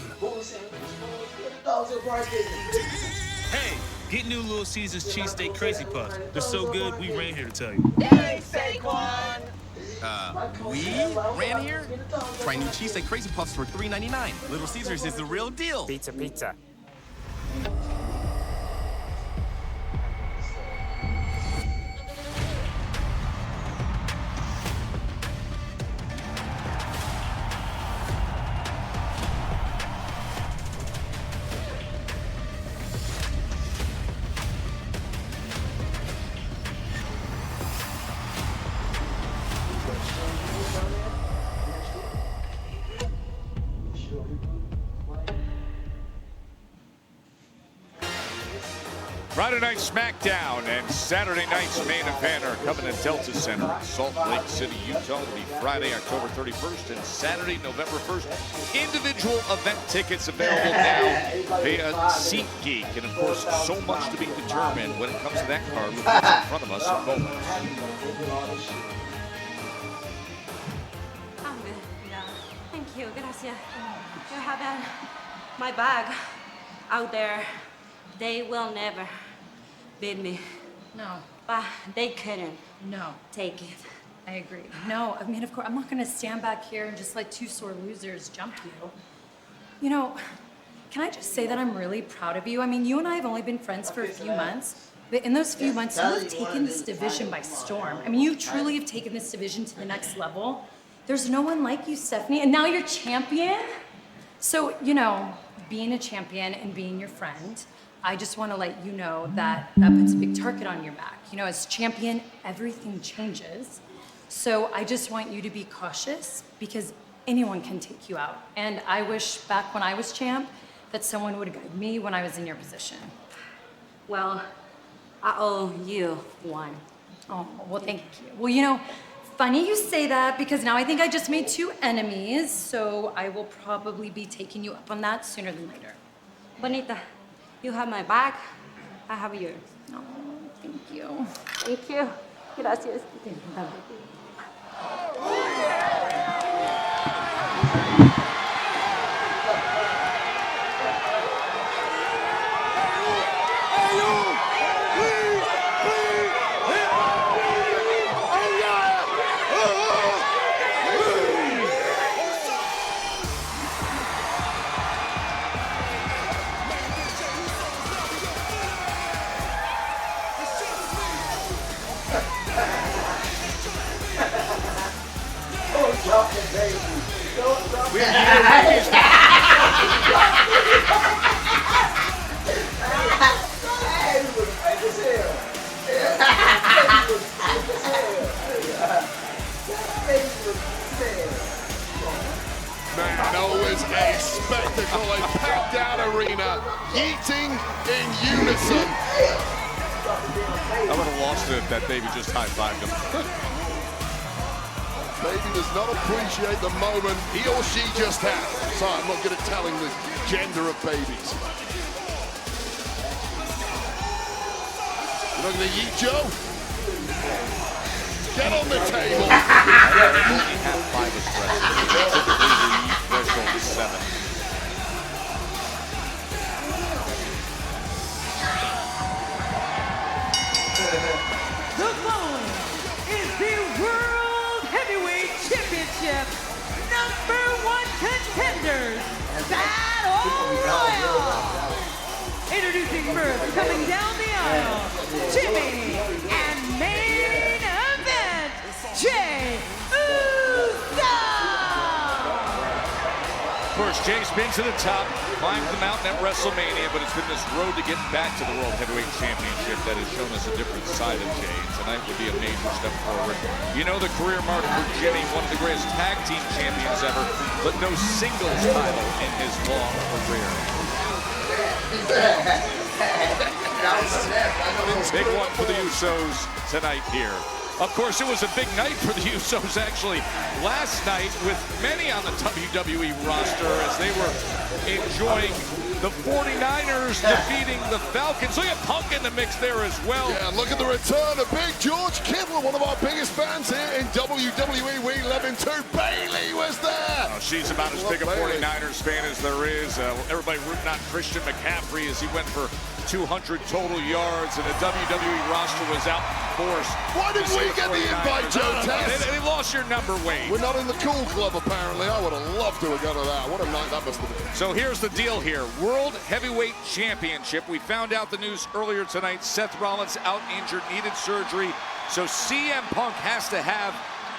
Hey, get new Little Caesars cheesesteak crazy puffs. They're so good, we ran here to tell you. Hey, Saquon! We ran here? Try new cheesesteak crazy puffs for $3.99. Little Caesars is the real deal. Pizza, pizza. Friday Night SmackDown and Saturday night's main event are coming to Delta Center in Salt Lake City, Utah. It'll be Friday, October 31st and Saturday, November 1st. Individual event tickets available now via SeatGeek. And of course, so much to be determined when it comes to that card with what's in front of us in moments. I'm good. Yeah. Thank you. Gracias. You have my bag out there. They will never beat me. No. But they couldn't. No. Take it. I agree. No, I mean, of course, I'm not going to stand back here and just let two sore losers jump you. You know, can I just say that I'm really proud of you? I mean, you and I have only been friends for a few months, but in those few months, you have taken this division by storm. I mean, you truly have taken this division to the next level. There's no one like you, Stephanie, and now you're champion. So, you know, being a champion and being your friend, I just want to let you know that that puts a big target on your back. You know, as champion, everything changes. So I just want you to be cautious because anyone can take you out. And I wish back when I was champ that someone would guide me when I was in your position. Well, I owe you one. Oh, well, thank you. Well, you know, funny you say that because now I think I just made 2 enemies. So I will probably be taking you up on that sooner than later. Bonita, you have my back. I have yours. Oh, thank you. Thank you. Gracias. Man, always a spectacle, a packed out arena, yeeting in unison. I would have lost it if that baby just high-fived him. Baby does not appreciate the moment he or she just had. Sorry, I'm not good at telling the gender of babies. You're not going to yeet, Joe? Get on the table. I only have 5 espressos. Typically, the yeet threshold is 7. Battle Royal. Introducing first, coming down the aisle, Jimmy, and main event, Jey Uso. Of course, Jey's been to the top, climbed the mountain at WrestleMania, but it's been this road to get back to the World Heavyweight Championship that has shown us a different side of Jey. And tonight would be a major step forward. You know the career mark for Jimmy, one of the greatest tag team champions ever, but no singles title in his long career. Big one for the Usos tonight here. Of course, it was a big night for the Usos, actually, last night with many on the WWE roster as they were enjoying the 49ers defeating the Falcons. Look at Punk in the mix there as well. Yeah, look at the return of Big George Kittle, one of our biggest fans here in WWE. We love him too. Bayley was there. Oh, she's about as big a 49ers fan as there is. Everybody rooting on Christian McCaffrey as he went for 200 total yards, and the WWE roster was outforced. Why didn't we get the invite, Joe Tess? They lost your number, Wade. We're not in the cool club, apparently. I would have loved to have gone to that. What a night that must have been. So here's the deal here. World Heavyweight Championship. We found out the news earlier tonight. Seth Rollins out injured, needed surgery. So CM Punk has to have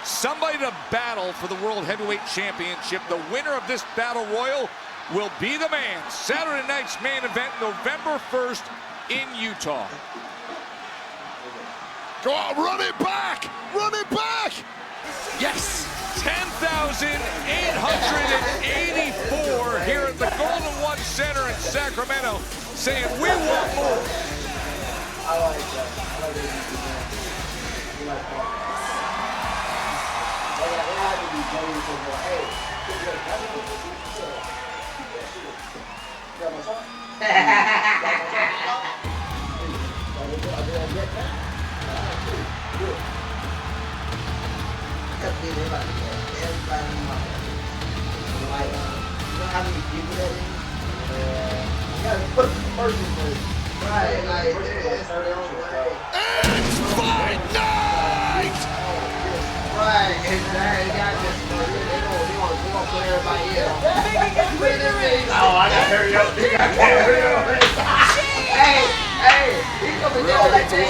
somebody to battle for the World Heavyweight Championship. The winner of this battle royal will be the man. Saturday night's main event, November 1st in Utah. Go on, run it back! Run it back! Yes! 10,884 here at the Golden One Center in Sacramento, saying we want more. I like that. I like that. They had to be going for more. Hey, how many people that is? You gotta put the person first. Right, like this. It's fight night! Right, exactly. They gonna put everybody in. Oh, I gotta hurry up. You gotta hurry up. Hey, he coming down like that.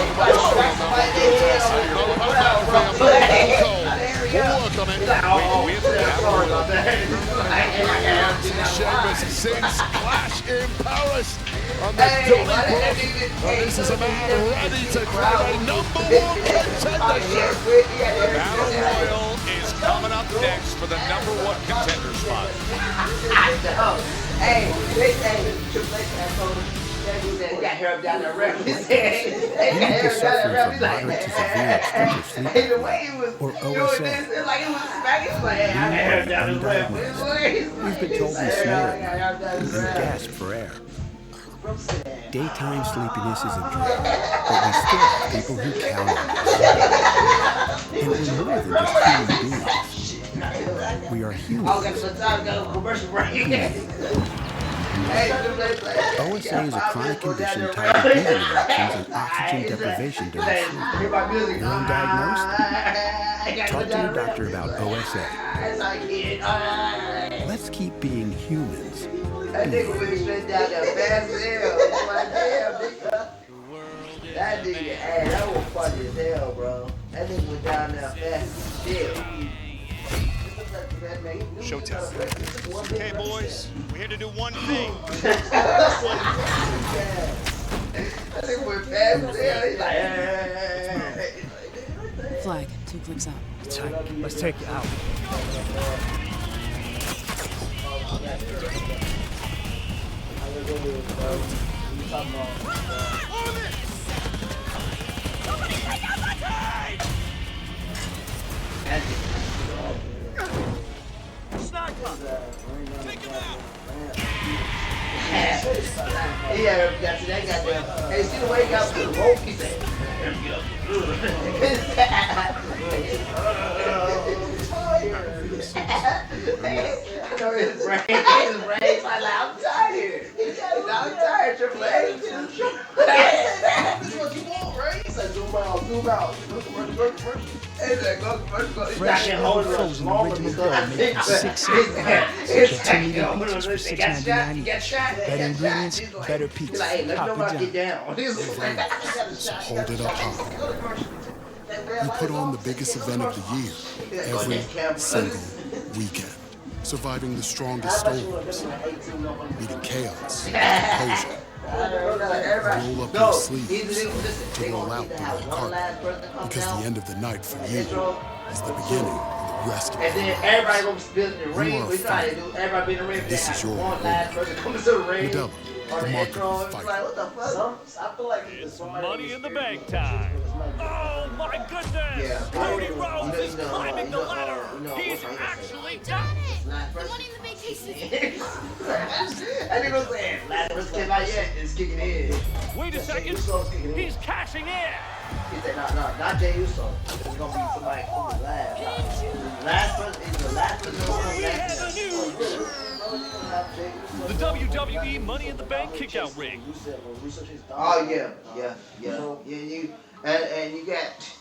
Sheamus since Clash in Paris on the Donnybrook. This is a man ready to claim a #1 contendership. Battle Royal is coming up next for the #1 contender spot. Hey, Triple H told him. He got hair up down there. He said, he got hair up down there. He's like, hey, the way he was doing this, it's like it was smacking. He's like, hey, I got hair up down his rep. We've been told we snore and gasp for air. Daytime sleepiness is a drug, but we still have people who count on us. And we're more than just human beings. We are humans. OSA is a chronic condition tied to breathing interruptions and oxygen deprivation during sleep. You're undiagnosed? Talk to your doctor about OSA. Let's keep being humans. That nigga went straight down there fast as hell. I'm like, damn, nigga. That nigga, hey, that was funny as hell, bro. That nigga went down there fast as shit. Showtime. Okay, boys, we're here to do one thing. That nigga went fast as hell. He's like, hey. Flag, 2 clicks out. Tight. Let's take it out. Yeah, got to that goddamn. Hey, see the way he got to the rope? He said, his brain's like, I'm tired. I'm tired, Triple H. This is what you want, right? He said, zoom out. Look, Fresh and frozen original dough made from 6 Get 2 medium pizzas for $6.99 each. Better ingredients, better pizza. Papa John. So hold it up high. You put on the biggest event of the year every single weekend, surviving the strongest storms, beating chaos with composure. Roll up your sleeves to roll out the red carpet, because the end of the night for you is the beginning of the rest of And your then life. everybody gonna spit in the ring. You are We trying to do everybody be in the ring. This is your one last person comes to the ring. Modelo, On the the mark intro, of it's the like, what the fuck? I feel like It's Money in the Bank time. Oh my goodness! Yeah. Cody Rhodes is climbing the ladder. He's actually done it. The money in the bank case is I think I'm saying, last person came out yet, it's kicking in. Wait a second. He's cashing in. He said, no, not Jey Uso. It's gonna be somebody who's last. Last person is the last person. The WWE Money in the Bank kickout ring. Oh yeah. You and you got.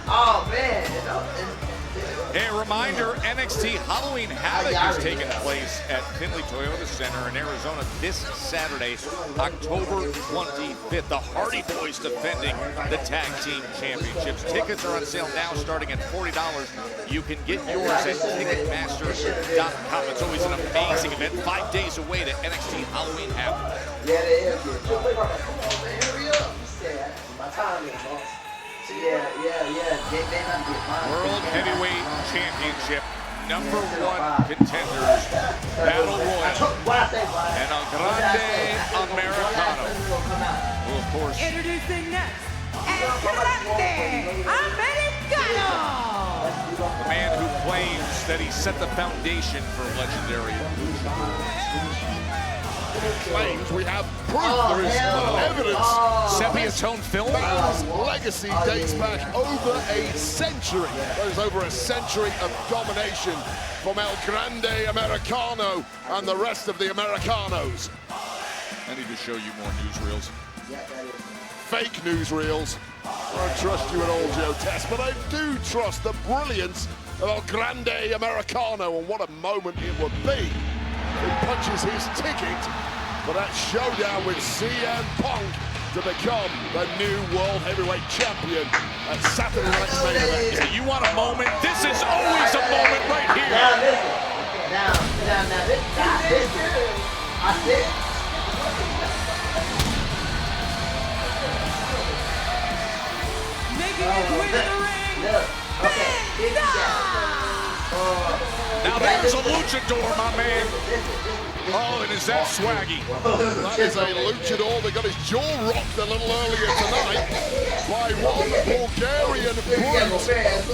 Oh man. A reminder, NXT Halloween Havoc is taking place at Findlay Toyota Center in Arizona this Saturday, October 25th. The Hardy Boys defending the Tag Team Championships. Tickets are on sale now starting at $40. You can get yours at Ticketmaster.com. It's always an amazing event. 5 days away to NXT Halloween Havoc. Yeah, it is. Come on, man, hurry up. My time is up. Yeah. World Heavyweight Championship, #1 contenders, Battle Royal, and El Grande Americano. Well, of course, Introducing next, El Grande Americano. the man who claims that he set the foundation for legendary illusion. Claims we have proof, there is evidence. Sepia-tone film. Battle's legacy dates back over a century. There's over a century of domination from El Grande Americano and the rest of the Americanos. I need to show you more newsreels. Fake newsreels. I don't trust you at all, Joe Test, but I do trust the brilliance of El Grande Americano, and what a moment it would be. He punches his ticket for that showdown with CM Punk to become the new World Heavyweight Champion at Saturday Night's Main Event. Yeah, you want a moment? This is always a moment right here. Now listen. Now this. I said. Making his way to the ring. Look. Okay. Here you go. Now there's a luchador, my man. Oh, and is that swaggy? That is a luchador that got his jaw rocked a little earlier tonight by one Bulgarian brute.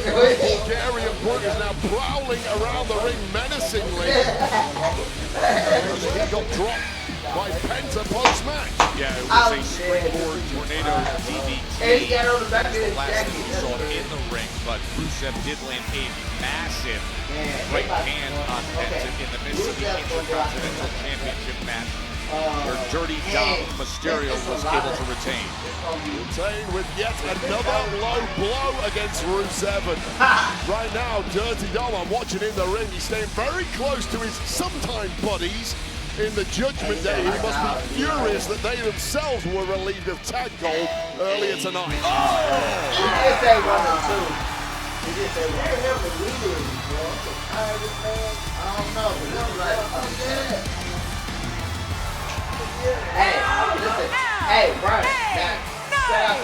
Bulgarian brute is now prowling around the ring menacingly. He got dropped by Penta post-match. Yeah, it was a springboard tornado DDT. The last time we saw it in the ring, but Rusev did land a massive right hand on Penta in the midst of the Intercontinental Championship match, where Dirty Dom Mysterio was able to retain. Retain with yet another low blow against Rusev. And right now, Dirty Dom, I'm watching in the ring, he's staying very close to his sometime buddies in the Judgment Day, who must be furious that they themselves were relieved of tag gold earlier tonight. He did say 1 or 2. He did say 1. I don't know, but it was like, oh yeah. Hey, listen. Hey, Brian. Shout out to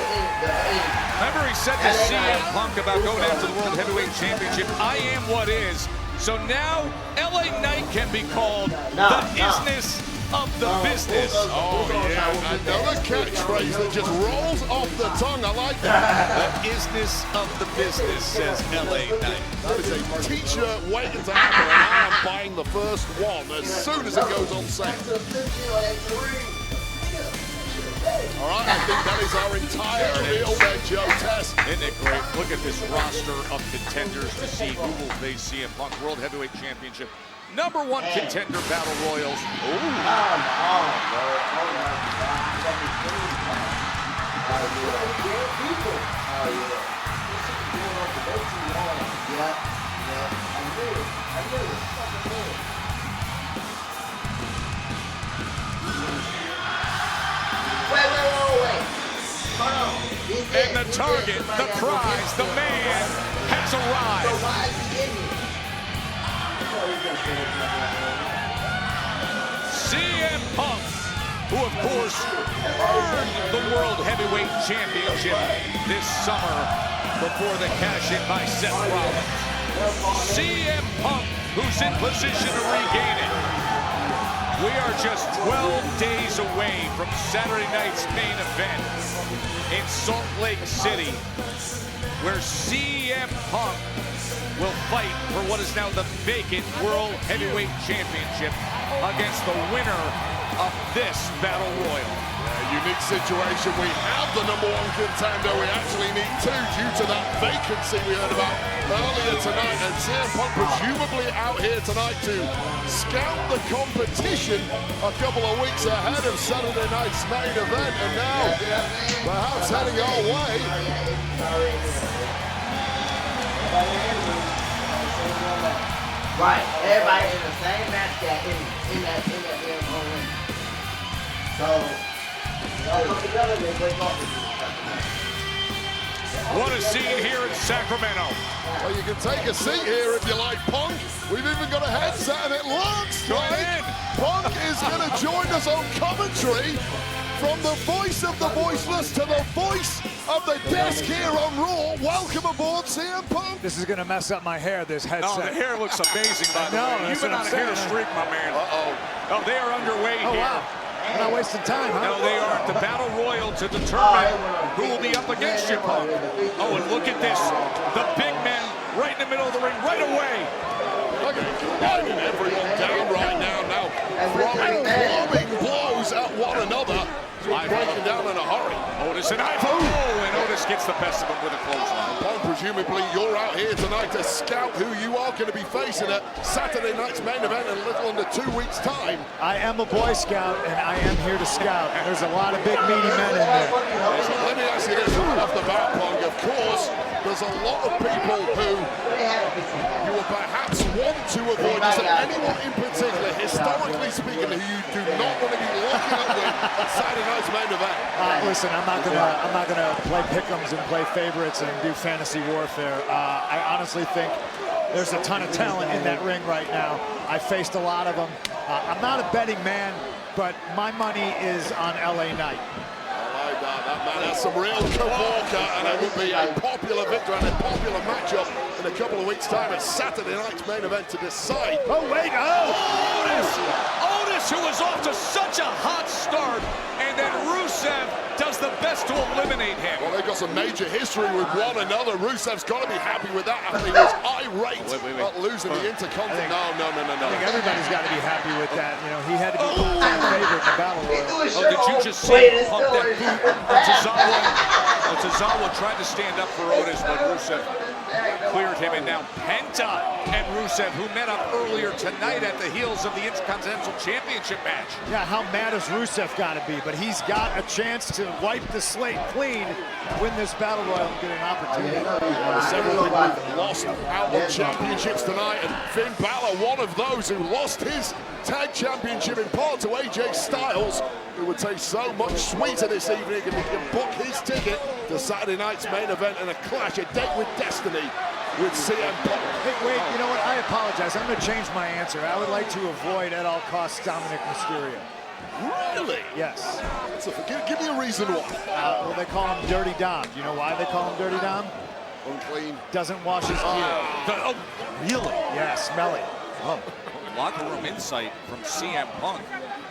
Remember, he said to CM Punk about going after the World Heavyweight Championship, I am what is. So now, LA Knight can be called the business of the business. Oh, yeah, another catchphrase that just rolls off the tongue. I like that. The business of the business, says LA Knight. That is a t-shirt waiting to happen, and I am buying the first one as soon as it goes on sale. All right, I think that is our entire reveal there, Joe Test. Isn't it great? Look at this roster of contenders to see who will face CM Punk World Heavyweight Championship. #1 contender battle royals. Ooh. And the target, the prize, the man has arrived. CM Punk, who of course earned the World Heavyweight Championship this summer before the cash-in by Seth Rollins. CM Punk, who's in position to regain it. We are just 12 days away from Saturday night's main event in Salt Lake City, where CM Punk will fight for what is now the vacant World Heavyweight Championship against the winner of this Battle Royal. Unique situation. We have the #1 contender. We actually need two due to that vacancy we heard about earlier tonight. And CM Punk presumably out here tonight to scout the competition a couple of weeks ahead of Saturday night's main event. And now, perhaps heading our way. Right, everybody in the same match that in that ring. So, what a scene here in Sacramento. Well, you can take a seat here if you like, Punk. We've even got a headset and it looks like Punk is going to join us on commentary from the voice of the voiceless to the voice of the desk here on Raw. Welcome aboard, CM Punk. This is going to mess up my hair, this headset. No, the hair looks amazing, by the way. You've been on a hair streak, my man. Oh, they are underway here. Wow. We're not wasting time, huh? No, they are at the Battle Royal to determine who will be up against you, Punk. Oh, and look at this. The big men right in the middle of the ring right away. Look at it. Everyone down right now throwing clubbing blows at one another. Breaking down in a hurry. Otis and Ivo. Oh, and Otis gets the best of him with a clothesline. Punk, presumably you're out here tonight to scout who you are going to be facing at Saturday night's main event in a little under 2 weeks' time. I am a Boy Scout, and I am here to scout. And there's a lot of big, meaty men in there. Let me ask you this right off the bat, Punk. Of course, there's a lot of people who you will perhaps want to avoid. Is there anyone in particular, historically speaking, who you do not want to be locking up with at Saturday night's main event? Listen, I'm not gonna play pick'ems and play favorites and do fantasy warfare. I honestly think there's a ton of talent in that ring right now. I faced a lot of them. I'm not a betting man, but my money is on LA Knight. That man has some real cavalca, and it would be a popular victory and a popular matchup in a couple of weeks' time at Saturday night's main event to decide. Oh, wait, Otis, who was off to such a hot start, and then Rusev does the best to eliminate him. Well, they've got some major history with one another. Rusev's got to be happy with that after he was irate at losing the Intercontinental. No. I think everybody's got to be happy with that. You know, he had to be the favorite in the Battle Royal. Oh, did you just see him pump that boot? Tozawa tried to stand up for Otis, but Rusev cleared him, and now Penta and Rusev, who met up earlier tonight at the heels of the Intercontinental Championship match. Yeah, how mad has Rusev got to be? But he's got a chance to wipe the slate clean, win this Battle Royal, and get an opportunity. Several people have lost out on championships tonight, and Finn Balor, one of those who lost his tag championship in part to AJ Styles, who would taste so much sweeter this evening if he can book his ticket to Saturday night's main event and a clash, a date with destiny with CM Punk. Hey, wait, you know what? I apologize. I'm going to change my answer. I would like to avoid at all costs Dominic Mysterio. Really? Yes. Give me a reason why. Well, they call him Dirty Dom. Do you know why they call him Dirty Dom? Unclean. Doesn't wash his gear. Oh, really? Yeah, smelly. Oh. Locker room insight from CM Punk.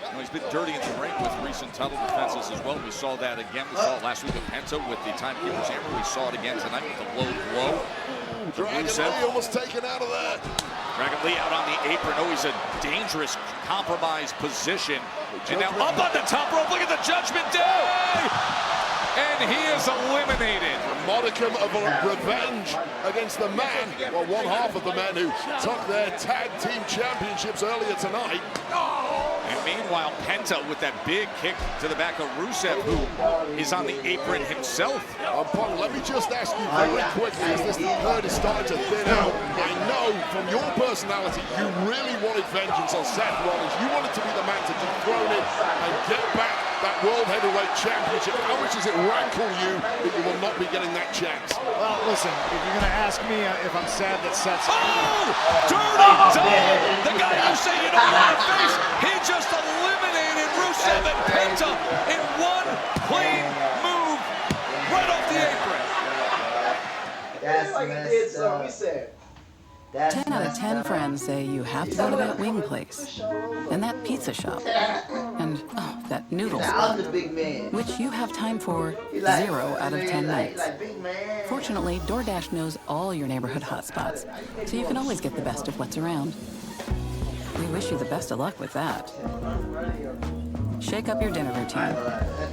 You know, he's been dirty in the ring with recent title defenses as well. We saw that again. We saw it last week with Penta with the Timekeeper's Hammer. We saw it again tonight with the low blow. Dragon Lee almost taken out of there. Dragon Lee out on the apron. Oh, he's a dangerous compromised position. And now up on the top rope. Look at the Judgment Day. And he is eliminated. A modicum of revenge against the man, well, one half of the men who took their tag team championships earlier tonight. And meanwhile, Penta with that big kick to the back of Rusev, who is on the apron himself. Punk, let me just ask you very quickly, as this herd is starting to thin out, I know from your personality, you really wanted vengeance on Seth Rollins. You wanted to be the man to dethrone him and get back that World Heavyweight Championship. How much does it rankle you that you will not be getting that chance? Well, listen, if you're going to ask me if I'm sad that Seth's... Oh! Dirty Dog! The guy you say you don't want to face, he just eliminated Rusev and Penta in one clean move right off the apron. That's like he did something. We said. 10 out of 10 friends say you have to go to that wing place, and that pizza shop, and oh, that noodle spot, which you have time for 0 out of 10 nights. Fortunately, DoorDash knows all your neighborhood hotspots, so you can always get the best of what's around. We wish you the best of luck with that. Shake up your dinner routine.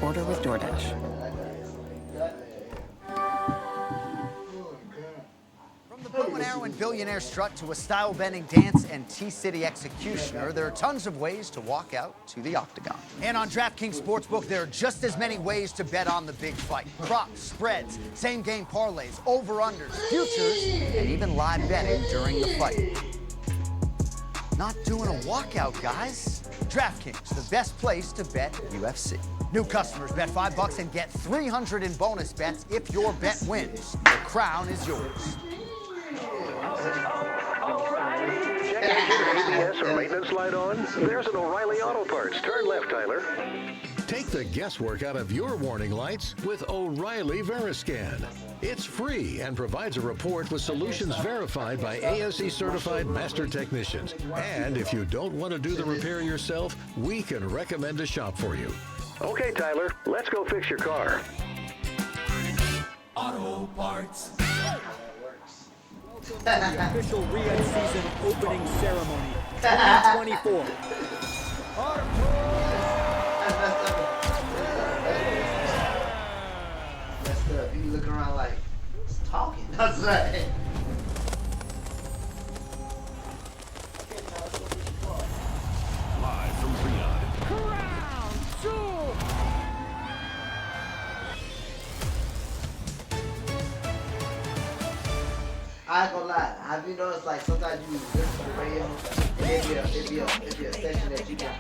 Order with DoorDash. Bow and arrow and billionaire strut to a style-bending dance and T-City executioner, there are tons of ways to walk out to the octagon. And on DraftKings Sportsbook, there are just as many ways to bet on the big fight. Props, spreads, same-game parlays, over-unders, futures, and even live betting during the fight. Not doing a walkout, guys. DraftKings, the best place to bet UFC. New customers bet $5 and get $300 in bonus bets if your bet wins. The crown is yours. ABS or maintenance light on? There's an O'Reilly Auto Parts. Turn left, Tyler. Take the guesswork out of your warning lights with O'Reilly Veriscan. It's free and provides a report with solutions verified by ASE certified master technicians. And if you don't want to do the repair yourself, we can recommend a shop for you. Okay, Tyler, let's go fix your car. Auto Parts. The official Riyadh season opening ceremony 2024. That's stuff. You looking around like it's talking. That's right. Live from Riyadh. Crown Jewel. I ain't gonna lie. Have you noticed like sometimes you listen to the radio and it'd be a station that you can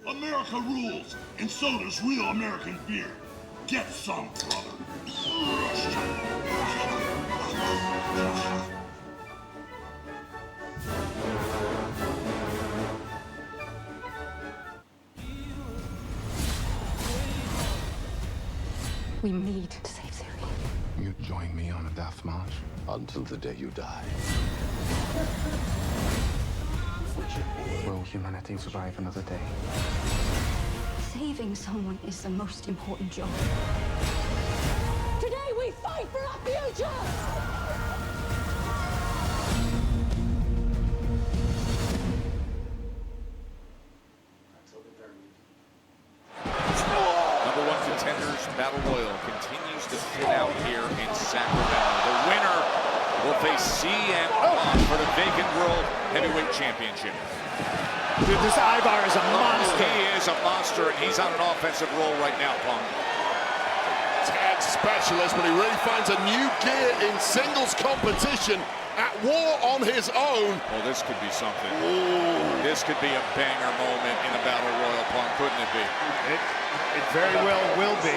America rules, and so does real American beer. Get some, brother. We need to save Syria. You join me on a death march until the day you die. Will humanity survive another day? Saving someone is the most important job. Today we fight for our future! Number 1 contenders Battle Royal continues to thin out here in Sacramento. The winner will face CM Punk for the vacant World Heavyweight Championship. Dude, this Ivar is a monster. He is a monster, and he's on an offensive roll right now, Punk. Tag specialist, but he really finds a new gear in singles competition at war on his own. Oh, this could be something. Ooh. This could be a banger moment in the Battle Royal, Punk, couldn't it be? It very well will be.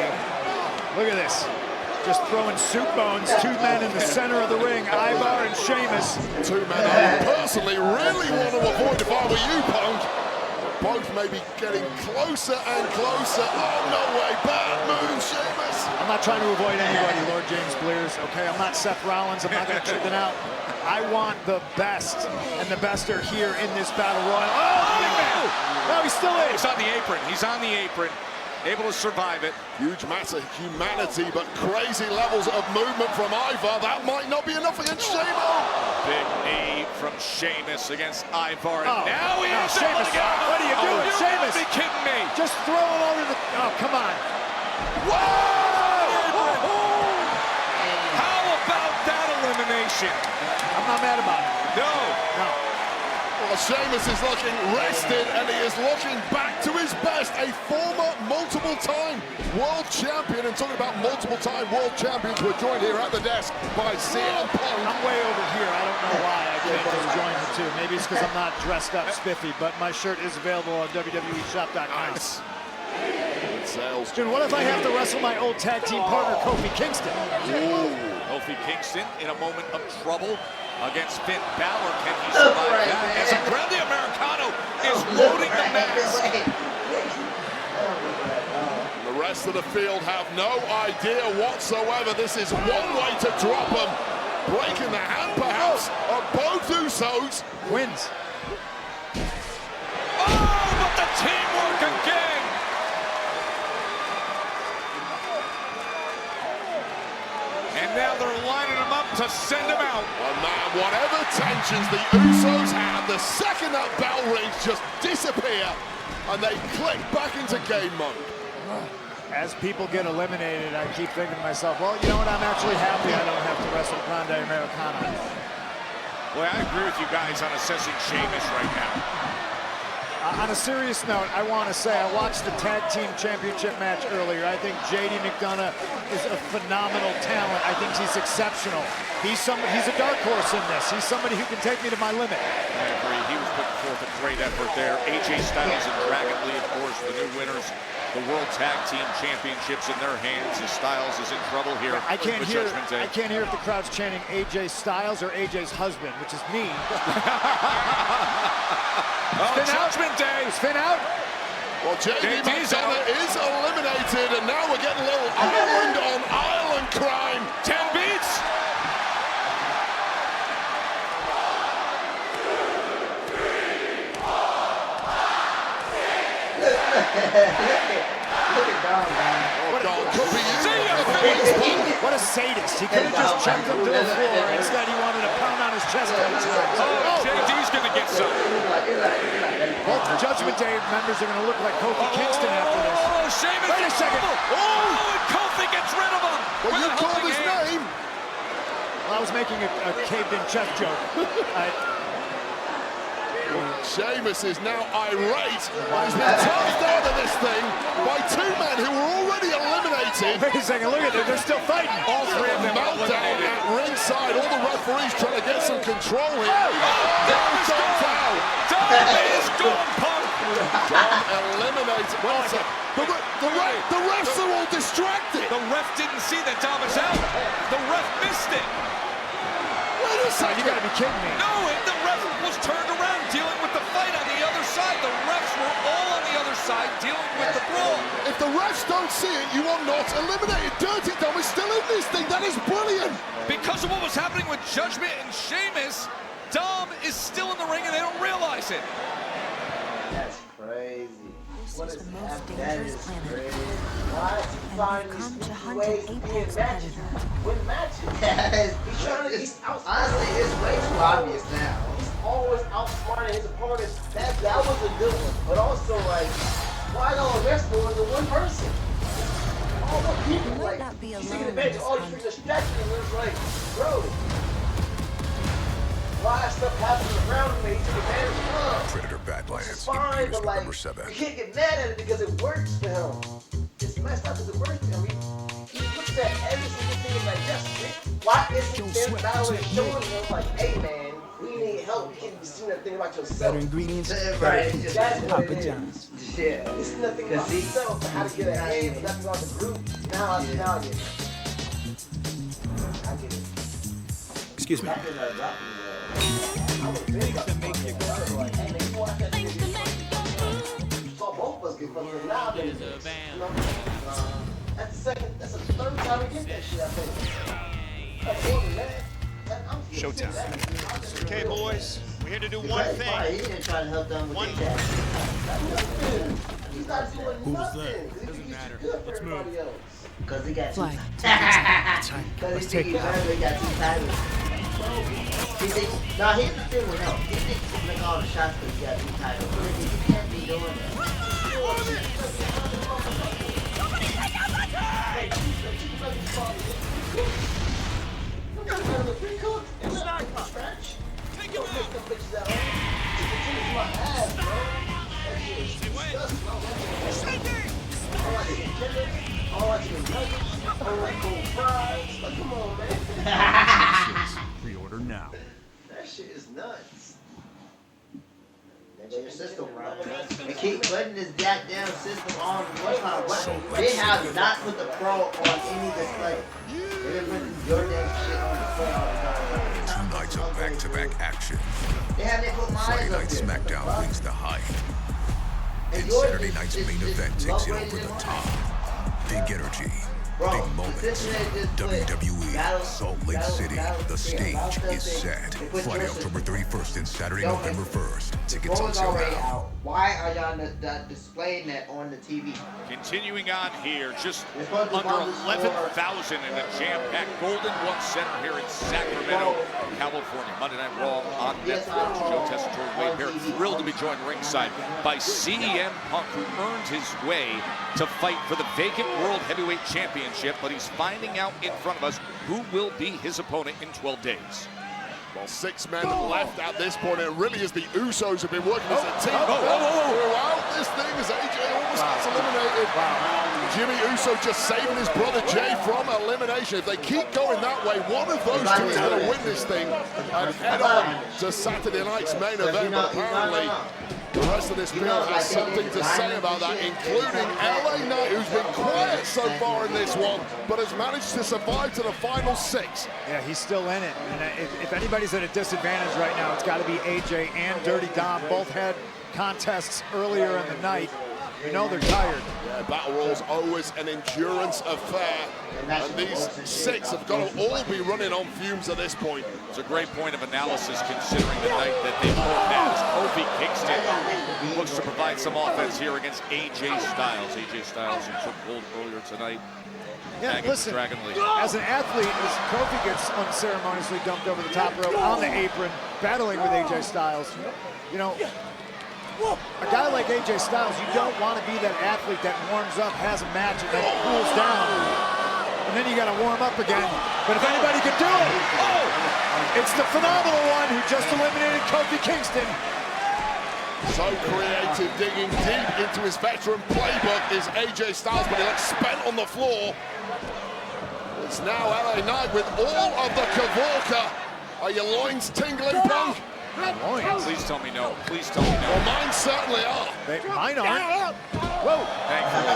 Look at this. Just throwing soup bones. 2 men in the center of the ring, Ivar and Sheamus. 2 men I personally really want to avoid if I were you, Punk. Both may be getting closer and closer. Oh, no way. Bad move, Sheamus. I'm not trying to avoid anybody, Lord James Blears, okay? I'm not Seth Rollins. I'm not going to chicken out. I want the best, and the best are here in this Battle Royal. Oh, no, he's still in. He's on the apron. He's on the apron. Able to survive it. Huge mass of humanity, but crazy levels of movement from Ivar. That might not be enough against Sheamus. Big knee from Sheamus against Ivar. And now he is Sheamus. What are you doing, Sheamus? You gotta be kidding me. Just throw him over the... Oh, come on. Whoa! elimination. I'm not mad about it. No. Well, Sheamus is looking rested, and he is looking back to his best. A former multiple-time world champion, and talking about multiple-time world champions, we're joined here at the desk by CM Punk. I'm way over here. I don't know why I can't just join the two. Maybe it's because I'm not dressed up spiffy, but my shirt is available on WWEshop.com. Nice. Sales. Dude, what if I have to wrestle my old tag team partner, Kofi Kingston? Ooh. Kofi Kingston in a moment of trouble against Finn Balor. Can he survive that? As a Grande Americano is loading the mask. The rest of the field have no idea whatsoever. This is one way to drop them. Breaking the hand, perhaps, of both Usos. Wins. Oh, but the teamwork again. And now they're lining him up to send him out. And man, whatever tensions the Usos have, the second that bell rings, just disappear, and they click back into game mode. As people get eliminated, I keep thinking to myself, well, you know what, I'm actually happy I don't have to wrestle Grande Americano. Well, I agree with you guys on assessing Sheamus right now. On a serious note, I want to say I watched the Tag Team Championship match earlier. I think JD McDonough is a phenomenal talent. I think he's exceptional. He's a dark horse in this. He's somebody who can take me to my limit. I agree. He was putting forth a great effort there. AJ Styles and Dragon Lee, of course, the new winners. The World Tag Team Championships in their hands. As Styles is in trouble here. I can't with hear. Judgment Day. I can't hear if the crowd's chanting AJ Styles or AJ's husband, which is me. Oh, Judgment Day. Is Finn out? Well, JD McDonough is eliminated, and now we're getting a little island on island crime. 10 beats. Look at Dom, man. What a sadist. He could have just chucked him to the floor. Instead, he wanted to pound on his chest all the time. Oh, JD's going to get some. Both the Judgment Day members are going to look like Kofi Kingston after this. Oh, Sheamus. Wait a second. Oh, and Kofi gets rid of him. Well, you called his name. Well, I was making a caved-in chest joke. Sheamus is now irate. He's been tossed out of this thing by two men who were already eliminated. Wait a second, look at it, they're still fighting. All three of them meltdown at ringside. All the referees trying to get some control here. Dom is gone. Dom is gone, Punk. Dom eliminated. The refs are all distracted. The ref didn't see that Dom is out. The ref missed it. Wait a second. You gotta be kidding me. No, the ref was turned around dealing with the fight on the other side. The refs were all on the other side dealing with the brawl. If the refs don't see it, you are not eliminated. Dirty Dom is still in this thing. That is brilliant. Because of what was happening with Judgment and Sheamus, Dom is still in the ring and they don't realize it. That's crazy. What is the most that dangerous is planet. crazy. Why is he finding come these to hunt ways an to be apex in matches? predator. Win matches. He's trying to. Honestly, it's way too obvious now. He's always outsmarting his opponents. That was a good one. But also, like, why don't the rest go into one person? All the people, like, not be he's alone taking in advantage of this all these distractions, and it's like, bro, why stuff happening around him? He's taking advantage of. Predator Badlands It's fine, but like, November 7th. you can't get mad at it because it works for him. It's messed up because it works for him. He looks at every single thing and like, yes, why isn't Finn Balor showing him like, hey man, we need help. You can't be seeing that thing about yourself. Better ingredients, Right. better pizza. That's what Papa it is. John's. Yeah. It's nothing about himself, how to get ahead, nothing about the group. Now I get it. I get it. Excuse me. That's the third time we get that shit, I think. Showtime. Okay, boys, we're here to do one thing. He didn't try to help them with One that. He's not doing Who's nothing. that? Doesn't matter. Let's move. Because he got Fly. Let's take it. He got two titles. He thinks, no, here's the thing with him. He thinks he can make all the shots because he got two titles. He can't be doing that. Pretty cool. bitches at home. It's my ass, bro. That shit is disgusting. All I see is nuggets, cold fries. Like, come on, man. Pre-order now. That shit is nuts. Your system, bro. They keep putting this goddamn system on. They have not put the Pro on any display. They put your damn shit on the Pro all the time. 2 nights of back-to-back action. They put my Friday night SmackDown brings the hype. And Saturday night's main event takes it over the top. Big energy. Big moments. WWE, Salt Lake City. The stage is set. Friday, October 31st and Saturday, November 1st. Tickets on sale now. Why are y'all not displaying that on the TV? Continuing on here, just under 11,000 in a jam-packed Golden One Center here in Sacramento, California. Monday Night Raw on Netflix. Joe Tessitore, Wade Barrett, thrilled to be joined ringside by CM Punk, who earned his way to fight for the vacant World Heavyweight Championship, but he's finding out in front of us who will be his opponent in 12 days. Well, 6 men left at this point. It really is the Usos who've been working as a team throughout this thing as AJ almost gets eliminated. Jimmy Uso just saving his brother Jay from elimination. If they keep going that way, one of those two is going to win this thing and head on to Saturday night's main event. But apparently, the rest of this field has something to say about that, including LA Knight, who's been quiet so far in this one, but has managed to survive to the final 6. Yeah, he's still in it. And if anybody's at a disadvantage right now, it's got to be AJ and Dirty Dom. Both had contests earlier in the night. You know they're tired. Yeah, Battle Royal's always an endurance affair. And these 6 have got to all be running on fumes at this point. It's a great point of analysis considering the night that they both had. Kofi Kingston looks to provide some offense here against AJ Styles. AJ Styles, who took gold earlier tonight. Yeah, listen, as an athlete, as Kofi gets unceremoniously dumped over the top rope on the apron, battling with AJ Styles, you know, a guy like AJ Styles, you don't want to be that athlete that warms up, has a match, and then cools down. And then you got to warm up again. But if anybody can do it, it's the phenomenal one who just eliminated Kofi Kingston. So creative, digging deep into his veteran playbook is AJ Styles, but he looks spent on the floor. It's now LA Knight with all of the Kavorka. Are your loins tingling, Punk? Loins? Please tell me no. Please tell me no. Well, mine certainly are. Mine aren't. Whoa. Thankfully.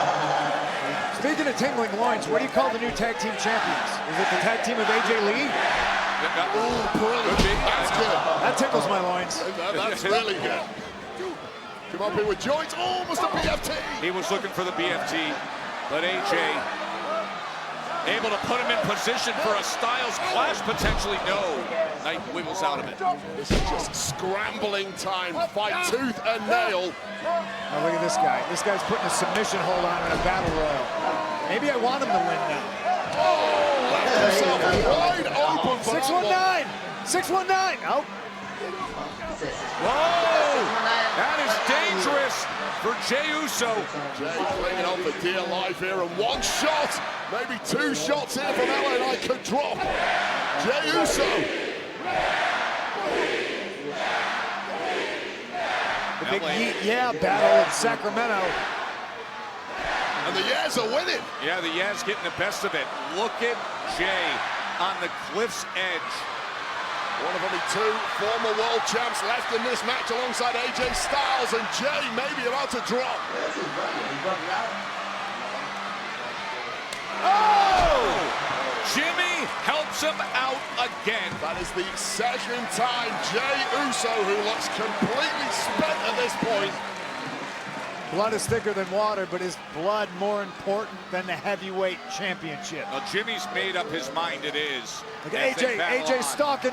Speaking of tingling loins, what do you call the new tag team champions? Is it the tag team of AJ Lee? Oh, brilliant. That's good. That tickles my loins. That's really good. Come up here with joints. Oh, almost a BFT. He was looking for the BFT, but AJ able to put him in position for a Styles clash, potentially. No. Knight wiggles out of it. This is just scrambling time. Fight tooth and nail. Now look at this guy. This guy's putting a submission hold on in a battle royal. Maybe I want him to win now. Oh, left himself wide open for 619. 619. Oh. Whoa! That is dangerous for Jey Uso. Jey clinging on for dear life here, and one shot, maybe 2 shots here from LA Knight could drop Jey Uso. The big Yeet Yeah battle in Sacramento. And the Yeahs are winning. Yeah, the Yeahs getting the best of it. Look at Jey on the cliff's edge. One of only 2 former world champs left in this match alongside AJ Styles, and Jey may be about to drop. Oh! Jimmy helps him out again. That is the second time Jey Uso, who looks completely spent at this point. Blood is thicker than water, but is blood more important than the heavyweight championship? Now, Jimmy's made up his mind it is. Look at AJ stalking.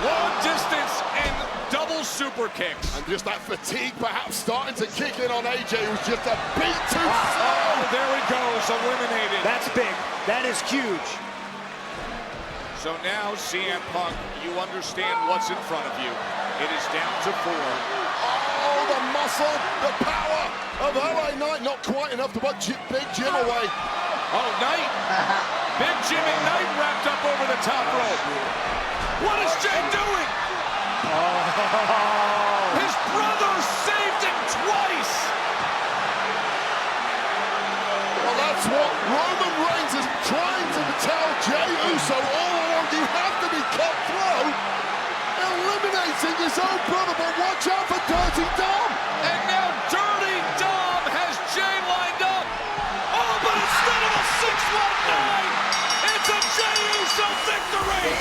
Long distance and double super kicks. And just that fatigue perhaps starting to kick in on AJ, who's just a beat too slow. Oh, there he goes, eliminated. That's big. That is huge. So now, CM Punk, you understand what's in front of you. It is down to 4. Oh, the muscle, the power of LA Knight. Not quite enough to put Big Jim away. Oh, Knight. Big Jimmy Knight wrapped up over the top rope. What is Jay doing? His brother saved him twice. Well, that's what Roman Reigns is trying to tell Jey Uso all along. You have to be cutthroat, eliminating his own brother, but watch out for Dirty Dom. And now Dirty Dom has Jay lined up. Oh, but instead of a 619, it's a Jey Uso victory.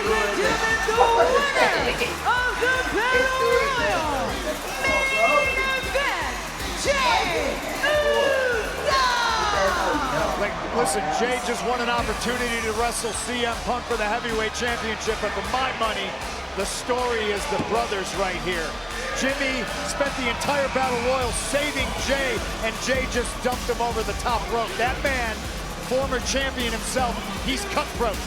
Ladies and gentlemen, the winner of the Battle Royal main event, Jey Uso! Like, listen, Jay just won an opportunity to wrestle CM Punk for the heavyweight championship, but for my money, the story is the brothers right here. Jimmy spent the entire Battle Royal saving Jay, and Jay just dumped him over the top rope. That man, former champion himself, he's cutthroat.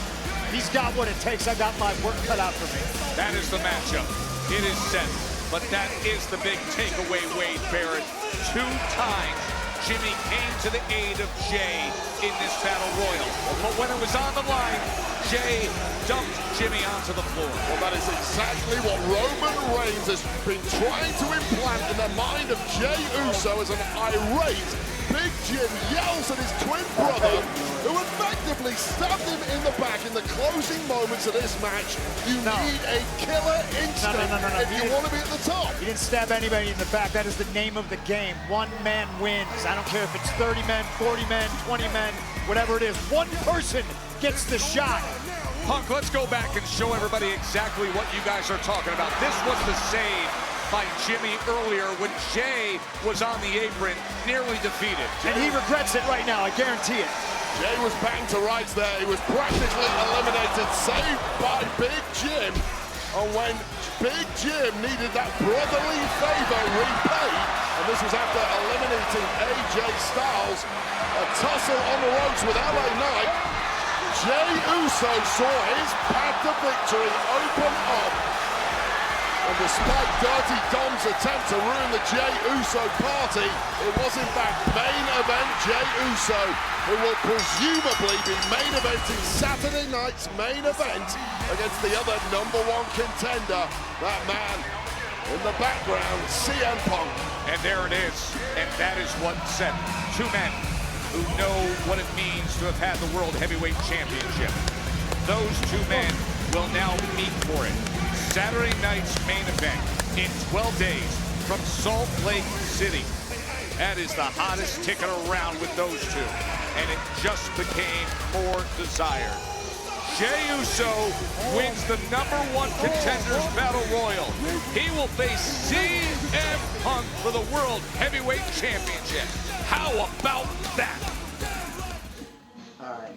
He's got what it takes. I got my work cut out for me. That is the matchup. It is set, but that is the big takeaway, Wade Barrett. 2 times Jimmy came to the aid of Jay in this Battle Royal. But when it was on the line, Jay dumped Jimmy onto the floor. Well, that is exactly what Roman Reigns has been trying to implant in the mind of Jey Uso as an irate Big Jim yells at his twin brother, who effectively stabbed him in the back in the closing moments of this match. You need a killer instinct if you want to be at the top. He didn't stab anybody in the back. That is the name of the game. One man wins. I don't care if it's 30 men, 40 men, 20 men, whatever it is. One person gets the shot. Punk, let's go back and show everybody exactly what you guys are talking about. This was the save by Jimmy earlier when Jay was on the apron, nearly defeated. And he regrets it right now, I guarantee it. Jay was banged to rights there. He was practically eliminated, saved by Big Jim. And when Big Jim needed that brotherly favor repaid, and this was after eliminating AJ Styles, a tussle on the ropes with LA Knight, Jey Uso saw his path to victory open up. And despite Dirty Dom's attempt to ruin the Jey Uso party, it was in fact main event Jey Uso who will presumably be main eventing Saturday night's main event against the other #1 contender, that man in the background, CM Punk. And there it is, and that is what set 2 men who know what it means to have had the World Heavyweight Championship. Those 2 men will now meet for it. Saturday night's main event in 12 days from Salt Lake City. That is the hottest ticket around with those 2, and it just became more desired. Jey Uso wins the #1 Contenders Battle Royal. He will face CM Punk for the World Heavyweight Championship. How about that? All right.